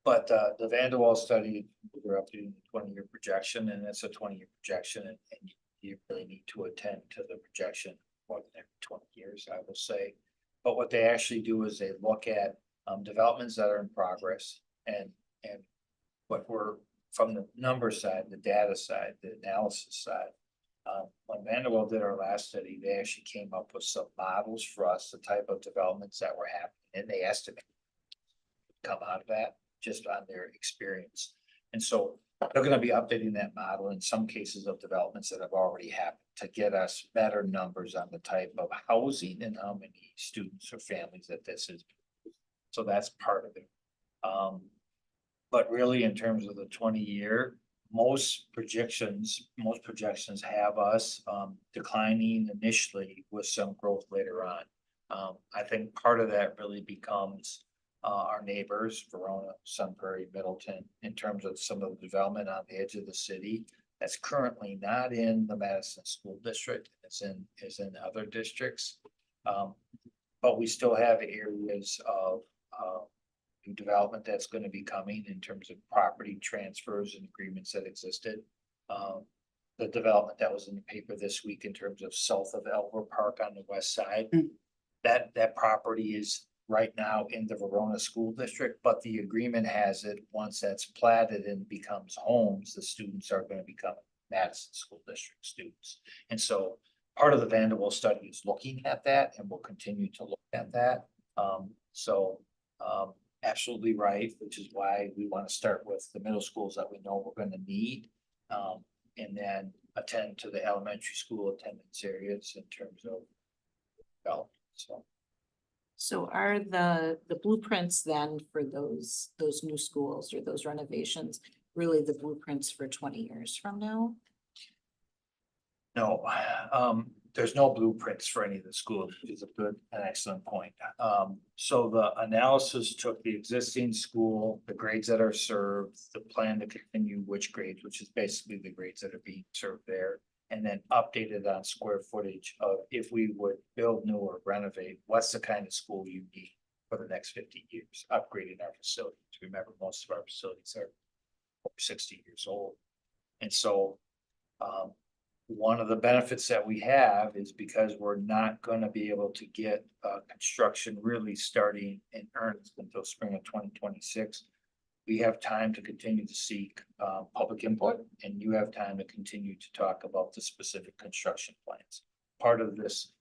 But the Vanderwall study, we're updating the 20-year projection, and it's a 20-year projection, and you really need to attend to the projection for the next 20 years, I will say. But what they actually do is they look at developments that are in progress and what we're from the number side, the data side, the analysis side. When Vanderwall did our last study, they actually came up with some models for us, the type of developments that were happening, and they estimate come out of that just on their experience. And so they're going to be updating that model in some cases of developments that have already happened to get us better numbers on the type of housing and how many students or families that this is. So that's part of it. But really in terms of the 20-year, most projections have us declining initially with some growth later on. I think part of that really becomes our neighbors, Verona, Sun Prairie, Middleton, in terms of some of the development on the edge of the city that's currently not in the Madison School District, is in other districts. But we still have areas of new development that's going to be coming in terms of property transfers and agreements that existed. The development that was in the paper this week in terms of south of Elver Park on the west side, that property is right now in the Verona School District, but the agreement has it, once that's platted and becomes homes, the students are going to become Madison School District students. And so part of the Vanderwall study is looking at that, and we'll continue to look at that. Absolutely right, which is why we want to start with the middle schools that we know we're going to need, and then attend to the elementary school attendance areas in terms of development. So are the blueprints then for those new schools or those renovations really the blueprints for 20 years from now? No, there's no blueprints for any of the schools, which is a good and excellent point. So the analysis took the existing school, the grades that are served, the plan to continue which grades, which is basically the grades that are being served there, and then updated on square footage of if we would build new or renovate, what's the kind of school you need for the next 50 years, upgrading our facilities. Remember, most of our facilities are over 60 years old. And so one of the benefits that we have is because we're not gonna be able to get construction really starting in earnest until spring of 2026. We have time to continue to seek public input, and you have time to continue to talk about the specific construction plans. Part of this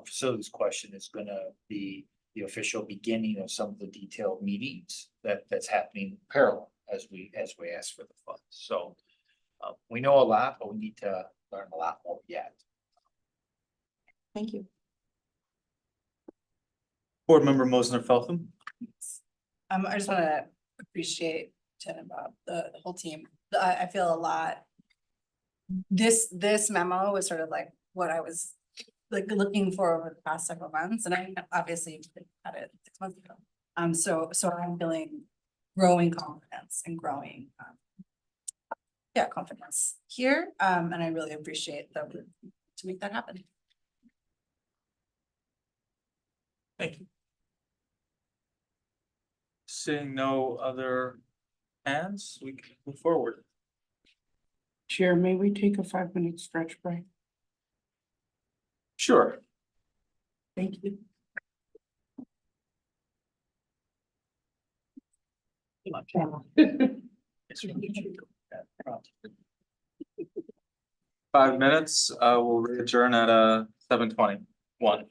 facilities question is gonna be the official beginning of some of the detailed meetings that's happening parallel as we ask for the funds. So we know a lot, but we need to learn a lot more yet. Thank you. Board Member Mosner Feltham. I just wanna appreciate Jen and Bob, the whole team. I feel a lot. This memo was sort of like what I was like looking for over the past several months, and I obviously had it 6 months ago. So I'm feeling growing confidence and growing, confidence here. And I really appreciate the work to make that happen. Thank you. Seeing no other hands, we can move forward. Chair, may we take a 5-minute stretch break? Sure. Thank you. Five minutes, we'll adjourn at 7:21.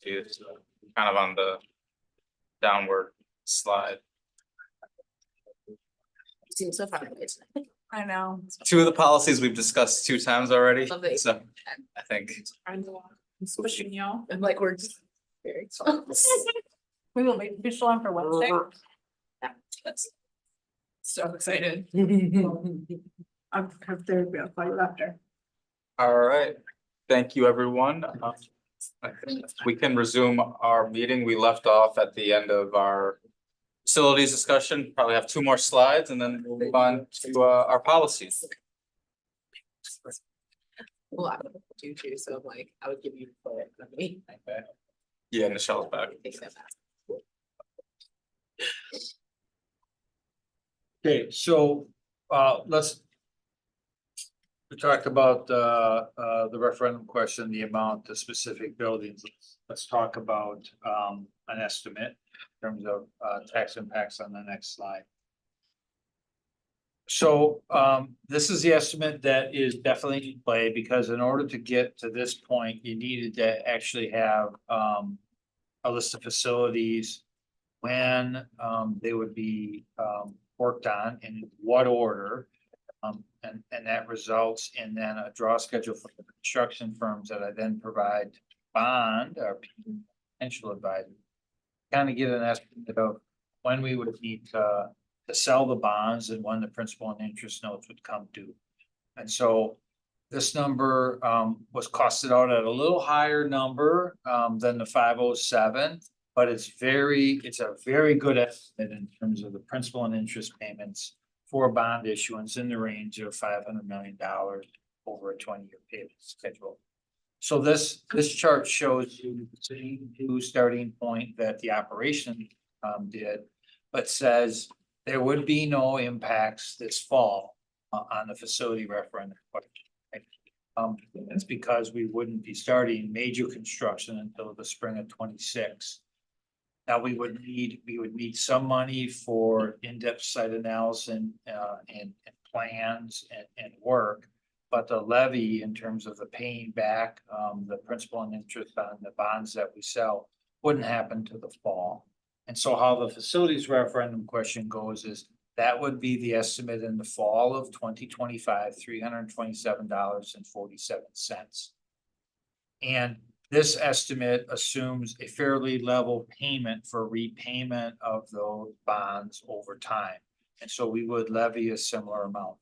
It's kind of on the downward slide. Seems so far away. I know. Two of the policies we've discussed 2 times already, Love that. so I think. I'm squishing y'all. I'm like, we're just very close. We will be official on for Wednesday. So excited. I'll have therapy, I'll call you after. All right, thank you, everyone. I think we can resume our meeting. We left off at the end of our facilities discussion. Probably have 2 more slides and then we'll move on to our policies. Well, I would do too, so I'm like, I would give you credit for me. Yeah, Michelle's back. Take that back. Okay, so, we talked about, the referendum question, the amount, the specific buildings. Let's talk about, an estimate in terms of, tax impacts on the next slide. So, this is the estimate that is definitely in play, because in order to get to this point, you needed to actually have, a list of facilities, when, they would be, worked on, in what order. And that results in then a draw schedule for the construction firms that I then provide bond or potential advisor. Kind of get an estimate of when we would need to sell the bonds and when the principal and interest notes would come due. And so this number was costed out at a little higher number than the 507, but it's a very good estimate in terms of the principal and interest payments for bond issuance in the range of $500 million over a 20-year payment schedule. So this chart shows you the same new starting point that the operation did, but says there would be no impacts this fall on the facility referendum question. That's because we wouldn't be starting major construction until the spring of 26. Now, we would need some money for in-depth site analysis and plans and work. But the levy, in terms of the paying back, the principal and interest on the bonds that we sell, wouldn't happen to the fall. And so how the facilities referendum question goes is that would be the estimate in the fall of 2025, $327.47. And this estimate assumes a fairly level payment for repayment of those bonds over time. And so we would levy a similar amount.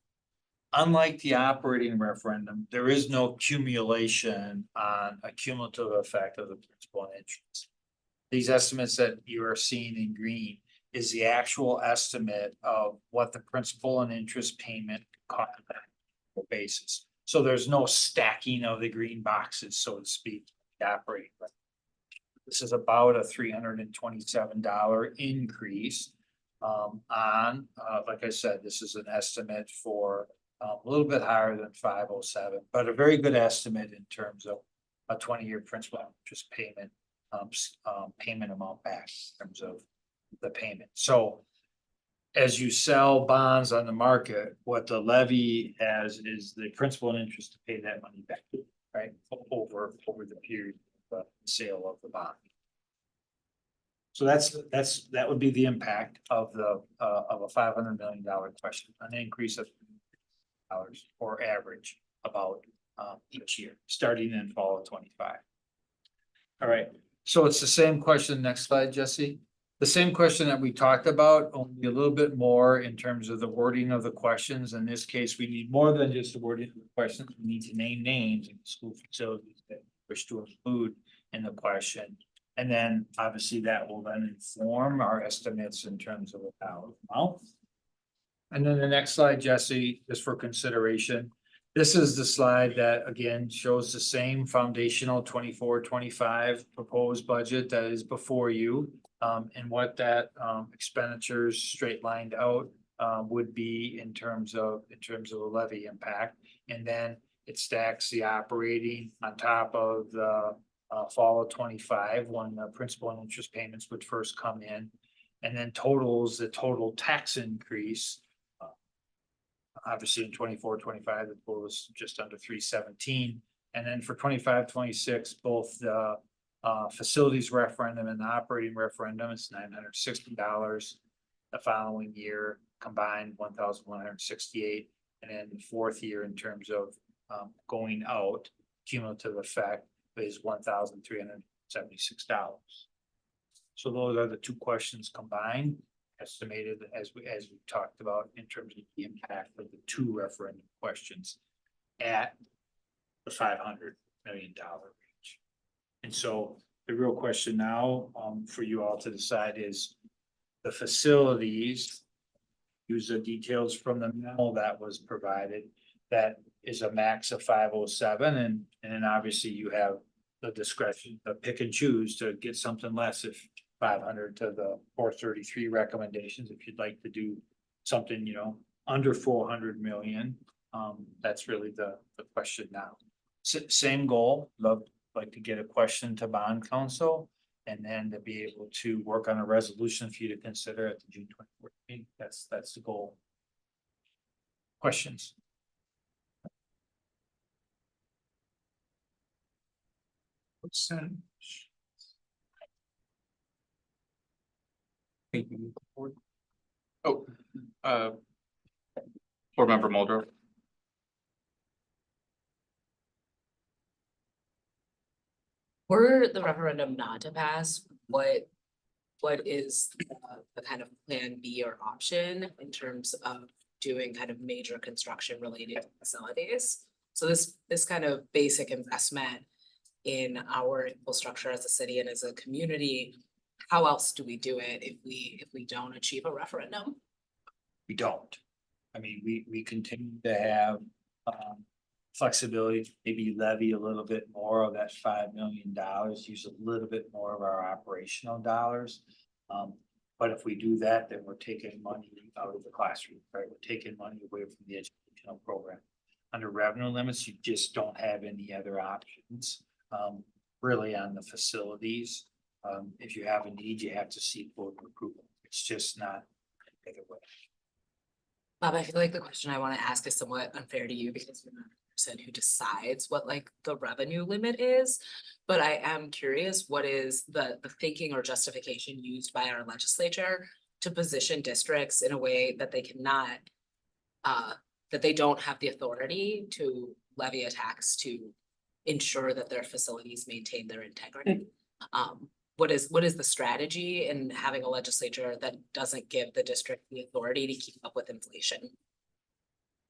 Unlike the operating referendum, there is no accumulation on a cumulative effect of the principal and interest. These estimates that you are seeing in green is the actual estimate of what the principal and interest payment cost on a basis. So there's no stacking of the green boxes, so to speak. Operating. This is about a $327 increase on, like I said, this is an estimate for a little bit higher than 507, but a very good estimate in terms of a 20-year principal interest payment, payment amount back in terms of the payment. So as you sell bonds on the market, what the levy has is the principal and interest to pay that money back. Right, over the period of the sale of the bond. So that would be the impact of a $500 million question, an increase of dollars or average about each year, starting in fall of 25. All right, so it's the same question. Next slide, Jesse. The same question that we talked about, only a little bit more in terms of the wording of the questions. In this case, we need more than just the wording of the questions. We need to name names in school facilities that we wish to include in the question. And then obviously that will then inform our estimates in terms of the dollar amount. And then the next slide, Jesse, is for consideration. This is the slide that again shows the same foundational 24-25 proposed budget that is before you. And what that expenditures straight lined out would be in terms of the levy impact. And then it stacks the operating on top of the fall of 25 when the principal and interest payments would first come in, and then totals the total tax increase. Obviously in 24-25, the total was just under 317. And then for 25-26, both the facilities referendum and the operating referendum is $960. The following year combined $1,168, and then the fourth year in terms of going out cumulative effect is $1,376. So those are the two questions combined, estimated as we talked about in terms of the impact of the two referendum questions at the $500 million range. And so the real question now for you all to decide is the facilities. Use the details from the memo that was provided. That is a max of 507, and then obviously you have the discretion to pick and choose to get something less if 500 to the 433 recommendations. If you'd like to do something, you know, under 400 million, that's really the question now. Same goal. Like to get a question to bond council, and then to be able to work on a resolution for you to consider at the June 24th meeting. That's the goal. Questions? Oh, Board Member Muldrow. Were the referendum not to pass, what is the kind of plan B or option in terms of doing kind of major construction related facilities? So this kind of basic investment in our infrastructure as a city and as a community, how else do we do it if we don't achieve a referendum? We don't. I mean, we continue to have flexibility to maybe levy a little bit more of that $5 million, use a little bit more of our operational dollars. But if we do that, then we're taking money out of the classroom, right? We're taking money away from the educational program. Under revenue limits, you just don't have any other options, really on the facilities. If you have a need, you have to seek board approval. It's just not take it away. Bob, I feel like the question I want to ask is somewhat unfair to you because you're not the person who decides what like the revenue limit is. But I am curious, what is the thinking or justification used by our legislature to position districts in a way that they cannot, that they don't have the authority to levy a tax to ensure that their facilities maintain their integrity? What is the strategy in having a legislature that doesn't give the district the authority to keep up with inflation?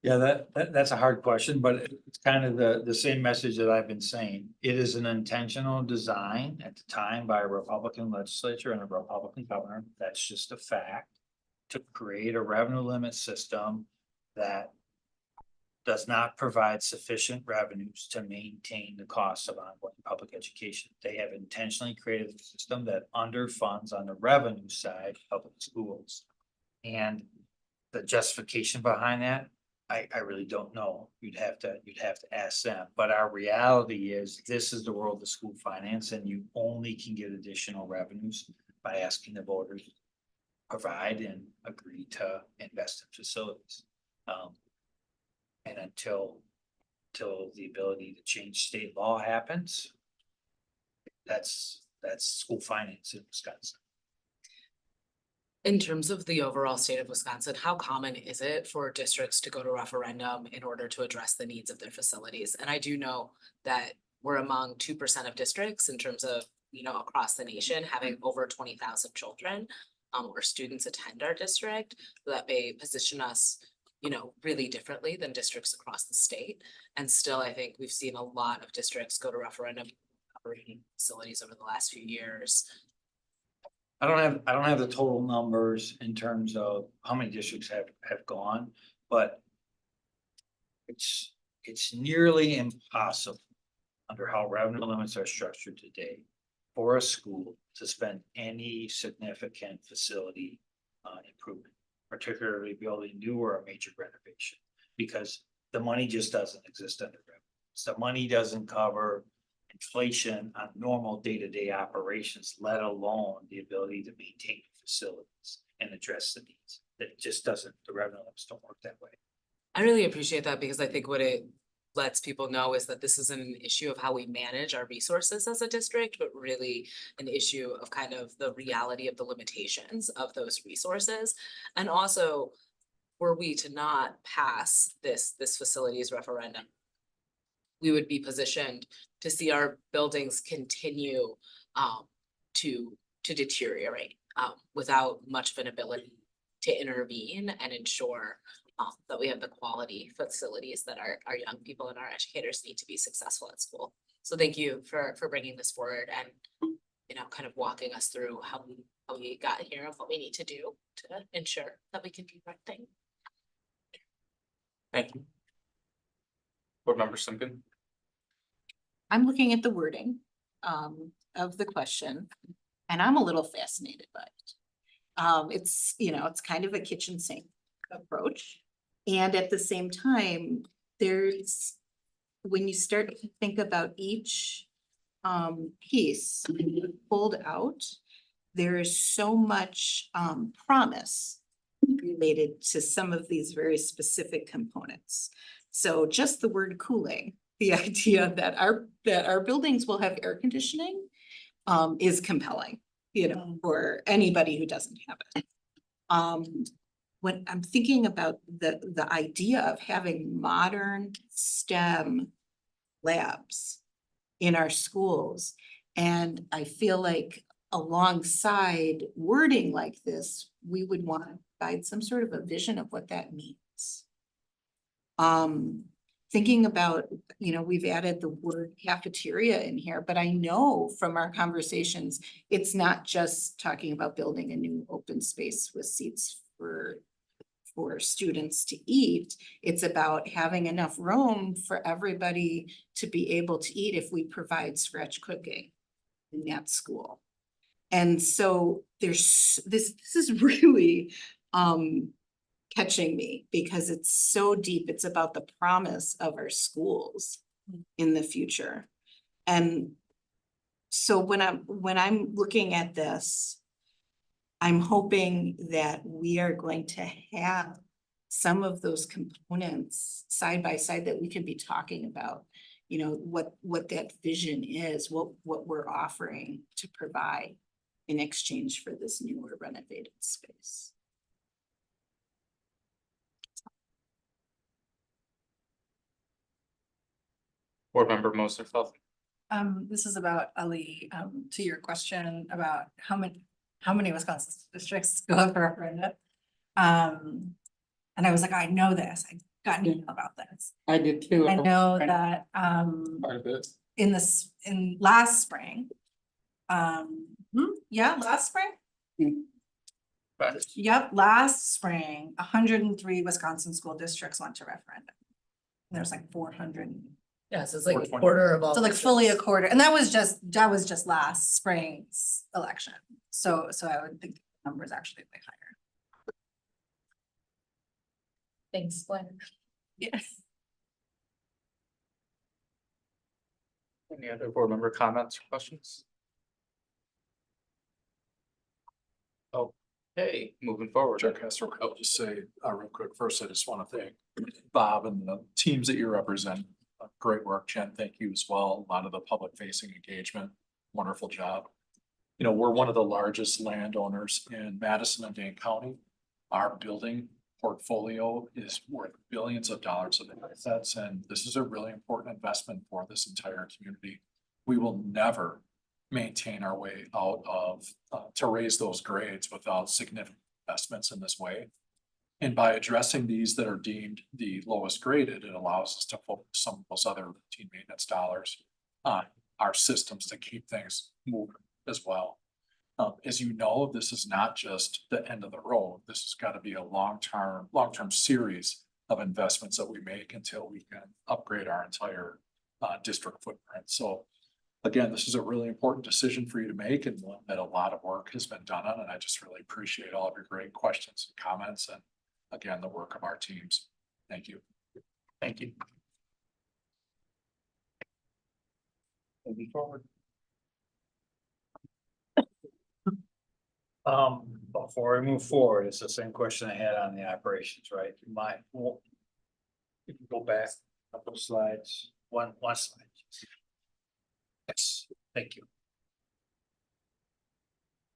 Yeah, that's a hard question, but it's kind of the same message that I've been saying. It is an intentional design at the time by a Republican legislature and a Republican governor. That's just a fact, to create a revenue limit system that does not provide sufficient revenues to maintain the costs of ongoing public education. They have intentionally created a system that underfunds on the revenue side public schools. And the justification behind that, I really don't know. You'd have to ask them. But our reality is this is the world of school finance, and you only can get additional revenues by asking the voters to provide and agree to invest in facilities. And until the ability to change state law happens, that's school finance in Wisconsin. In terms of the overall state of Wisconsin, how common is it for districts to go to referendum in order to address the needs of their facilities? And I do know that we're among 2% of districts in terms of, you know, across the nation having over 20,000 children or students attend our district. So that may position us, you know, really differently than districts across the state. And still, I think we've seen a lot of districts go to referendum operating facilities over the last few years. I don't have the total numbers in terms of how many districts have gone, but it's nearly impossible under how revenue limits are structured today for a school to spend any significant facility improvement, particularly building new or a major renovation, because the money just doesn't exist under revenues. The money doesn't cover inflation on normal day-to-day operations, let alone the ability to maintain facilities and address the needs. That just doesn't, the revenue limits don't work that way. I really appreciate that because I think what it lets people know is that this isn't an issue of how we manage our resources as a district, but really an issue of kind of the reality of the limitations of those resources. And also, were we to not pass this facilities referendum, we would be positioned to see our buildings continue to deteriorate without much of an ability to intervene and ensure that we have the quality facilities that our young people and our educators need to be successful at school. So thank you for bringing this forward and, you know, kind of walking us through how we got here and what we need to do to ensure that we can do the right thing. Thank you. Board Member Simkin? I'm looking at the wording of the question, and I'm a little fascinated by it. It's, you know, it's kind of a kitchen sink approach. And at the same time, there's, when you start to think about each piece pulled out, there is so much promise related to some of these very specific components. So just the word cooling, the idea that our buildings will have air conditioning is compelling, you know, for anybody who doesn't have it. When I'm thinking about the idea of having modern STEM labs in our schools, and I feel like alongside wording like this, we would want to provide some sort of a vision of what that means. Thinking about, you know, we've added the word cafeteria in here, but I know from our conversations, it's not just talking about building a new open space with seats for students to eat. It's about having enough room for everybody to be able to eat if we provide scratch cooking in that school. And so there's this is really catching me because it's so deep. It's about the promise of our schools in the future. And so when I'm looking at this, I'm hoping that we are going to have some of those components side by side that we can be talking about, you know, what that vision is, what we're offering to provide in exchange for this new or renovated space. Board Member Moserfeld? This is about Ali, to your question about how many Wisconsin districts go up for referendum. And I was like, I know this, I got an email about this. I did too. I know that, in last spring. Yeah, last spring? Yep, last spring, 103 Wisconsin school districts went to referendum. And there's like 400. Yeah, so it's like a quarter of all. So like fully a quarter, and that was just last spring's election. So I would think the number is actually way higher. Thanks, Glenn. Yes. Any other board member comments or questions? Okay, moving forward. Chair Castro, I'll just say real quick, first, I just want to thank Bob and the teams that you represent. Great work, Jen. Thank you as well. A lot of the public facing engagement. Wonderful job. You know, we're one of the largest landowners in Madison and Dane County. Our building portfolio is worth billions of dollars of assets, and this is a really important investment for this entire community. We will never maintain our way out of to raise those grades without significant investments in this way. And by addressing these that are deemed the lowest graded, it allows us to focus some of those other routine maintenance dollars on our systems to keep things moving as well. As you know, this is not just the end of the road. This has got to be a long-term series of investments that we make until we can upgrade our entire district footprint. So again, this is a really important decision for you to make and one that a lot of work has been done on. And I just really appreciate all of your great questions and comments and again, the work of our teams. Thank you. Thank you. Moving forward. Before we move forward, it's the same question I had on the operations, right? If you go back Couple slides, one slide. Yes, thank you.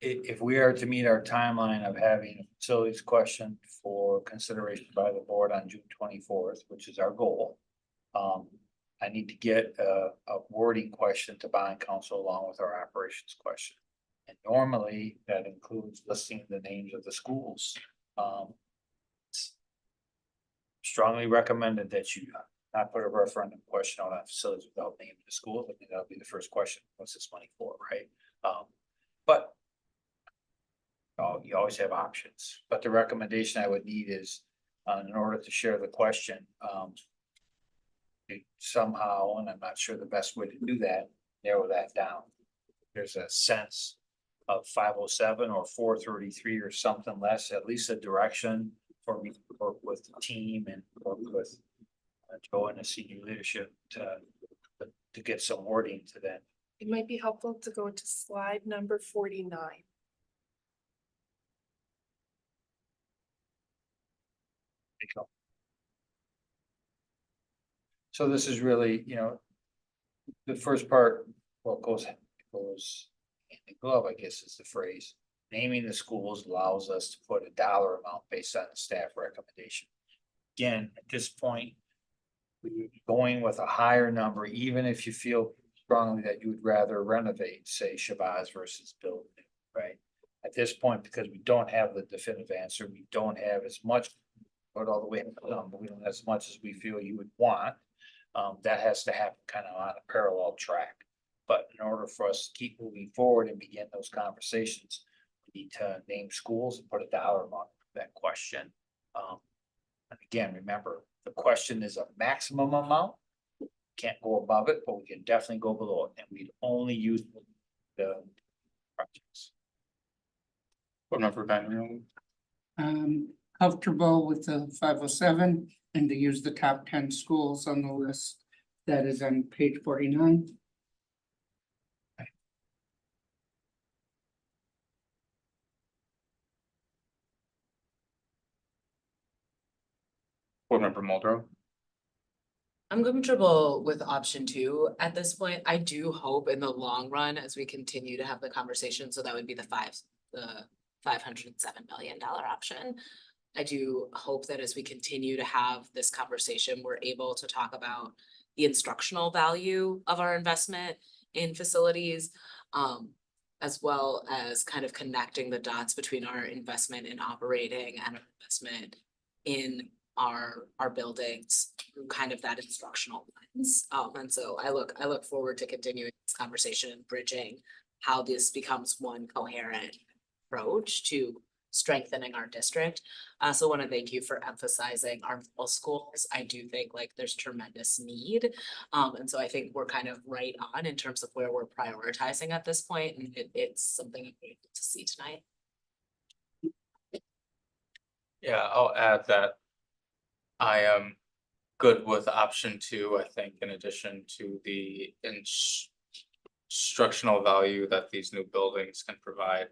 If we are to meet our timeline of having a facilities question for consideration by the board on June 24th, which is our goal. I need to get a wording question to bond council along with our operations question. And normally that includes listing the names of the schools. Strongly recommended that you not put a referendum question on that facilities without naming the school. I think that'll be the first question. What's this money for, right? But you always have options, but the recommendation I would need is, in order to share the question, somehow, and I'm not sure the best way to do that, narrow that down. There's a sense of 507 or 433 or something less, at least a direction for me to work with the team and work with Joe and the senior leadership to get some wording to that. It might be helpful to go to slide number 49. So this is really, the first part, well, goes hand in glove, I guess is the phrase. Naming the schools allows us to put a dollar amount based on the staff recommendation. Again, at this point, we're going with a higher number, even if you feel strongly that you would rather renovate, say Shabazz versus build new, right? At this point, because we don't have the definitive answer, we don't have as much, but all the way, but we don't have as much as we feel you would want. That has to happen kind of on a parallel track. But in order for us to keep moving forward and begin those conversations, we need to name schools and put a dollar amount on that question. And again, remember, the question is a maximum amount. Can't go above it, but we can definitely go below it, and we'd only use the projects. Board Member Van Reelen. Comfortable with the 507 and to use the top 10 schools on the list that is on page 49. Board Member Muldrow. I'm comfortable with option 2 at this point. I do hope in the long run, as we continue to have the conversation, so that would be the $507 million option. I do hope that as we continue to have this conversation, we're able to talk about the instructional value of our investment in facilities, as well as kind of connecting the dots between our investment in operating and our investment in our buildings through kind of that instructional lens. And so I look forward to continuing this conversation and bridging how this becomes one coherent approach to strengthening our district. I also want to thank you for emphasizing our middle schools. I do think like there's tremendous need. And so I think we're kind of right on in terms of where we're prioritizing at this point, and it's something I'm able to see tonight. Yeah, I'll add that I am good with option 2, I think, in addition to the instructional value that these new buildings can provide.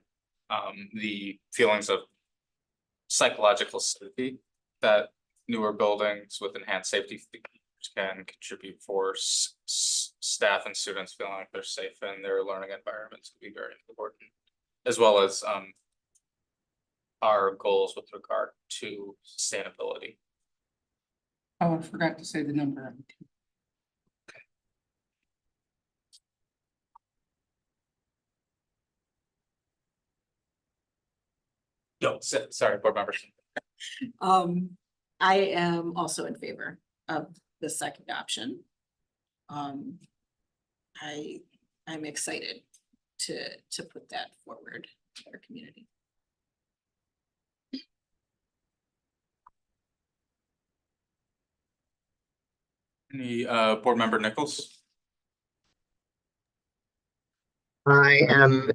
The feelings of psychological safety that newer buildings with enhanced safety can contribute for staff and students feeling like they're safe in their learning environments would be very important, as well as our goals with regard to sustainability. Oh, I forgot to say the number. No, sorry, board members. I am also in favor of the second option. I'm excited to put that forward to our community. Any board member Nichols? I am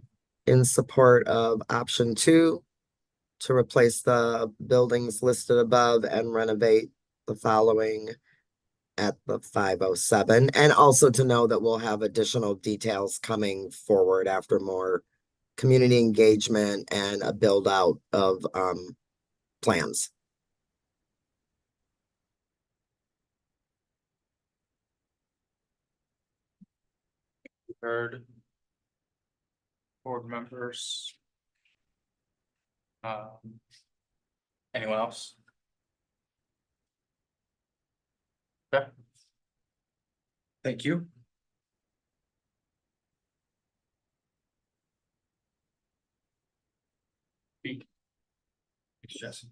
in support of option 2 to replace the buildings listed above and renovate the following at the 507, and also to know that we'll have additional details coming forward after more community engagement and a build out of plans. Heard. Board members. Anyone else? Okay. Thank you. Thanks, Jesse.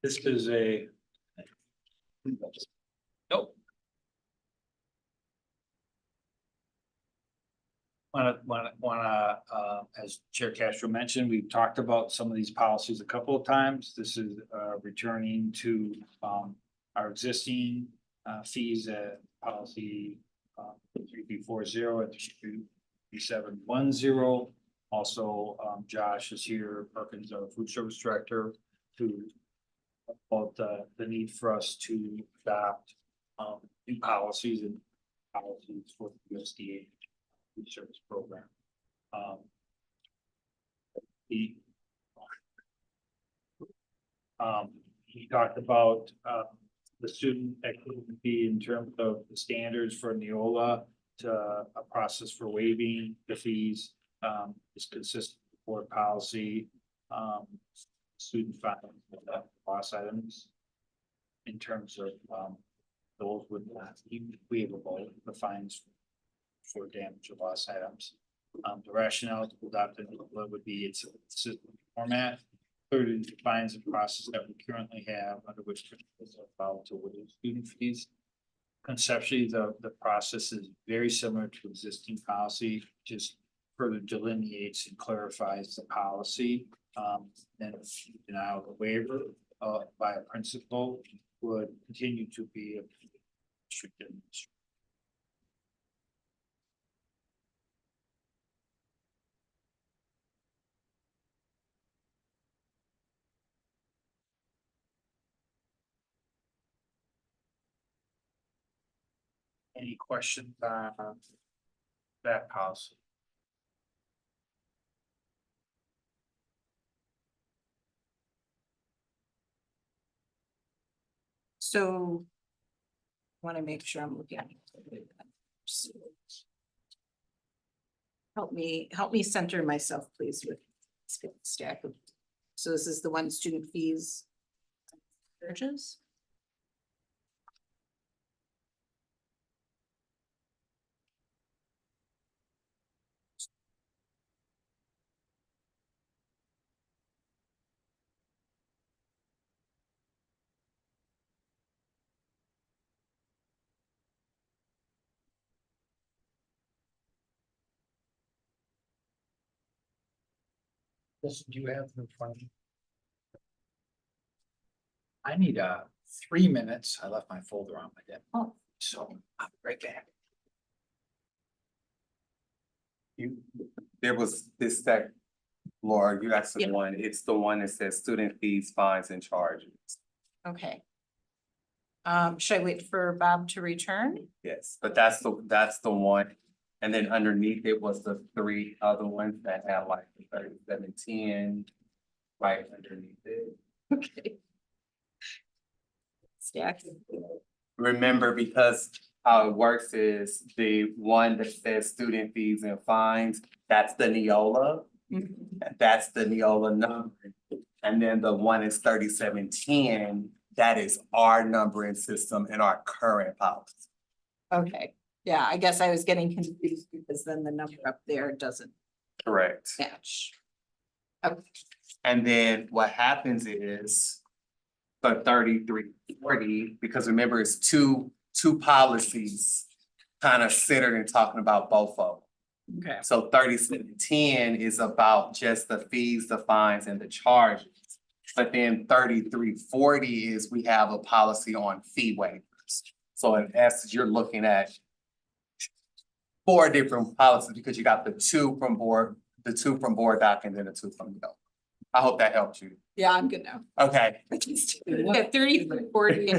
This is a. Nope. As Chair Castro mentioned, we've talked about some of these policies a couple of times. This is returning to our existing fees at policy 3340 and 3710. Also, Josh is here, Perkins, our food service director, to about the need for us to adopt new policies and policies for the USDA food service program. He talked about the student equity in terms of the standards for Neola to a process for waiving the fees is consistent with board policy. Student filings with loss items in terms of those would not be waivable, the fines for damage or loss items. The rationale to adopt it would be it's a system format. Third, it defines the process that we currently have under which principals are followed to waive student fees. Conceptually, the process is very similar to existing policy, just further delineates and clarifies the policy. Then denial of the waiver by a principal would continue to be a restricted. Any questions on that policy? So. Want to make sure I'm looking. Help me center myself, please, with this stack of. So this is the one student fees. Charges. This, do you have in front of you? I need 3 minutes. I left my folder on my desk. Oh, so I'll be right back. There was this stack, Laura, you asked the one, it's the one that says student fees, fines and charges. Okay. Should I wait for Bob to return? Yes, but that's the one. And then underneath it was the 3 other ones that had like the 3710 right underneath it. Okay. Stack. Remember, because how it works is the one that says student fees and fines, that's the Neola. That's the Neola number. And then the one is 3710, that is our numbering system in our current policy. Okay, yeah, I guess I was getting confused because then the number up there doesn't Correct. match. Okay. And then what happens is the 3340, because remember, it's two policies kind of centered and talking about both of them. Okay. So 3710 is about just the fees, the fines and the charges. But then 3340 is we have a policy on fee waivers. So in essence, you're looking at 4 different policies because you got the 2 from board doc and then the 2 from Neola. I hope that helped you. Yeah, I'm good now. Okay. Yeah, 30, 40.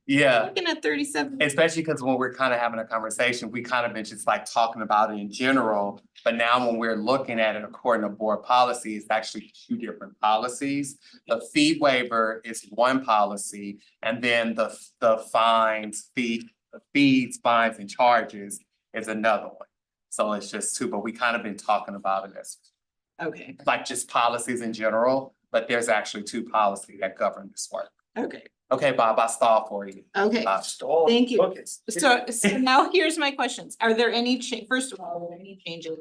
Yeah. Looking at 37. Especially because when we're kind of having a conversation, we kind of been just like talking about it in general. But now when we're looking at it according to board policy, it's actually two different policies. The fee waiver is one policy, and then the fees, fines and charges is another one. So it's just two, but we kind of been talking about it as Okay, like just policies in general, but there's actually two policies that govern this work. okay, Okay, Bob, I stalled for you. okay. Bob. Thank you. So now here's my questions. Are there any first of all, are there any changes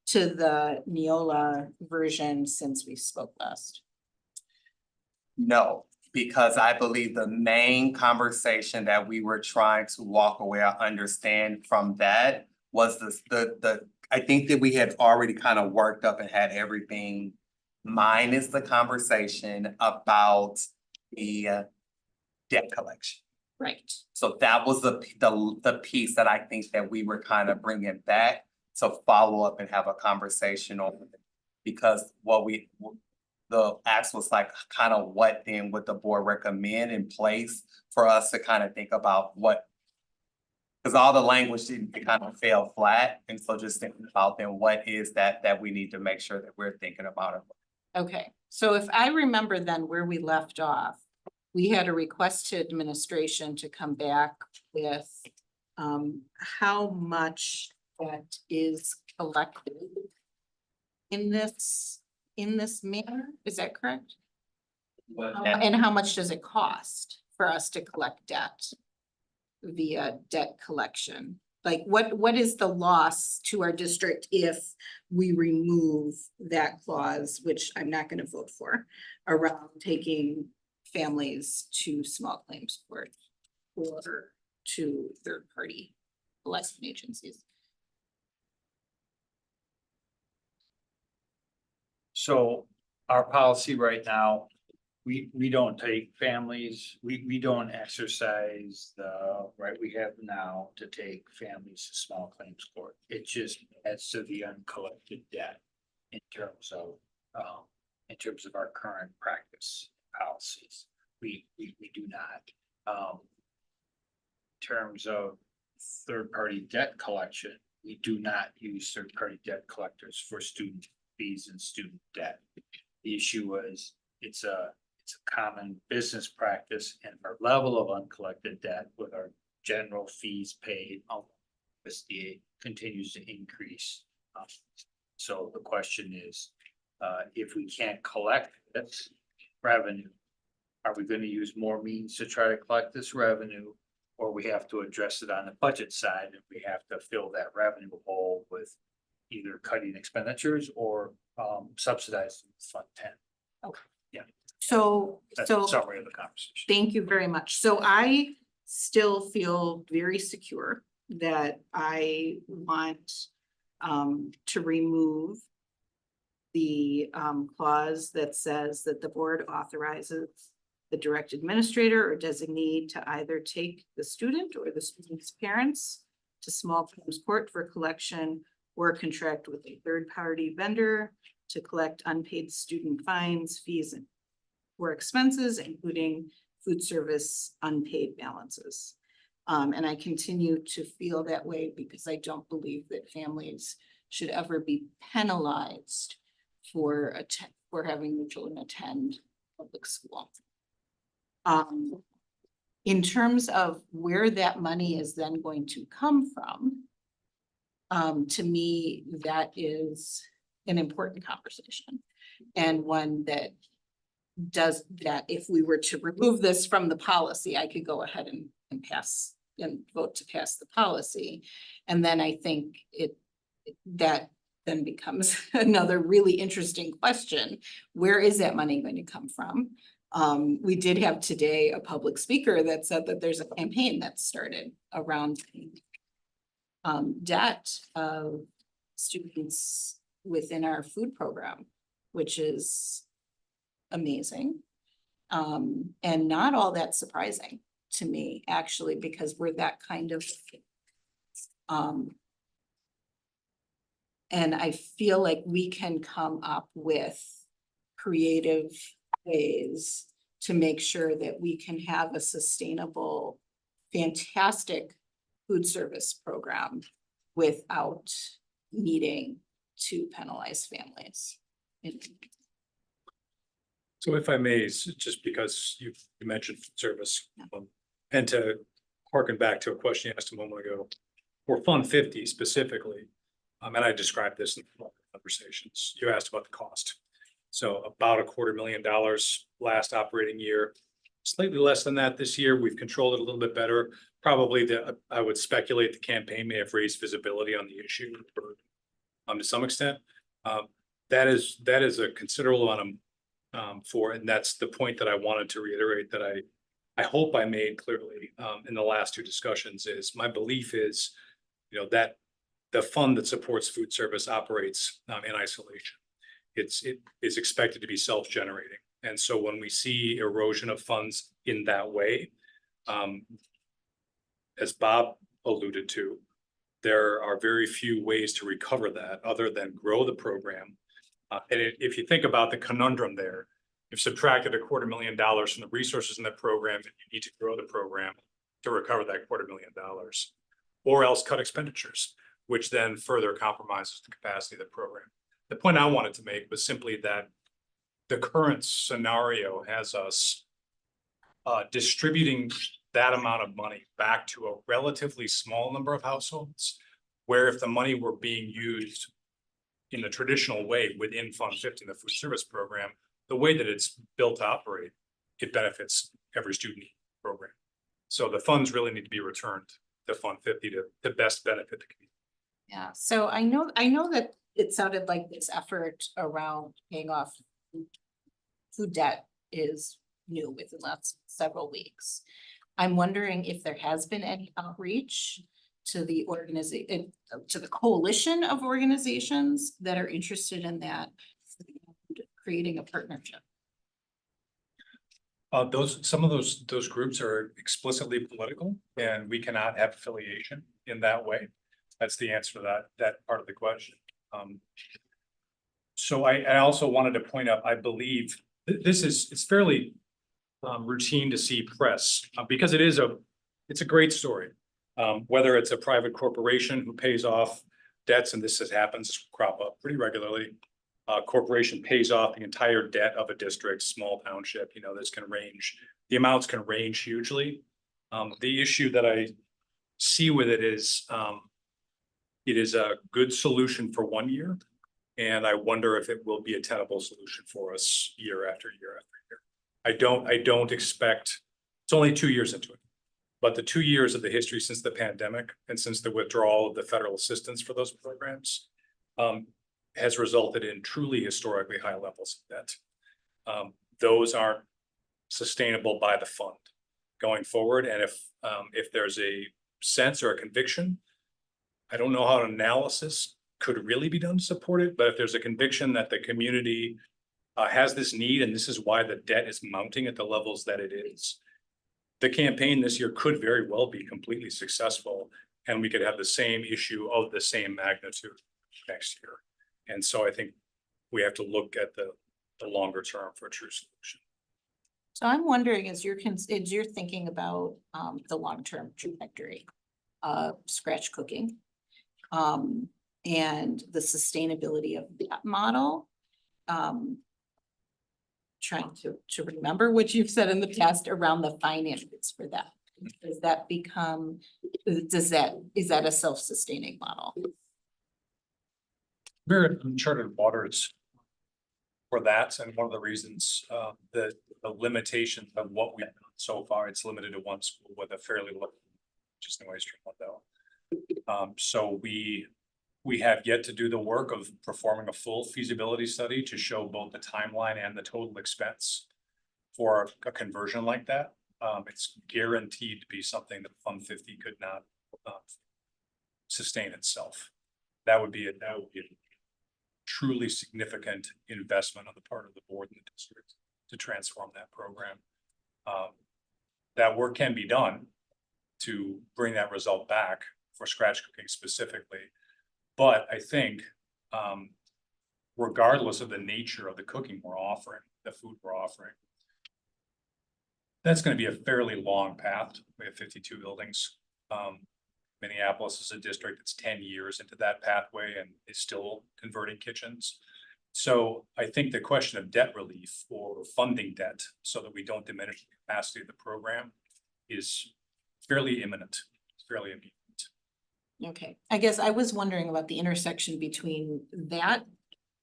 to the Neola version since we spoke last? No, because I believe the main conversation that we were trying to walk away or understand from that was I think that we had already kind of worked up and had everything minus the conversation about the debt collection. Right. So that was the piece that I think that we were kind of bringing back to follow up and have a conversation on it. Because the ask was like, kind of what then would the board recommend in place for us to kind of think about what. Because all the language didn't kind of fell flat, and so just thinking about then what is that we need to make sure that we're thinking about it. Okay, so if I remember then where we left off, we had a request to administration to come back with how much that is collected in this manner, is that correct? And how much does it cost for us to collect debt via debt collection? Like what is the loss to our district if we remove that clause, which I'm not gonna vote for, around taking families to small claims court or to third party collection agencies? So our policy right now, we don't take families, we don't exercise the right we have now to take families to small claims court. It just adds to the uncollected debt in terms of our current practice policies. We do not. In terms of third-party debt collection, we do not use third-party debt collectors for student fees and student debt. The issue was, it's a common business practice, and our level of uncollected debt with our general fees paid on USDA continues to increase. So the question is, if we can't collect this revenue, are we going to use more means to try to collect this revenue, or we have to address it on the budget side and we have to fill that revenue hole with either cutting expenditures or subsidizing Fund 10? Okay. Yeah. So That's the summary of the conversation. thank you very much. So I still feel very secure that I want to remove the clause that says that the board authorizes the direct administrator or designee to either take the student or the student's parents to small claims court for collection, or contract with a third-party vendor to collect unpaid student fines, fees, and or expenses, including food service unpaid balances. And I continue to feel that way because I don't believe that families should ever be penalized for having their children attend public school. In terms of where that money is then going to come from, to me, that is an important conversation, and one that does that if we were to remove this from the policy, I could go ahead and pass and vote to pass the policy. And then I think that then becomes another really interesting question. Where is that money going to come from? We did have today a public speaker that said that there's a campaign that started around debt of students within our food program, which is amazing. And not all that surprising to me, actually, because we're that kind of and I feel like we can come up with creative ways to make sure that we can have a sustainable fantastic food service program without needing to penalize families. So if I may, just because you mentioned food service, and to harken back to a question you asked a moment ago, for Fund 50 specifically, and I described this in conversations, you asked about the cost. So about $250,000 last operating year, slightly less than that this year. We've controlled it a little bit better. Probably I would speculate the campaign may have raised visibility on the issue to some extent. That is a considerable amount of and that's the point that I wanted to reiterate that I hope I made clearly in the last two discussions is my belief is, that the fund that supports food service operates in isolation. It is expected to be self-generating. And so when we see erosion of funds in that way, as Bob alluded to, there are very few ways to recover that other than grow the program. And if you think about the conundrum there, you've subtracted $250,000 from the resources in that program, and you need to grow the program to recover that $250,000, or else cut expenditures, which then further compromises the capacity of the program. The point I wanted to make was simply that the current scenario has us distributing that amount of money back to a relatively small number of households, where if the money were being used in the traditional way within Fund 50, the food service program, the way that it's built to operate, it benefits every student program. So the funds really need to be returned to Fund 50 to best benefit the community. Yeah, so I know that it sounded like this effort around paying off food debt is new within the last several weeks. I'm wondering if there has been any outreach to the organization, to the coalition of organizations that are interested in that, creating a partnership. Some of those groups are explicitly political, and we cannot have affiliation in that way. That's the answer to that part of the question. So I also wanted to point out, I believe it's fairly routine to see press because it's a great story. Whether it's a private corporation who pays off debts, and this happens crop up pretty regularly. Corporation pays off the entire debt of a district, small township, this can range, the amounts can range hugely. The issue that I see with it is a good solution for 1 year. And I wonder if it will be a tenable solution for us year after year after year. I don't expect, it's only 2 years into it, but the 2 years of the history since the pandemic and since the withdrawal of the federal assistance for those programs, has resulted in truly historically high levels of debt. Those aren't sustainable by the fund going forward. And if there's a sense or a conviction, I don't know how an analysis could really be done to support it, but if there's a conviction that the community has this need, and this is why the debt is mounting at the levels that it is, the campaign this year could very well be completely successful, and we could have the same issue of the same magnitude next year. And so I think we have to look at the longer term for a true solution. So I'm wondering, as you're thinking about the long-term trajectory of scratch cooking, and the sustainability of that model, trying to remember what you've said in the past around the finances for that. Is that a self-sustaining model? We're in uncharted waters for that, and one of the reasons the limitation of what we've done so far, it's limited to one school with a fairly low, just in Western Wendell. So we have yet to do the work of performing a full feasibility study to show both the timeline and the total expense for a conversion like that. It's guaranteed to be something that Fund 50 could not sustain itself. That would be a truly significant investment on the part of the board and the district to transform that program. That work can be done to bring that result back for scratch cooking specifically. But I think regardless of the nature of the cooking we're offering, the food we're offering, That's gonna be a fairly long path. We have 52 buildings. Minneapolis is a district that's 10 years into that pathway and is still converting kitchens. So I think the question of debt relief or funding debt so that we don't diminish the capacity of the program is fairly imminent. It's fairly imminent. Okay, I guess I was wondering about the intersection between that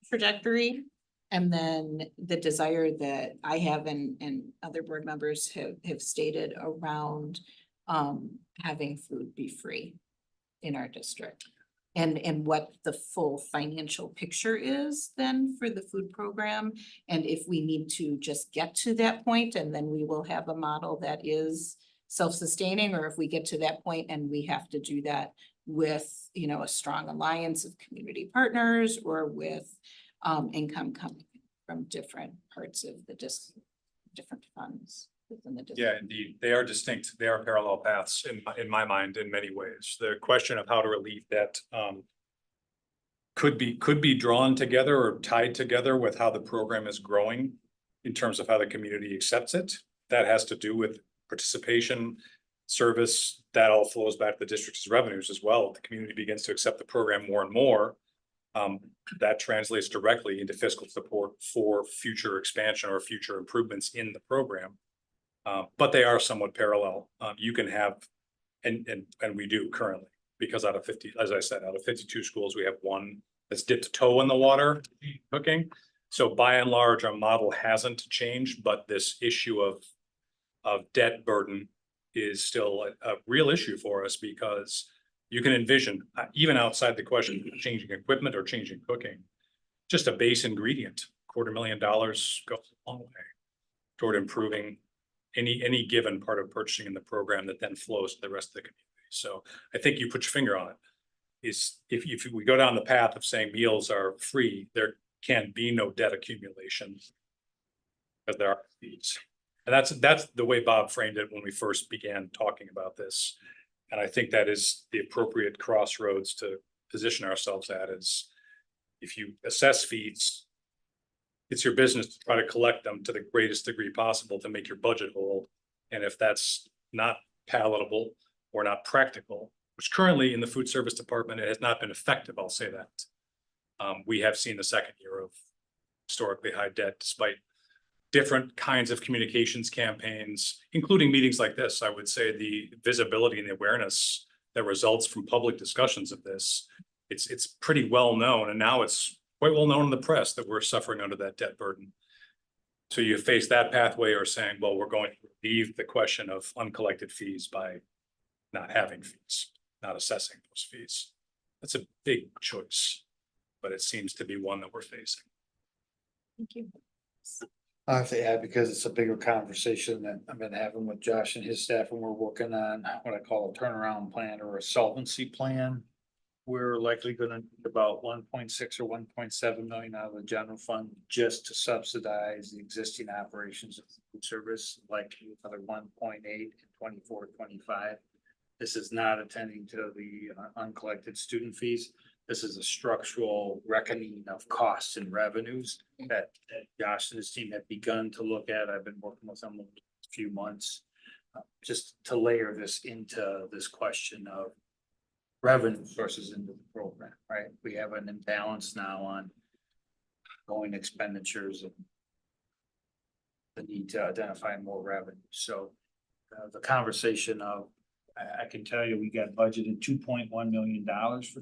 trajectory and then the desire that I have and other board members have stated around having food be free in our district. And what the full financial picture is then for the food program. And if we need to just get to that point and then we will have a model that is self-sustaining, or if we get to that point and we have to do that with, you know, a strong alliance of community partners or with income coming from different parts of the district, different funds within the district. Yeah, indeed. They are distinct. They are parallel paths in my mind in many ways. The question of how to relieve debt could be drawn together or tied together with how the program is growing in terms of how the community accepts it. That has to do with participation, service, that all flows back to the district's revenues as well. If the community begins to accept the program more and more, that translates directly into fiscal support for future expansion or future improvements in the program. But they are somewhat parallel. You can have, and we do currently, because out of 50, as I said, out of 52 schools, we have one that's dipped a toe in the water cooking. So by and large, our model hasn't changed, but this issue of debt burden is still a real issue for us, because you can envision, even outside the question of changing equipment or changing cooking, just a base ingredient, $250,000 goes a long way toward improving any given part of purchasing in the program that then flows to the rest of the community. So I think you put your finger on it. Is if we go down the path of saying meals are free, there can be no debt accumulation, but there are fees. And that's the way Bob framed it when we first began talking about this. And I think that is the appropriate crossroads to position ourselves at, is if you assess fees, it's your business to try to collect them to the greatest degree possible to make your budget hold. And if that's not palatable or not practical, which currently in the food service department, it has not been effective, I'll say that. We have seen the second year of historically high debt despite different kinds of communications campaigns, including meetings like this. I would say the visibility and the awareness that results from public discussions of this, it's pretty well known. And now it's quite well known in the press that we're suffering under that debt burden. So you face that pathway or saying, well, we're going to relieve the question of uncollected fees by not having fees, not assessing those fees. That's a big choice, but it seems to be one that we're facing. Thank you. I have to add, because it's a bigger conversation that I've been having with Josh and his staff, and we're working on what I call a turnaround plan or a solvency plan. We're likely gonna need about 1.6 or 1.7 million out of the general fund just to subsidize the existing operations of the food service, like another 1.8 in 24-25. This is not attending to the uncollected student fees. This is a structural reckoning of costs and revenues that Josh and his team have begun to look at. I've been working with them a few months, just to layer this into this question of revenue sources into the program, right? We have an imbalance now on going expenditures and the need to identify more revenue. So the conversation of, I can tell you, we got budgeted $2.1 million for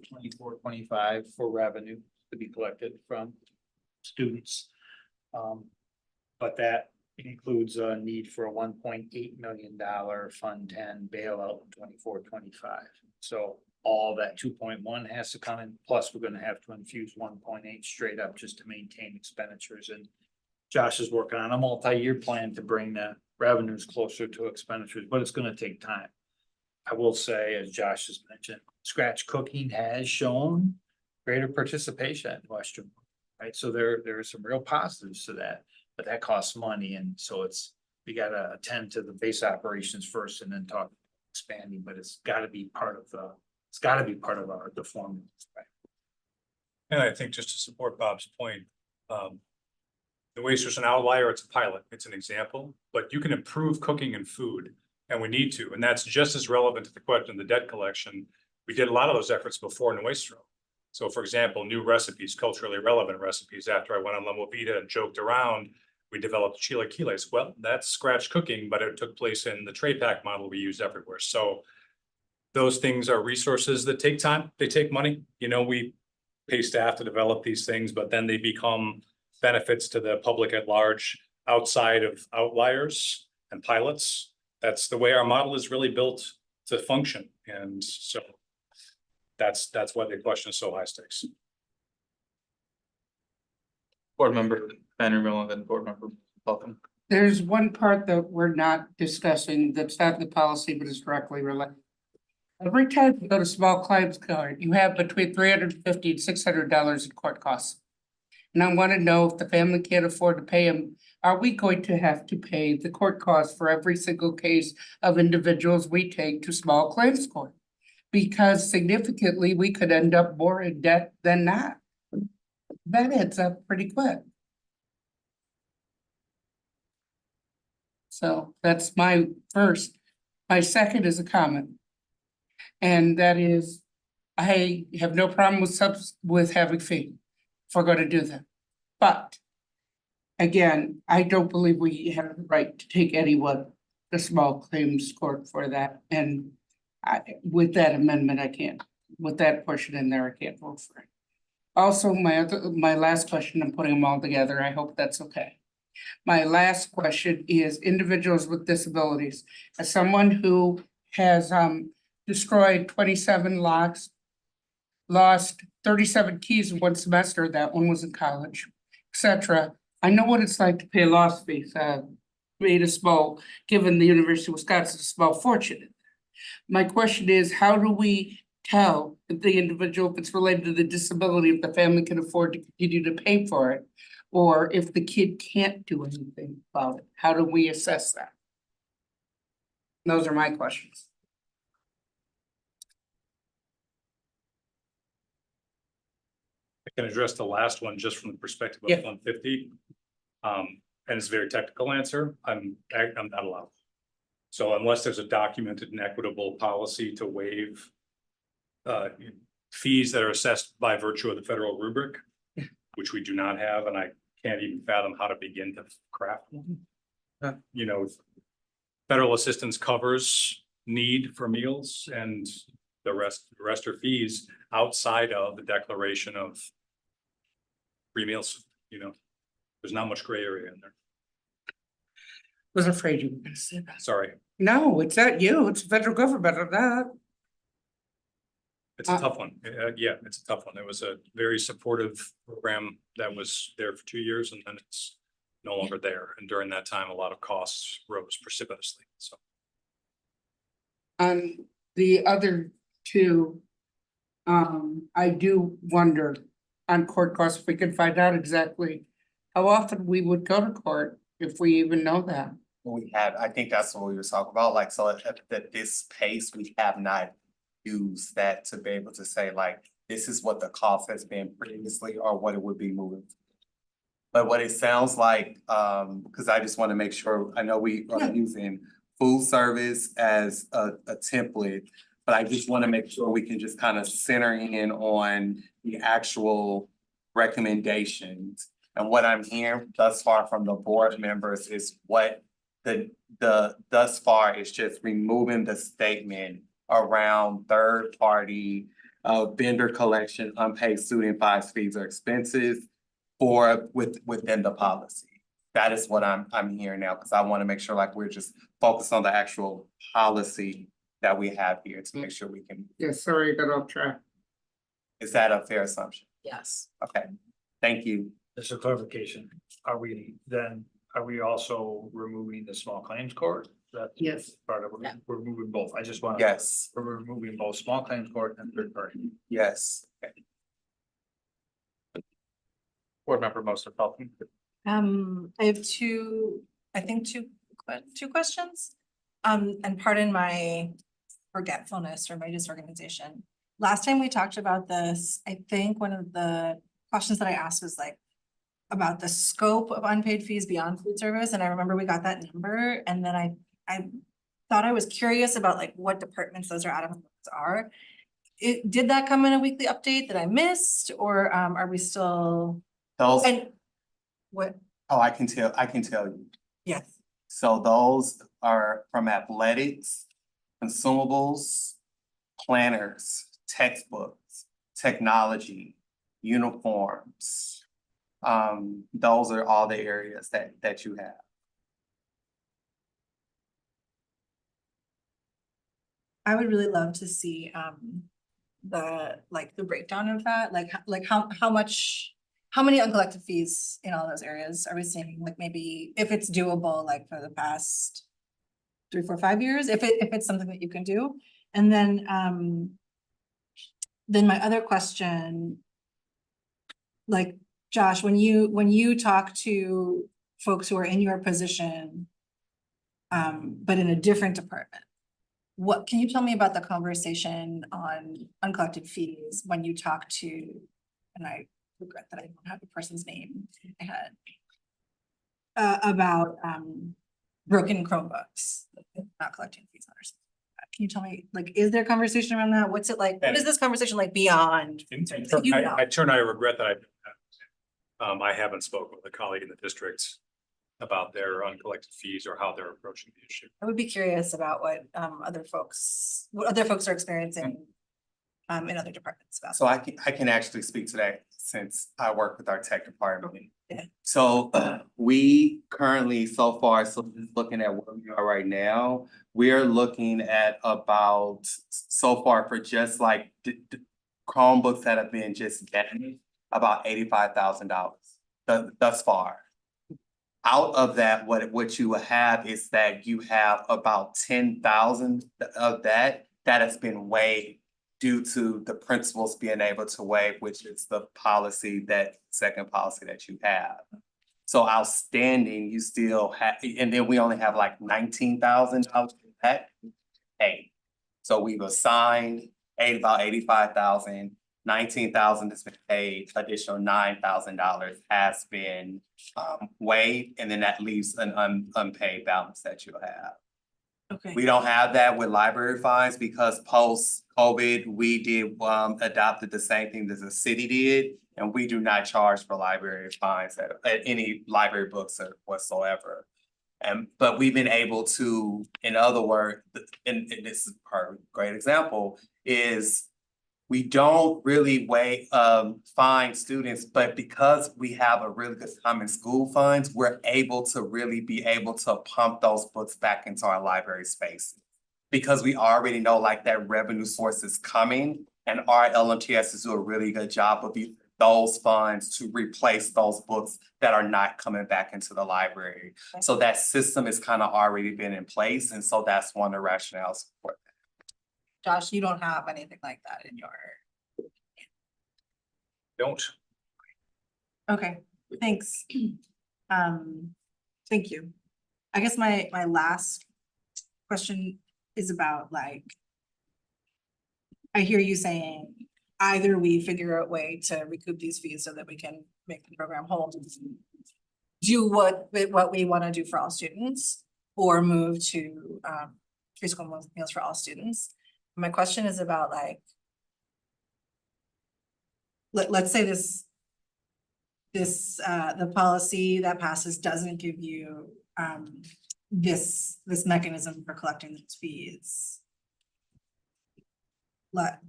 24-25 for revenue to be collected from students. But that includes a need for a $1.8 million Fund 10 bailout in 24-25. So all that 2.1 has to come in, plus we're gonna have to infuse 1.8 straight up just to maintain expenditures. And Josh is working on a multi-year plan to bring the revenues closer to expenditures, but it's gonna take time. I will say, as Josh has mentioned, scratch cooking has shown greater participation in Western, right? So there are some real positives to that, but that costs money. And so we gotta attend to the base operations first and then talk expanding, but it's gotta be part of the formula, right? And I think just to support Bob's point, The oyster's an outlier, it's a pilot, it's an example, but you can improve cooking and food, and we need to, and that's just as relevant to the question of the debt collection. We did a lot of those efforts before in Nuestro. So for example, new recipes, culturally relevant recipes, after I went on La Movida and joked around, we developed chilaquiles. Well, that's scratch cooking, but it took place in the tray pack model we use everywhere. So those things are resources that take time, they take money. You know, we pay staff to develop these things, but then they become benefits to the public at large outside of outliers and pilots. That's the way our model is really built to function. And so that's why the question is so high stakes. Board member Vanderbilt and then board member Welcome. There's one part that we're not discussing that's not in the policy, but is directly related. Every time you go to small claims court, you have between $350 and $600 in court costs. And I want to know if the family can't afford to pay them, are we going to have to pay the court costs for every single case of individuals we take to small claims court? Because significantly, we could end up more in debt than not. That adds up pretty quick. So that's my first. My second is a comment. And that is, I have no problem with having fee if we're gonna do that. But again, I don't believe we have the right to take anyone to small claims court for that. And with that amendment, I can't, with that portion in there, I can't vote for it. Also, my last question, I'm putting them all together. I hope that's okay. My last question is individuals with disabilities. As someone who has destroyed 27 locks, lost 37 keys in one semester, that one was in college, etc. I know what it's like to pay loss fees. Made a small, given the University of Wisconsin, a small fortune. My question is, how do we tell the individual if it's related to the disability, if the family can afford to continue to pay for it? Or if the kid can't do anything about it, how do we assess that? Those are my questions. I can address the last one just from the perspective of Yeah. 150. And it's a very technical answer. I'm not allowed. So unless there's a documented and equitable policy to waive fees that are assessed by virtue of the federal rubric, which we do not have, and I can't even fathom how to begin to craft one. You know, federal assistance covers need for meals, and the rest are fees outside of the declaration of free meals. You know, there's not much gray area in there. Was afraid you were gonna say that. Sorry, No, it's not you, it's the federal government of that. it's a tough one. Yeah, it's a tough one. It was a very supportive program that was there for 2 years, and then it's no longer there. And during that time, a lot of costs rose precipitously. So On the other two, I do wonder on court costs, if we can find out exactly how often we would go to court, if we even know that. We have, I think that's what we were talking about, like, so at this pace, we have not used that to be able to say, like, this is what the cost has been previously or what it would be moving. But what it sounds like, because I just want to make sure, I know we are using food service as a template, but I just want to make sure we can just kind of center in on the actual recommendations. And what I'm hearing thus far from the board members is what the thus far is just removing the statement around third party vendor collection, unpaid student fees or expenses or within the policy. That is what I'm hearing now, because I want to make sure like we're just focused on the actual policy that we have here to make sure we can. Yeah, sorry, I got off track. Is that a fair assumption? Yes. Okay, thank you. Just a clarification, are we also removing the small claims court? That's Yes. part of it. We're removing both. I just want. Yes. We're removing both small claims court and third party. Yes. Okay. Board member Moser Felton. I have two questions. And pardon my forgetfulness or my disorganization. Last time we talked about this, I think one of the questions that I asked was like, about the scope of unpaid fees beyond food service, and I remember we got that number, and then I thought I was curious about like what departments those are out of are. Did that come in a weekly update that I missed, or are we still? Those, And what, oh, I can tell you. yes, So those are from athletics, consumables, planners, textbooks, technology, uniforms. Those are all the areas that you have. I would really love to see the breakdown of that, like how much, how many uncollected fees in all those areas are we seeing? Like maybe if it's doable, like for the past 3, 4, 5 years, if it's something that you can do. And then my other question, like Josh, when you talk to folks who are in your position, but in a different department, what can you tell me about the conversation on uncollected fees when you talk to, and I regret that I don't have the person's name in my head, about broken Chromebooks, not collecting fees on or something. Can you tell me, like, is there a conversation around that? What's it like? What is this conversation like beyond? I regret that I haven't spoken with a colleague in the district about their uncollected fees or how they're approaching the issue. I would be curious about what other folks are experiencing in other departments about. So I can actually speak to that since I work with our tech department. Yeah. So we currently, so far, so just looking at where we are right now, we are looking at about, so far for just like Chromebooks that have been just damaged, about $85,000 thus far. Out of that, what you will have is that you have about 10,000 of that has been waived due to the principals being able to waive, which is the policy, that second policy that you have. So outstanding, you still have, and then we only have like $19,000 that paid. So we've assigned about 85,000. 19,000 has been paid, additional $9,000 has been waived, and then that leaves an unpaid balance that you'll have. Okay. We don't have that with library fines because post-COVID, we did adopted the same thing that the city did, and we do not charge for library fines at any library books or whatsoever. But we've been able to, in other words, and this is a great example, is we don't really fine students, but because we have a really good time in school funds, we're able to really be able to pump those books back into our library space. Because we already know like that revenue source is coming, and our LMTSs do a really good job of using those funds to replace those books that are not coming back into the library. So that system has kind of already been in place, and so that's one of the rationales for it. Josh, you don't have anything like that in your. Don't. Okay, thanks. Thank you. I guess my last question is about like, I hear you saying either we figure out a way to recoup these fees so that we can make the program whole, do what we want to do for all students, or move to free school meals for all students. My question is about like, let's say the policy that passes doesn't give you this mechanism for collecting those fees. Like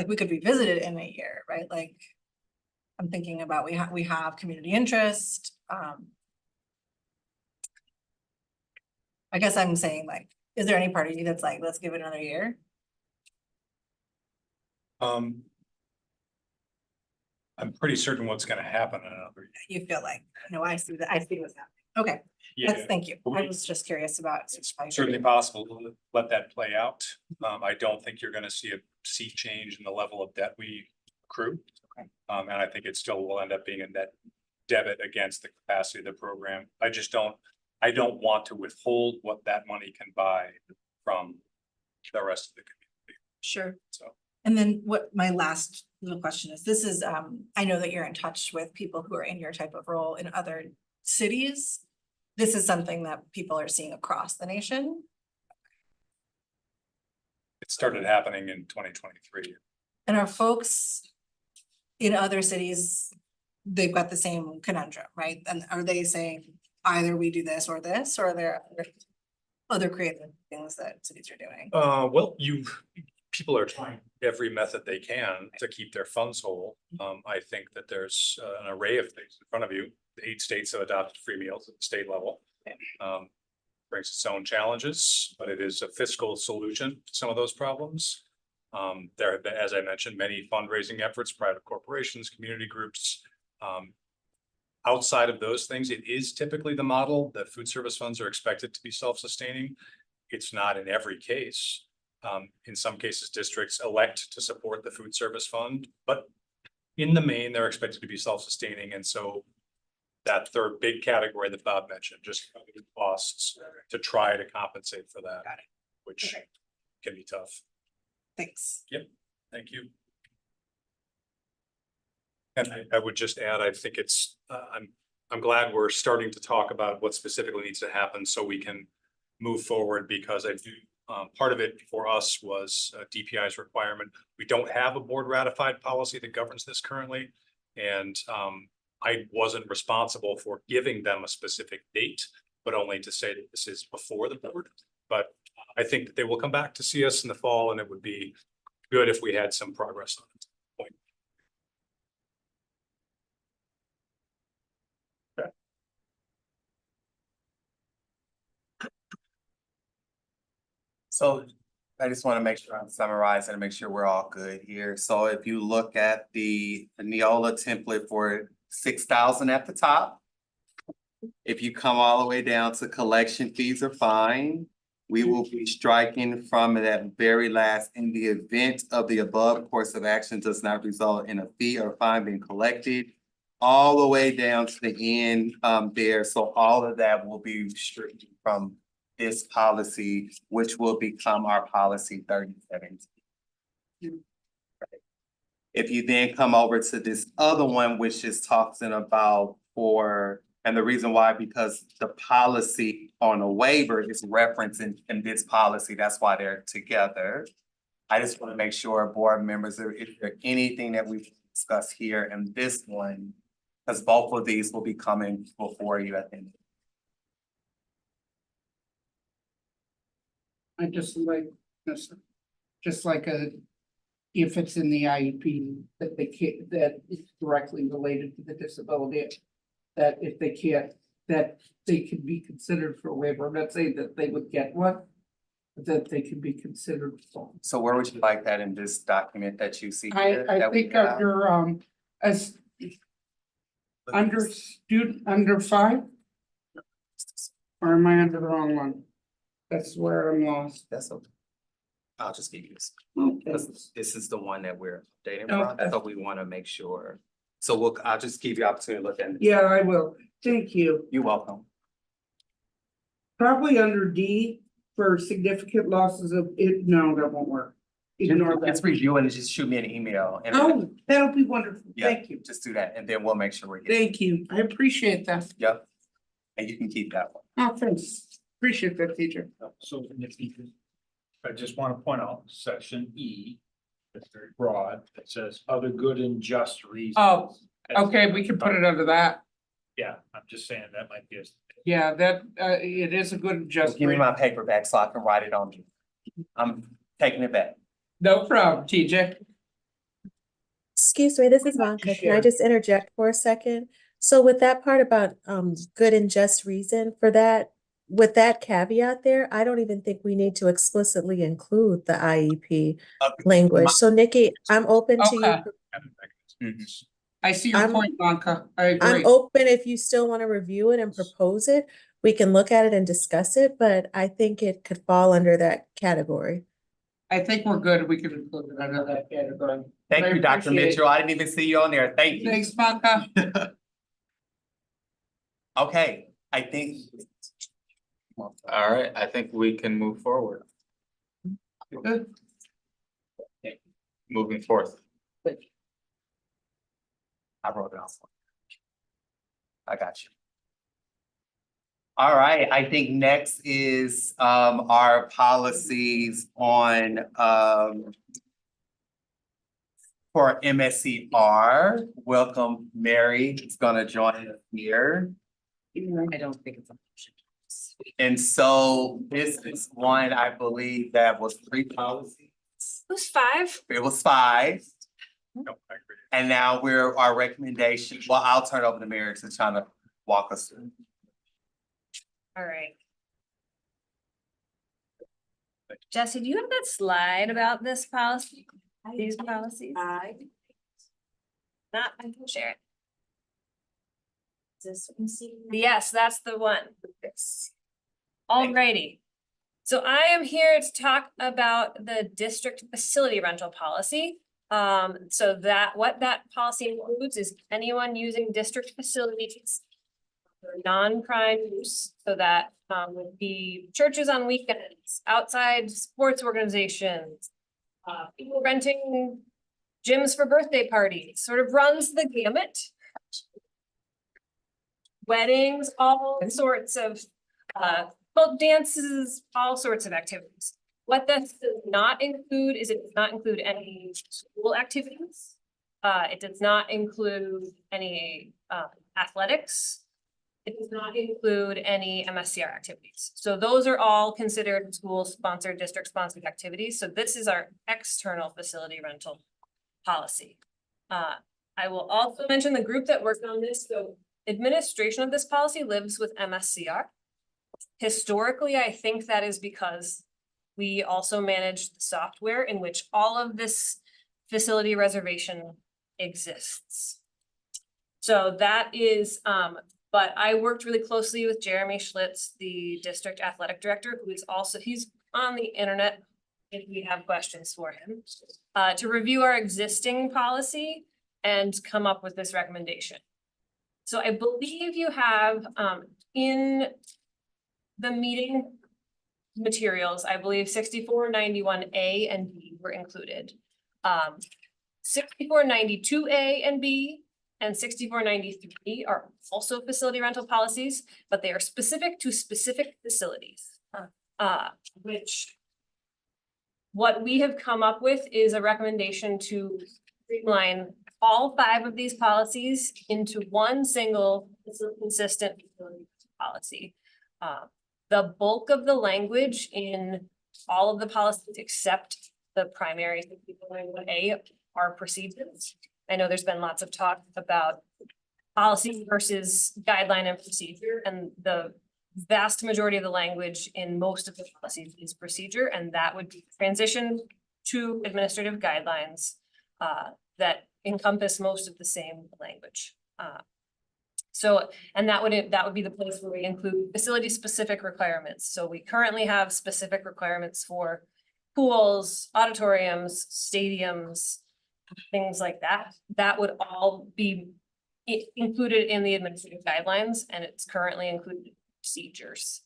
we could revisit it in a year, right? Like I'm thinking about we have community interest. I guess I'm saying like, is there any part of you that's like, let's give it another year? I'm pretty certain what's gonna happen in another year. You feel like, no, I see that, I see what's happening. Okay, Yeah, thank you. I was just curious about. certainly possible to let that play out. I don't think you're gonna see a sea change in the level of debt we accrue. And I think it still will end up being a net debit against the capacity of the program. I don't want to withhold what that money can buy from the rest of the community. Sure. So. And then what my last little question is, this is, I know that you're in touch with people who are in your type of role in other cities. This is something that people are seeing across the nation. It started happening in 2023. And are folks in other cities, they've got the same conundrum, right? And are they saying either we do this, or are there other creative things that cities are doing? Well, people are trying every method they can to keep their funds whole. I think that there's an array of things in front of you. The 8 states have adopted free meals at the state level. Brings its own challenges, but it is a fiscal solution to some of those problems. There have been, as I mentioned, many fundraising efforts, private corporations, community groups. Outside of those things, it is typically the model that food service funds are expected to be self-sustaining. It's not in every case. In some cases, districts elect to support the food service fund, but in the main, they're expected to be self-sustaining. And so that third big category that Bob mentioned, just covering costs to try to compensate for that, which can be tough. Thanks. Yep, thank you. And I would just add, I think it's, I'm glad we're starting to talk about what specifically needs to happen so we can move forward, because I do, part of it for us was DPI's requirement. We don't have a board ratified policy that governs this currently. And I wasn't responsible for giving them a specific date, but only to say that this is before the board. But I think that they will come back to see us in the fall, and it would be good if we had some progress on it. So I just want to make sure I'm summarizing and make sure we're all good here. So if you look at the Neola template for 6,000 at the top, if you come all the way down to collection fees or fine, we will be striking from that very last, in the event of the above course of action does not result in a fee or fine being collected, all the way down to the end there. So all of that will be stricken from this policy, which will become our policy 3017. If you then come over to this other one, which is talking about and the reason why, because the policy on a waiver is referenced in this policy, that's why they're together. I just want to make sure board members, if there's anything that we've discussed here in this one, because both of these will be coming before you at the end. I just like this, just like if it's in the IEP that they can't, that it's directly related to the disability, that if they can't, that they can be considered for a waiver. I'm not saying that they would get one, but that they can be considered for. So where would you like that in this document that you see? I think under as under student under 5, or am I under the wrong one? That's where I'm lost. That's okay. I'll just give you this. Okay. This is the one that we're updating, Okay. so we want to make sure. So I'll just give you opportunity to look at it. Yeah, I will. Thank you. You're welcome. Probably under D for significant losses of it. No, that won't work. Ignore that. Just review and just shoot me an email. And Oh, that'll be wonderful. yeah, Thank you. just do that, and then we'll make sure we're. Thank you. I appreciate that. Yep. And you can keep that one. Oh, thanks. Appreciate that, teacher. So I just want to point out section E, it's very broad, it says other good and just reasons. Oh, okay, we can put it under that. Yeah, I'm just saying that might be a. Yeah, that it is a good Just give me my paper back so I can write it on you. I'm taking it back. No problem, TJ. Excuse me, this is Vanka. Can I just interject for a second? So with that part about good and just reason for that, with that caveat there, I don't even think we need to explicitly include the IEP language. So Nikki, I'm open to you. I see your point, Vanka. I agree. I'm open if you still want to review it and propose it. We can look at it and discuss it, but I think it could fall under that category. I think we're good. We can include it under that category. Thank you, Dr. Mitchell. I didn't even see you on there. Thank you. Thanks, Vanka. Okay, I think. All right, I think we can move forward. Good. moving forth. I wrote it down. I got you. All right, I think next is our policies on for MSCR. Welcome, Mary is gonna join us here. I don't think it's a motion. And so this is one, I believe, that was 3 policies. It was 5. It was 5. No, I agree. And now our recommendation, well, I'll turn it over to Mary to try to walk us through. All right. Jesse, do you have that slide about this policy? These policies? Not, I can share it. This one, yes, that's the one. Alrighty. So I am here to talk about the district facility rental policy. So that what that policy includes is anyone using district facilities for non-prime use, so that would be churches on weekends, outside sports organizations, people renting gyms for birthday parties, sort of runs the gamut. Weddings, all sorts of folk dances, all sorts of activities. What this does not include is it does not include any school activities. It does not include any athletics. It does not include any MSCR activities. So those are all considered school-sponsored, district-sponsored activities. So this is our external facility rental policy. I will also mention the group that worked on this. So administration of this policy lives with MSCR. Historically, I think that is because we also manage the software in which all of this facility reservation exists. So that is, but I worked really closely with Jeremy Schlitz, the district athletic director, who is also, he's on the internet if we have questions for him, to review our existing policy and come up with this recommendation. So I believe you have in the meeting materials, I believe 6491A and B were included. 6492A and B and 6493 are also facility rental policies, but they are specific to specific facilities. Which what we have come up with is a recommendation to streamline all 5 of these policies into one single consistent policy. The bulk of the language in all of the policies except the primary 6491A are procedures. I know there's been lots of talk about policy versus guideline and procedure, and the vast majority of the language in most of the policies is procedure, and that would be transition to administrative guidelines that encompass most of the same language. So, and that would be the place where we include facility specific requirements. So we currently have specific requirements for pools, auditoriums, stadiums, things like that. That would all be included in the administrative guidelines, and it's currently included in procedures.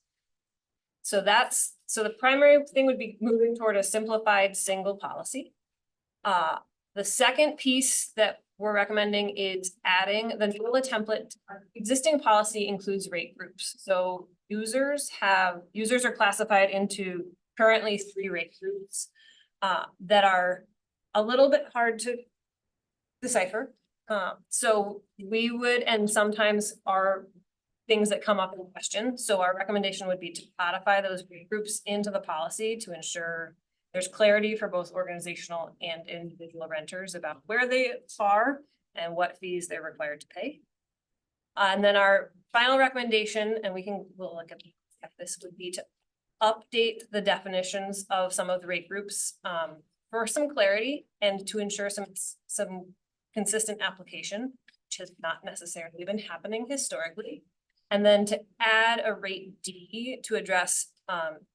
So the primary thing would be moving toward a simplified single policy. The second piece that we're recommending is adding the NOLA template. Our existing policy includes rate groups. So users are classified into currently 3 rate groups that are a little bit hard to decipher. So we would, and sometimes are things that come up in question. So our recommendation would be to codify those rate groups into the policy to ensure there's clarity for both organizational and individual renters about where they are and what fees they're required to pay. And then our final recommendation, and we'll look at this, would be to update the definitions of some of the rate groups for some clarity and to ensure some consistent application, which has not necessarily been happening historically. And then to add a rate D to address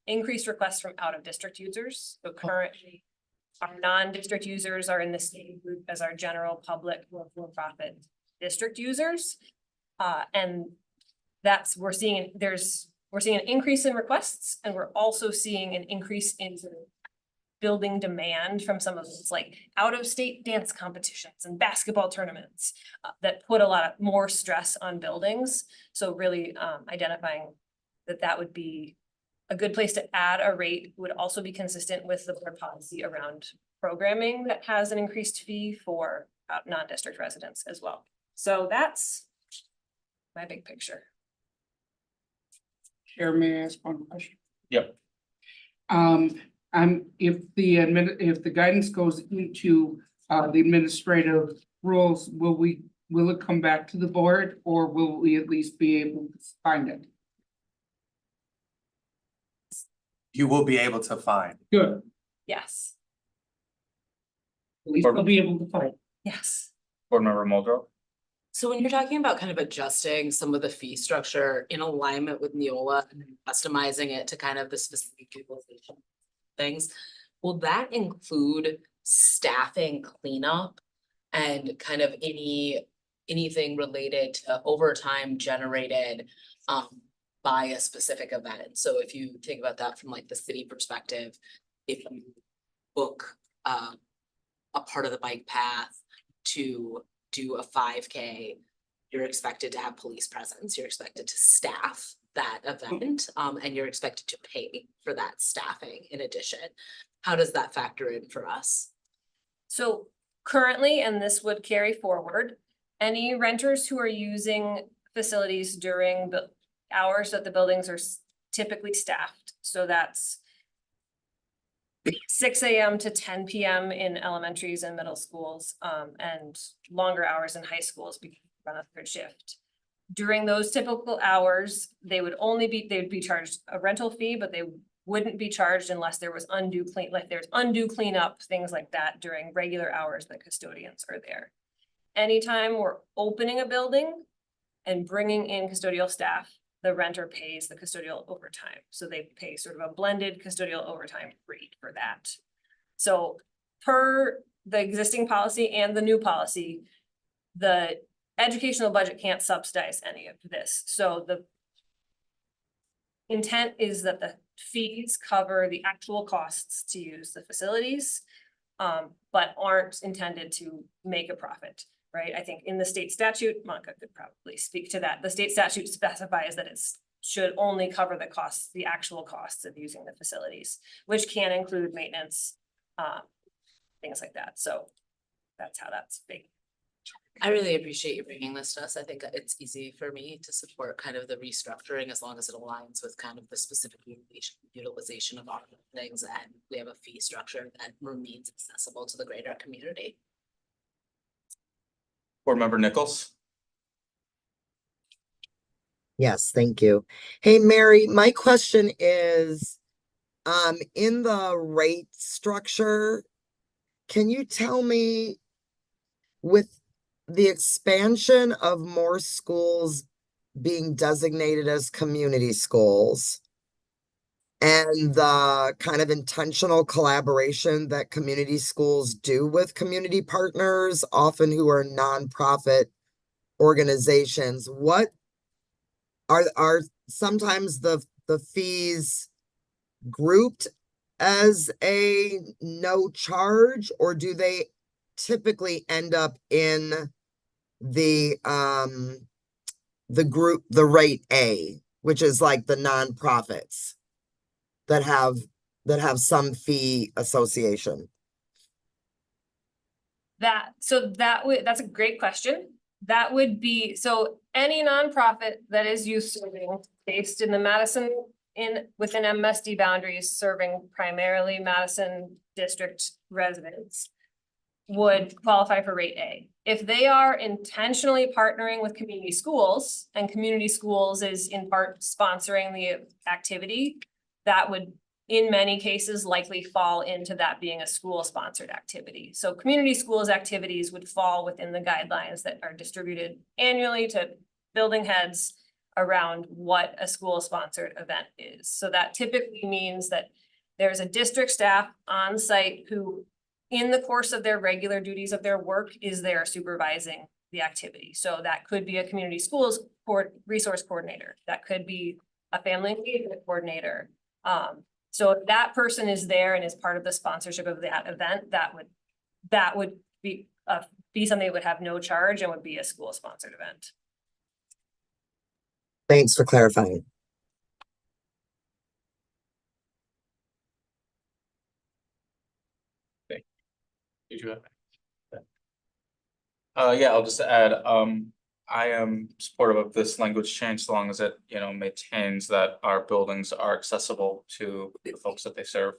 increased requests from out of district users. So currently our non-district users are in the same group as our general public or for-profit district users. And we're seeing an increase in requests, and we're also seeing an increase in building demand from some of those like out-of-state dance competitions and basketball tournaments that put a lot more stress on buildings. So really identifying that that would be a good place to add a rate would also be consistent with the board policy around programming that has an increased fee for non-district residents as well. So that's my big picture. Chair, may I ask one question? Yep. If the guidance goes into the administrative rules, will it come back to the board, or will we at least be able to find it? You will be able to find. Good, Yes, at least we'll be able to find it. yes. Board Member Muldrow? So when you're talking about kind of adjusting some of the fee structure in alignment with Neola and then customizing it to kind of the specific utilization things, will that include staffing cleanup and kind of anything related to overtime generated by a specific event? So if you think about that from like the city perspective, if you book a part of the bike path to do a 5K, you're expected to have police presence, you're expected to staff that event, and you're expected to pay for that staffing in addition. How does that factor in for us? So currently, and this would carry forward, any renters who are using facilities during the hours that the buildings are typically staffed, so that's 6 a.m. to 10 p.m. in elementaries and middle schools, and longer hours in high schools because we run a third shift. During those typical hours, they would be charged a rental fee, but they wouldn't be charged unless there was undue cleanup, things like that during regular hours that custodians are there. Anytime we're opening a building and bringing in custodial staff, the renter pays the custodial overtime. So they pay sort of a blended custodial overtime rate for that. So per the existing policy and the new policy, the educational budget can't subsidize any of this. So the intent is that the fees cover the actual costs to use the facilities, but aren't intended to make a profit. Right, I think in the state statute, Monica could probably speak to that. The state statute specifies that it should only cover the costs, the actual costs of using the facilities, which can include maintenance, things like that. So that's how that's big. I really appreciate you bringing this to us. I think it's easy for me to support kind of the restructuring as long as it aligns with kind of the specific utilization of our things, and we have a fee structure that remains accessible to the greater community. Board Member Nichols? Yes, thank you. Hey, Mary, my question is, in the rate structure, can you tell me, with the expansion of more schools being designated as community schools and the kind of intentional collaboration that community schools do with community partners, often who are nonprofit organizations, what are sometimes the fees grouped as a no charge, or do they typically end up in the group, the rate A, which is like the nonprofits that have some fee association? That's a great question. That would be, so any nonprofit that is youth serving based in the within MSD boundaries, serving primarily Madison district residents would qualify for rate A. If they are intentionally partnering with community schools, and community schools is in part sponsoring the activity, that would in many cases likely fall into that being a school sponsored activity. So community schools activities would fall within the guidelines that are distributed annually to building heads around what a school sponsored event is. So that typically means that there's a district staff on site who in the course of their regular duties of their work is there supervising the activity. So that could be a community schools resource coordinator. That could be a family engagement coordinator. So if that person is there and is part of the sponsorship of that event, that would be something that would have no charge and would be a school sponsored event. Thanks for clarifying. Did you have? Yeah, I'll just add, I am supportive of this language change so long as it, maintains that our buildings are accessible to the folks that they serve.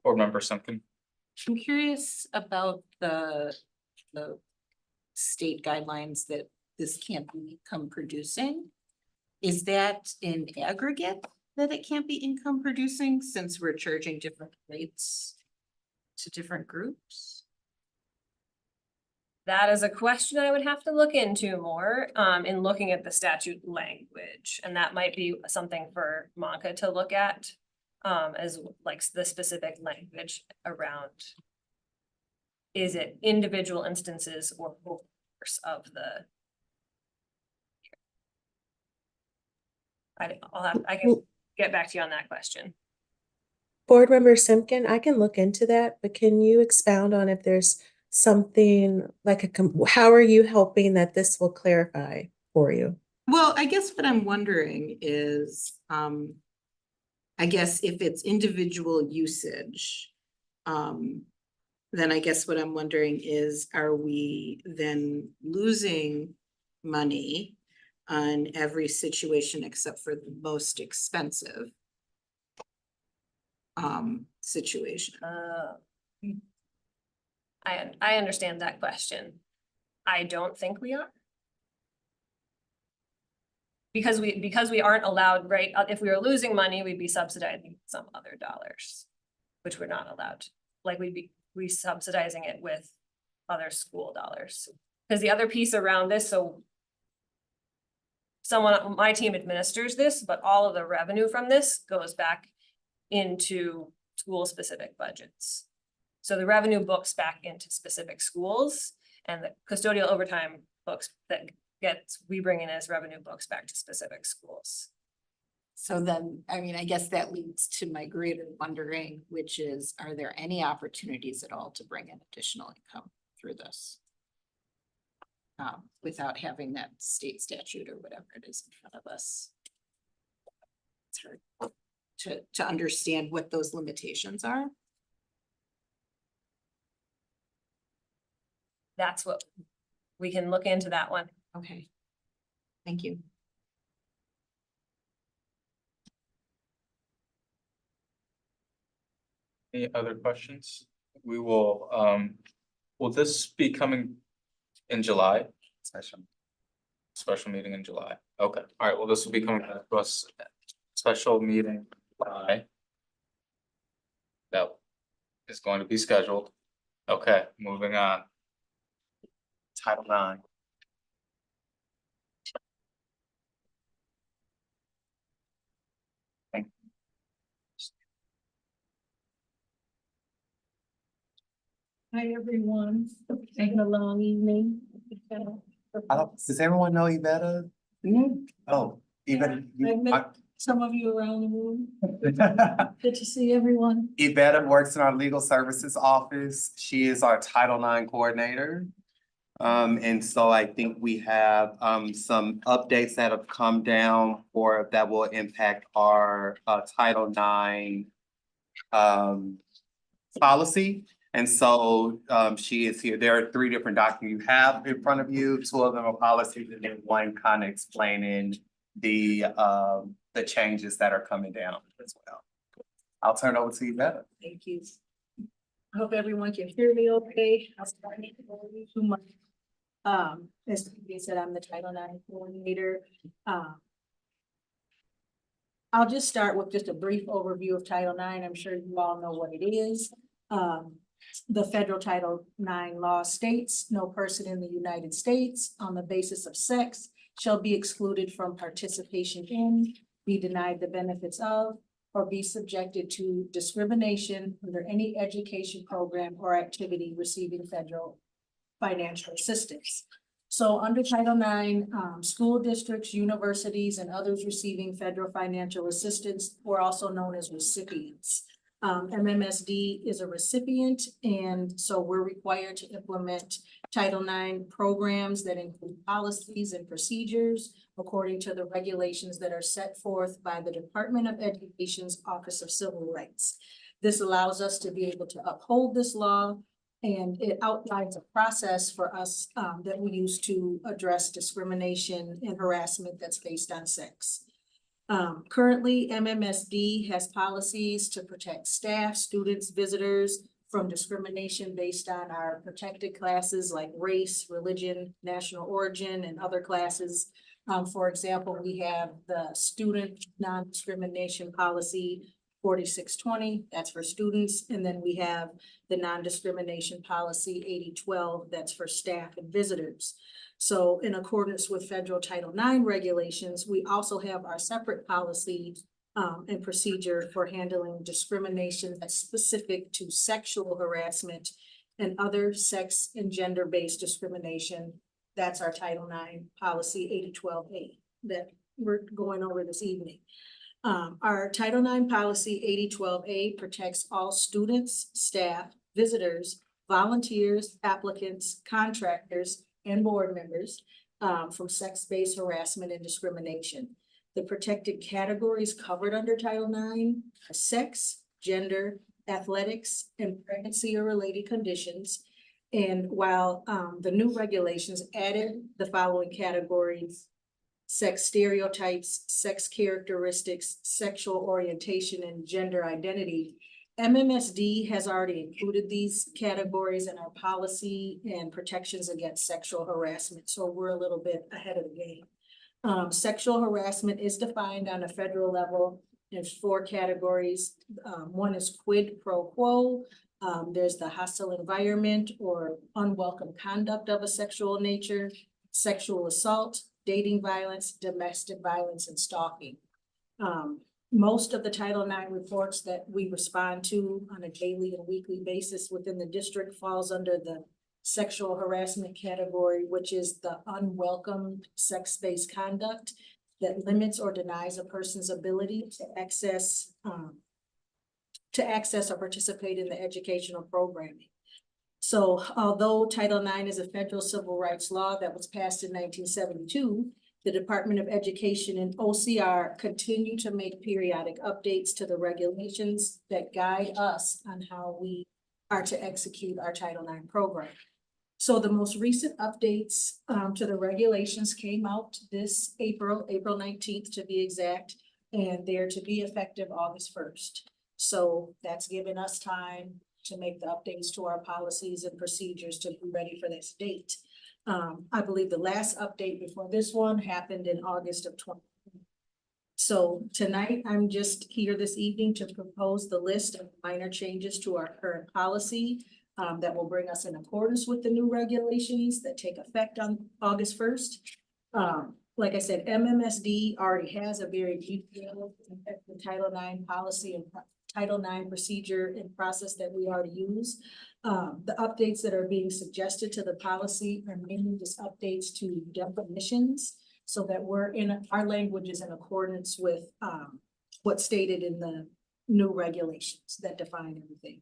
Board Member Simkin. I'm curious about the state guidelines that this can't be income producing. Is that in aggregate that it can't be income producing since we're charging different rates to different groups? That is a question I would have to look into more, in looking at the statute language, and that might be something for Monka to look at. As like the specific language around. Is it individual instances or course of the? I can get back to you on that question. Board Member Simkin, I can look into that, but can you expound on if there's something like how are you hoping that this will clarify for you? Well, I guess what I'm wondering is, I guess if it's individual usage, then I guess what I'm wondering is, are we then losing money on every situation except for the most expensive situation? I understand that question. I don't think we are. Because we aren't allowed, right? If we were losing money, we'd be subsidizing some other dollars, which we're not allowed. Like we'd be subsidizing it with other school dollars. Because the other piece around this, so someone on my team administers this, but all of the revenue from this goes back into school specific budgets. So the revenue books back into specific schools, and the custodial overtime books that we bring in as revenue books back to specific schools. So then, I mean, I guess that leads to my greater wondering, which is, are there any opportunities at all to bring in additional income through this? Without having that state statute or whatever it is in front of us. It's hard to understand what those limitations are. That's what, we can look into that one. Okay. Thank you. Any other questions? We will, will this be coming in July? Special meeting in July. Okay, all right, well, this will be coming to us, special meeting in July. That is going to be scheduled. Okay, moving on. Title IX. Hi, everyone. Taking a long evening. Does everyone know Yvetta? Oh, Yvetta. I met some of you around the room. Good to see everyone. Yvetta works in our legal services office. She is our Title IX coordinator. And so I think we have some updates that have come down that will impact our Title IX policy. And so she is here. There are 3 different documents you have in front of you. 2 of them are policies and then 1 kind of explaining the changes that are coming down as well. I'll turn it over to you, Yvetta. Thank you. I hope everyone can hear me okay. I'll start to go too much. As you said, I'm the Title IX coordinator. I'll just start with just a brief overview of Title IX. I'm sure you all know what it is. The federal Title IX law states, no person in the United States on the basis of sex shall be excluded from participation in, be denied the benefits of, or be subjected to discrimination under any education program or activity receiving federal financial assistance. So under Title IX, school districts, universities, and others receiving federal financial assistance were also known as recipients. MMSD is a recipient, and so we're required to implement Title IX programs that include policies and procedures according to the regulations that are set forth by the Department of Education's Office of Civil Rights. This allows us to be able to uphold this law, and it outlines a process for us that we use to address discrimination and harassment that's based on sex. Currently, MMSD has policies to protect staff, students, visitors from discrimination based on our protected classes like race, religion, national origin, and other classes. For example, we have the student non-discrimination policy 4620, that's for students. And then we have the non-discrimination policy 8012, that's for staff and visitors. So in accordance with federal Title IX regulations, we also have our separate policy and procedure for handling discrimination that's specific to sexual harassment and other sex and gender-based discrimination. That's our Title IX policy 8012A that we're going over this evening. Our Title IX policy 8012A protects all students, staff, visitors, volunteers, applicants, contractors, and board members from sex-based harassment and discrimination. The protected categories covered under Title IX are sex, gender, athletics, and pregnancy or related conditions. And while the new regulations added the following categories: sex stereotypes, sex characteristics, sexual orientation, and gender identity, MMSD has already included these categories in our policy and protections against sexual harassment. So we're a little bit ahead of the game. Sexual harassment is defined on a federal level in 4 categories. One is quid pro quo. There's the hostile environment or unwelcome conduct of a sexual nature, sexual assault, dating violence, domestic violence, and stalking. Most of the Title IX reports that we respond to on a daily and weekly basis within the district falls under the sexual harassment category, which is the unwelcome sex-based conduct that limits or denies a person's ability to access or participate in the educational programming. So although Title IX is a federal civil rights law that was passed in 1972, the Department of Education and OCR continue to make periodic updates to the regulations that guide us on how we are to execute our Title IX program. So the most recent updates to the regulations came out this April 19th to be exact, and they're to be effective August 1st. So that's given us time to make the updates to our policies and procedures to be ready for this date. I believe the last update before this one happened in August of 2020. So tonight, I'm just here this evening to propose the list of minor changes to our current policy that will bring us in accordance with the new regulations that take effect on August 1st. Like I said, MMSD already has a very detailed Title IX policy and Title IX procedure and process that we already use. The updates that are being suggested to the policy are mainly just updates to definitions so that our language is in accordance with what's stated in the new regulations that define everything.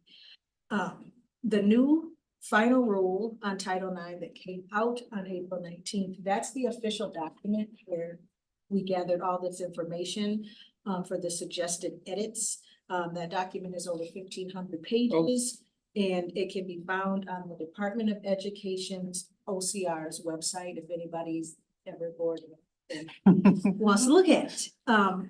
The new final rule on Title IX that came out on April 19th, that's the official document where we gathered all this information for the suggested edits. That document is over 1,500 pages, and it can be found on the Department of Education's OCR's website if anybody's ever bored and wants to look at it.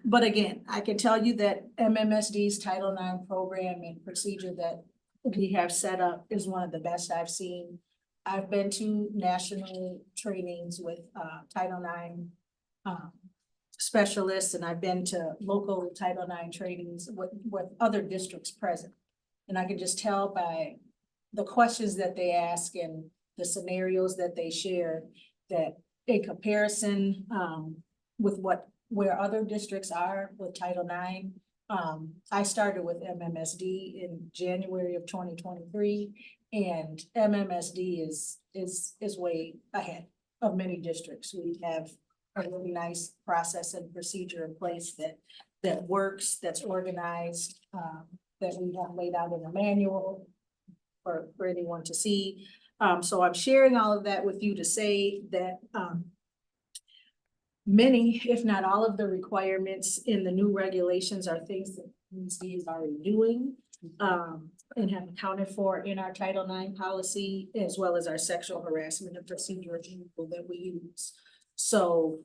But again, I can tell you that MMSD's Title IX program and procedure that we have set up is one of the best I've seen. I've been to national trainings with Title IX specialists, and I've been to local Title IX trainings with other districts present. And I can just tell by the questions that they ask and the scenarios that they share that in comparison with where other districts are with Title IX, I started with MMSD in January of 2023, and MMSD is way ahead. of many districts. We have a really nice process and procedure in place that works, that's organized, that we have laid out in a manual for anyone to see. So I'm sharing all of that with you to say that, many, if not all of the requirements in the new regulations are things that MSD is already doing, and have accounted for in our Title IX policy, as well as our sexual harassment and procedure that we use. So,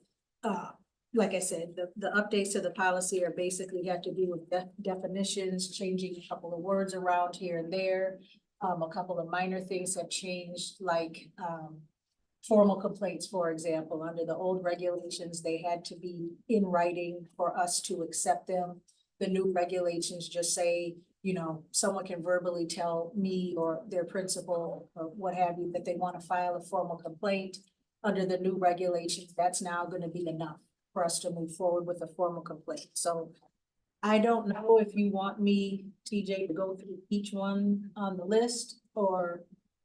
like I said, the updates to the policy are basically have to do with definitions, changing a couple of words around here and there. A couple of minor things have changed, like, formal complaints, for example. Under the old regulations, they had to be in writing for us to accept them. The new regulations just say, you know, someone can verbally tell me or their principal or what have you, that they want to file a formal complaint. Under the new regulations, that's now going to be enough for us to move forward with a formal complaint. So I don't know if you want me, TJ, to go through each one on the list, or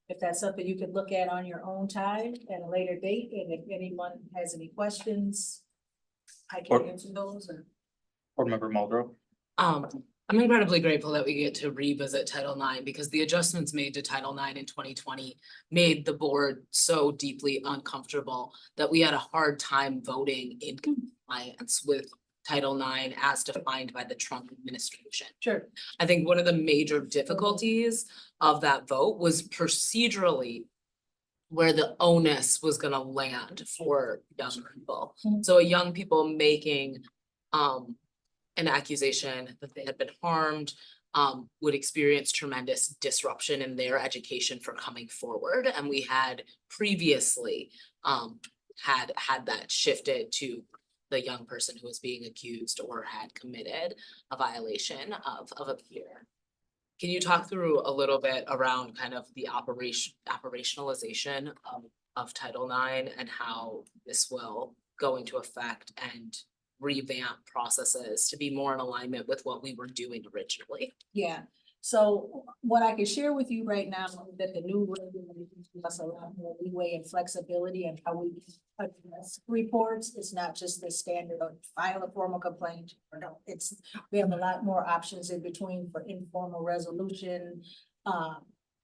if that's something you could look at on your own time at a later date. And if anyone has any questions, I can answer those. Board Member Muldrow. I'm incredibly grateful that we get to revisit Title IX because the adjustments made to Title IX in 2020 made the board so deeply uncomfortable that we had a hard time voting in compliance with Title IX as defined by the Trump administration. Sure. I think one of the major difficulties of that vote was procedurally where the onus was gonna land for young people. So young people making an accusation that they had been harmed would experience tremendous disruption in their education for coming forward. And we had previously had that shifted to the young person who was being accused or had committed a violation of a peer. Can you talk through a little bit around kind of the operationalization of Title IX and how this will go into effect and revamp processes to be more in alignment with what we were doing originally? Yeah, so what I can share with you right now is that the new regulations give us a lot more leeway and flexibility in how we address reports. It's not just the standard of file a formal complaint or no, we have a lot more options in between for informal resolution.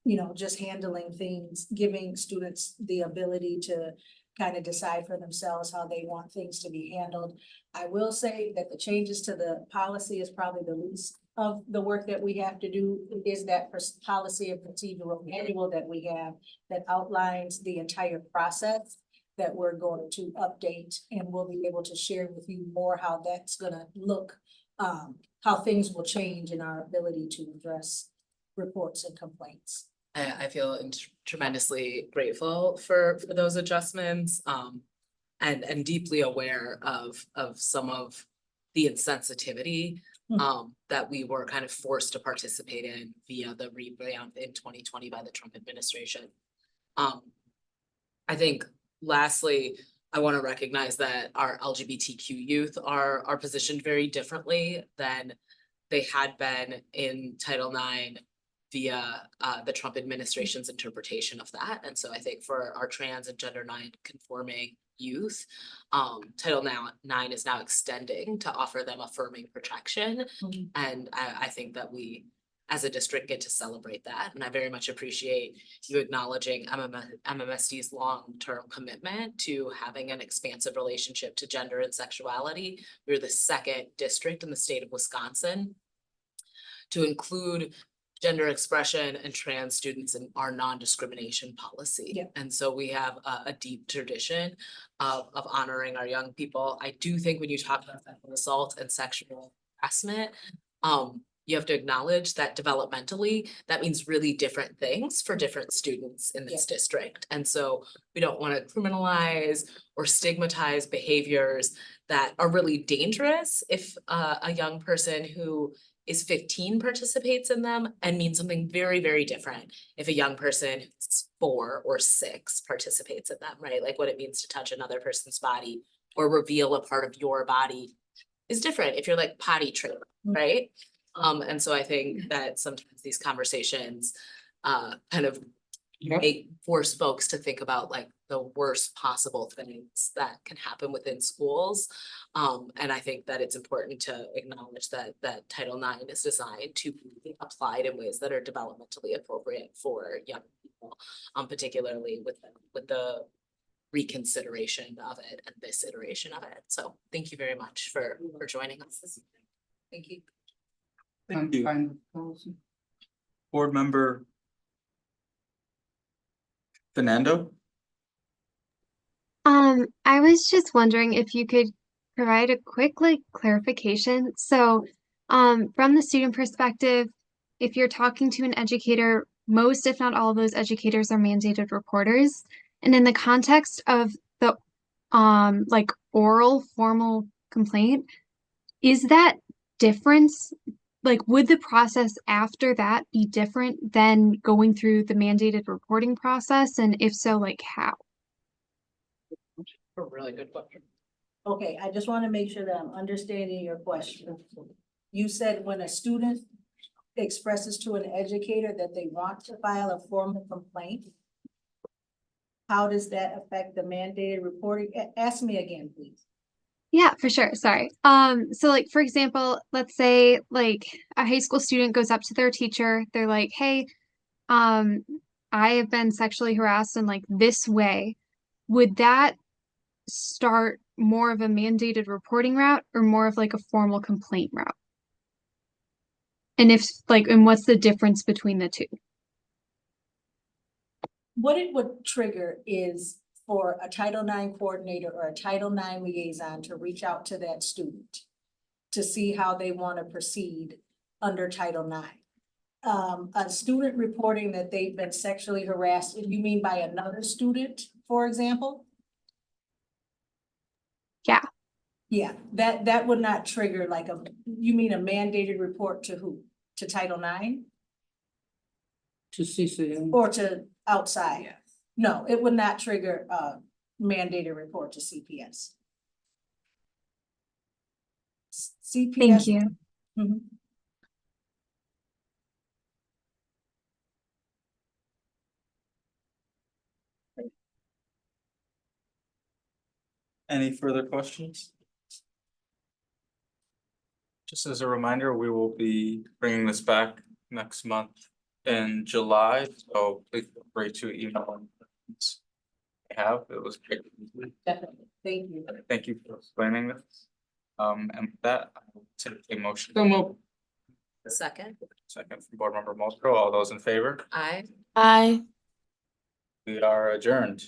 You know, just handling things, giving students the ability to kind of decide for themselves how they want things to be handled. I will say that the changes to the policy is probably the least of the work that we have to do. It is that policy and procedural manual that we have that outlines the entire process that we're going to update, and we'll be able to share with you more how that's gonna look, how things will change in our ability to address reports and complaints. I feel tremendously grateful for those adjustments, and deeply aware of some of the insensitivity that we were kind of forced to participate in via the revamp in 2020 by the Trump administration. I think lastly, I want to recognize that our LGBTQ youth are positioned very differently than they had been in Title IX via the Trump administration's interpretation of that. And so I think for our trans and gender non-conforming youth, Title IX is now extending to offer them affirming protection. And I think that we, as a district, get to celebrate that. And I very much appreciate you acknowledging MMSD's long-term commitment to having an expansive relationship to gender and sexuality. We're the second district in the state of Wisconsin to include gender expression and trans students in our non-discrimination policy. Yeah. And so we have a deep tradition of honoring our young people. I do think when you talk about sexual assault and sexual harassment, you have to acknowledge that developmentally, that means really different things for different students in this district. And so we don't want to criminalize or stigmatize behaviors that are really dangerous if a young person who is 15 participates in them, and means something very, very different if a young person who's 4 or 6 participates in them, right? Like what it means to touch another person's body or reveal a part of your body is different if you're like potty trained, right? And so I think that sometimes these conversations kind of make, force folks to think about like the worst possible things that can happen within schools. And I think that it's important to acknowledge that Title IX is designed to be applied in ways that are developmentally appropriate for young people, particularly with the reconsideration of it and this iteration of it. So thank you very much for joining us this evening. Thank you. I'm fine with those. Board member Fernando? I was just wondering if you could provide a quick clarification. So, from the student perspective, if you're talking to an educator, most, if not all of those educators are mandated reporters. And in the context of the like oral formal complaint, is that difference, like would the process after that be different than going through the mandated reporting process? And if so, like how? A really good question. Okay, I just want to make sure that I'm understanding your question. You said when a student expresses to an educator that they want to file a formal complaint, how does that affect the mandated reporting? Ask me again, please. Yeah, for sure. Sorry. So like for example, let's say like a high school student goes up to their teacher, they're like, hey, I have been sexually harassed in like this way. Would that start more of a mandated reporting route or more of like a formal complaint route? And if like, and what's the difference between the two? What it would trigger is for a Title IX coordinator or a Title IX liaison to reach out to that student to see how they want to proceed under Title IX. A student reporting that they've been sexually harassed, you mean by another student, for example? Yeah. Yeah, that would not trigger like you mean a mandated report to who? To Title IX To CCM. or to outside? No, it would not trigger a mandated report to CPS. CPS. Thank you. Mhm. Any further questions? Just as a reminder, we will be bringing this back next month in July, so please feel free to email. It was great. Definitely, thank you. Thank you for explaining this. And with that, I will take a motion. Second. Second from board member Moultrie. All those in favor? Aye. Aye. We are adjourned.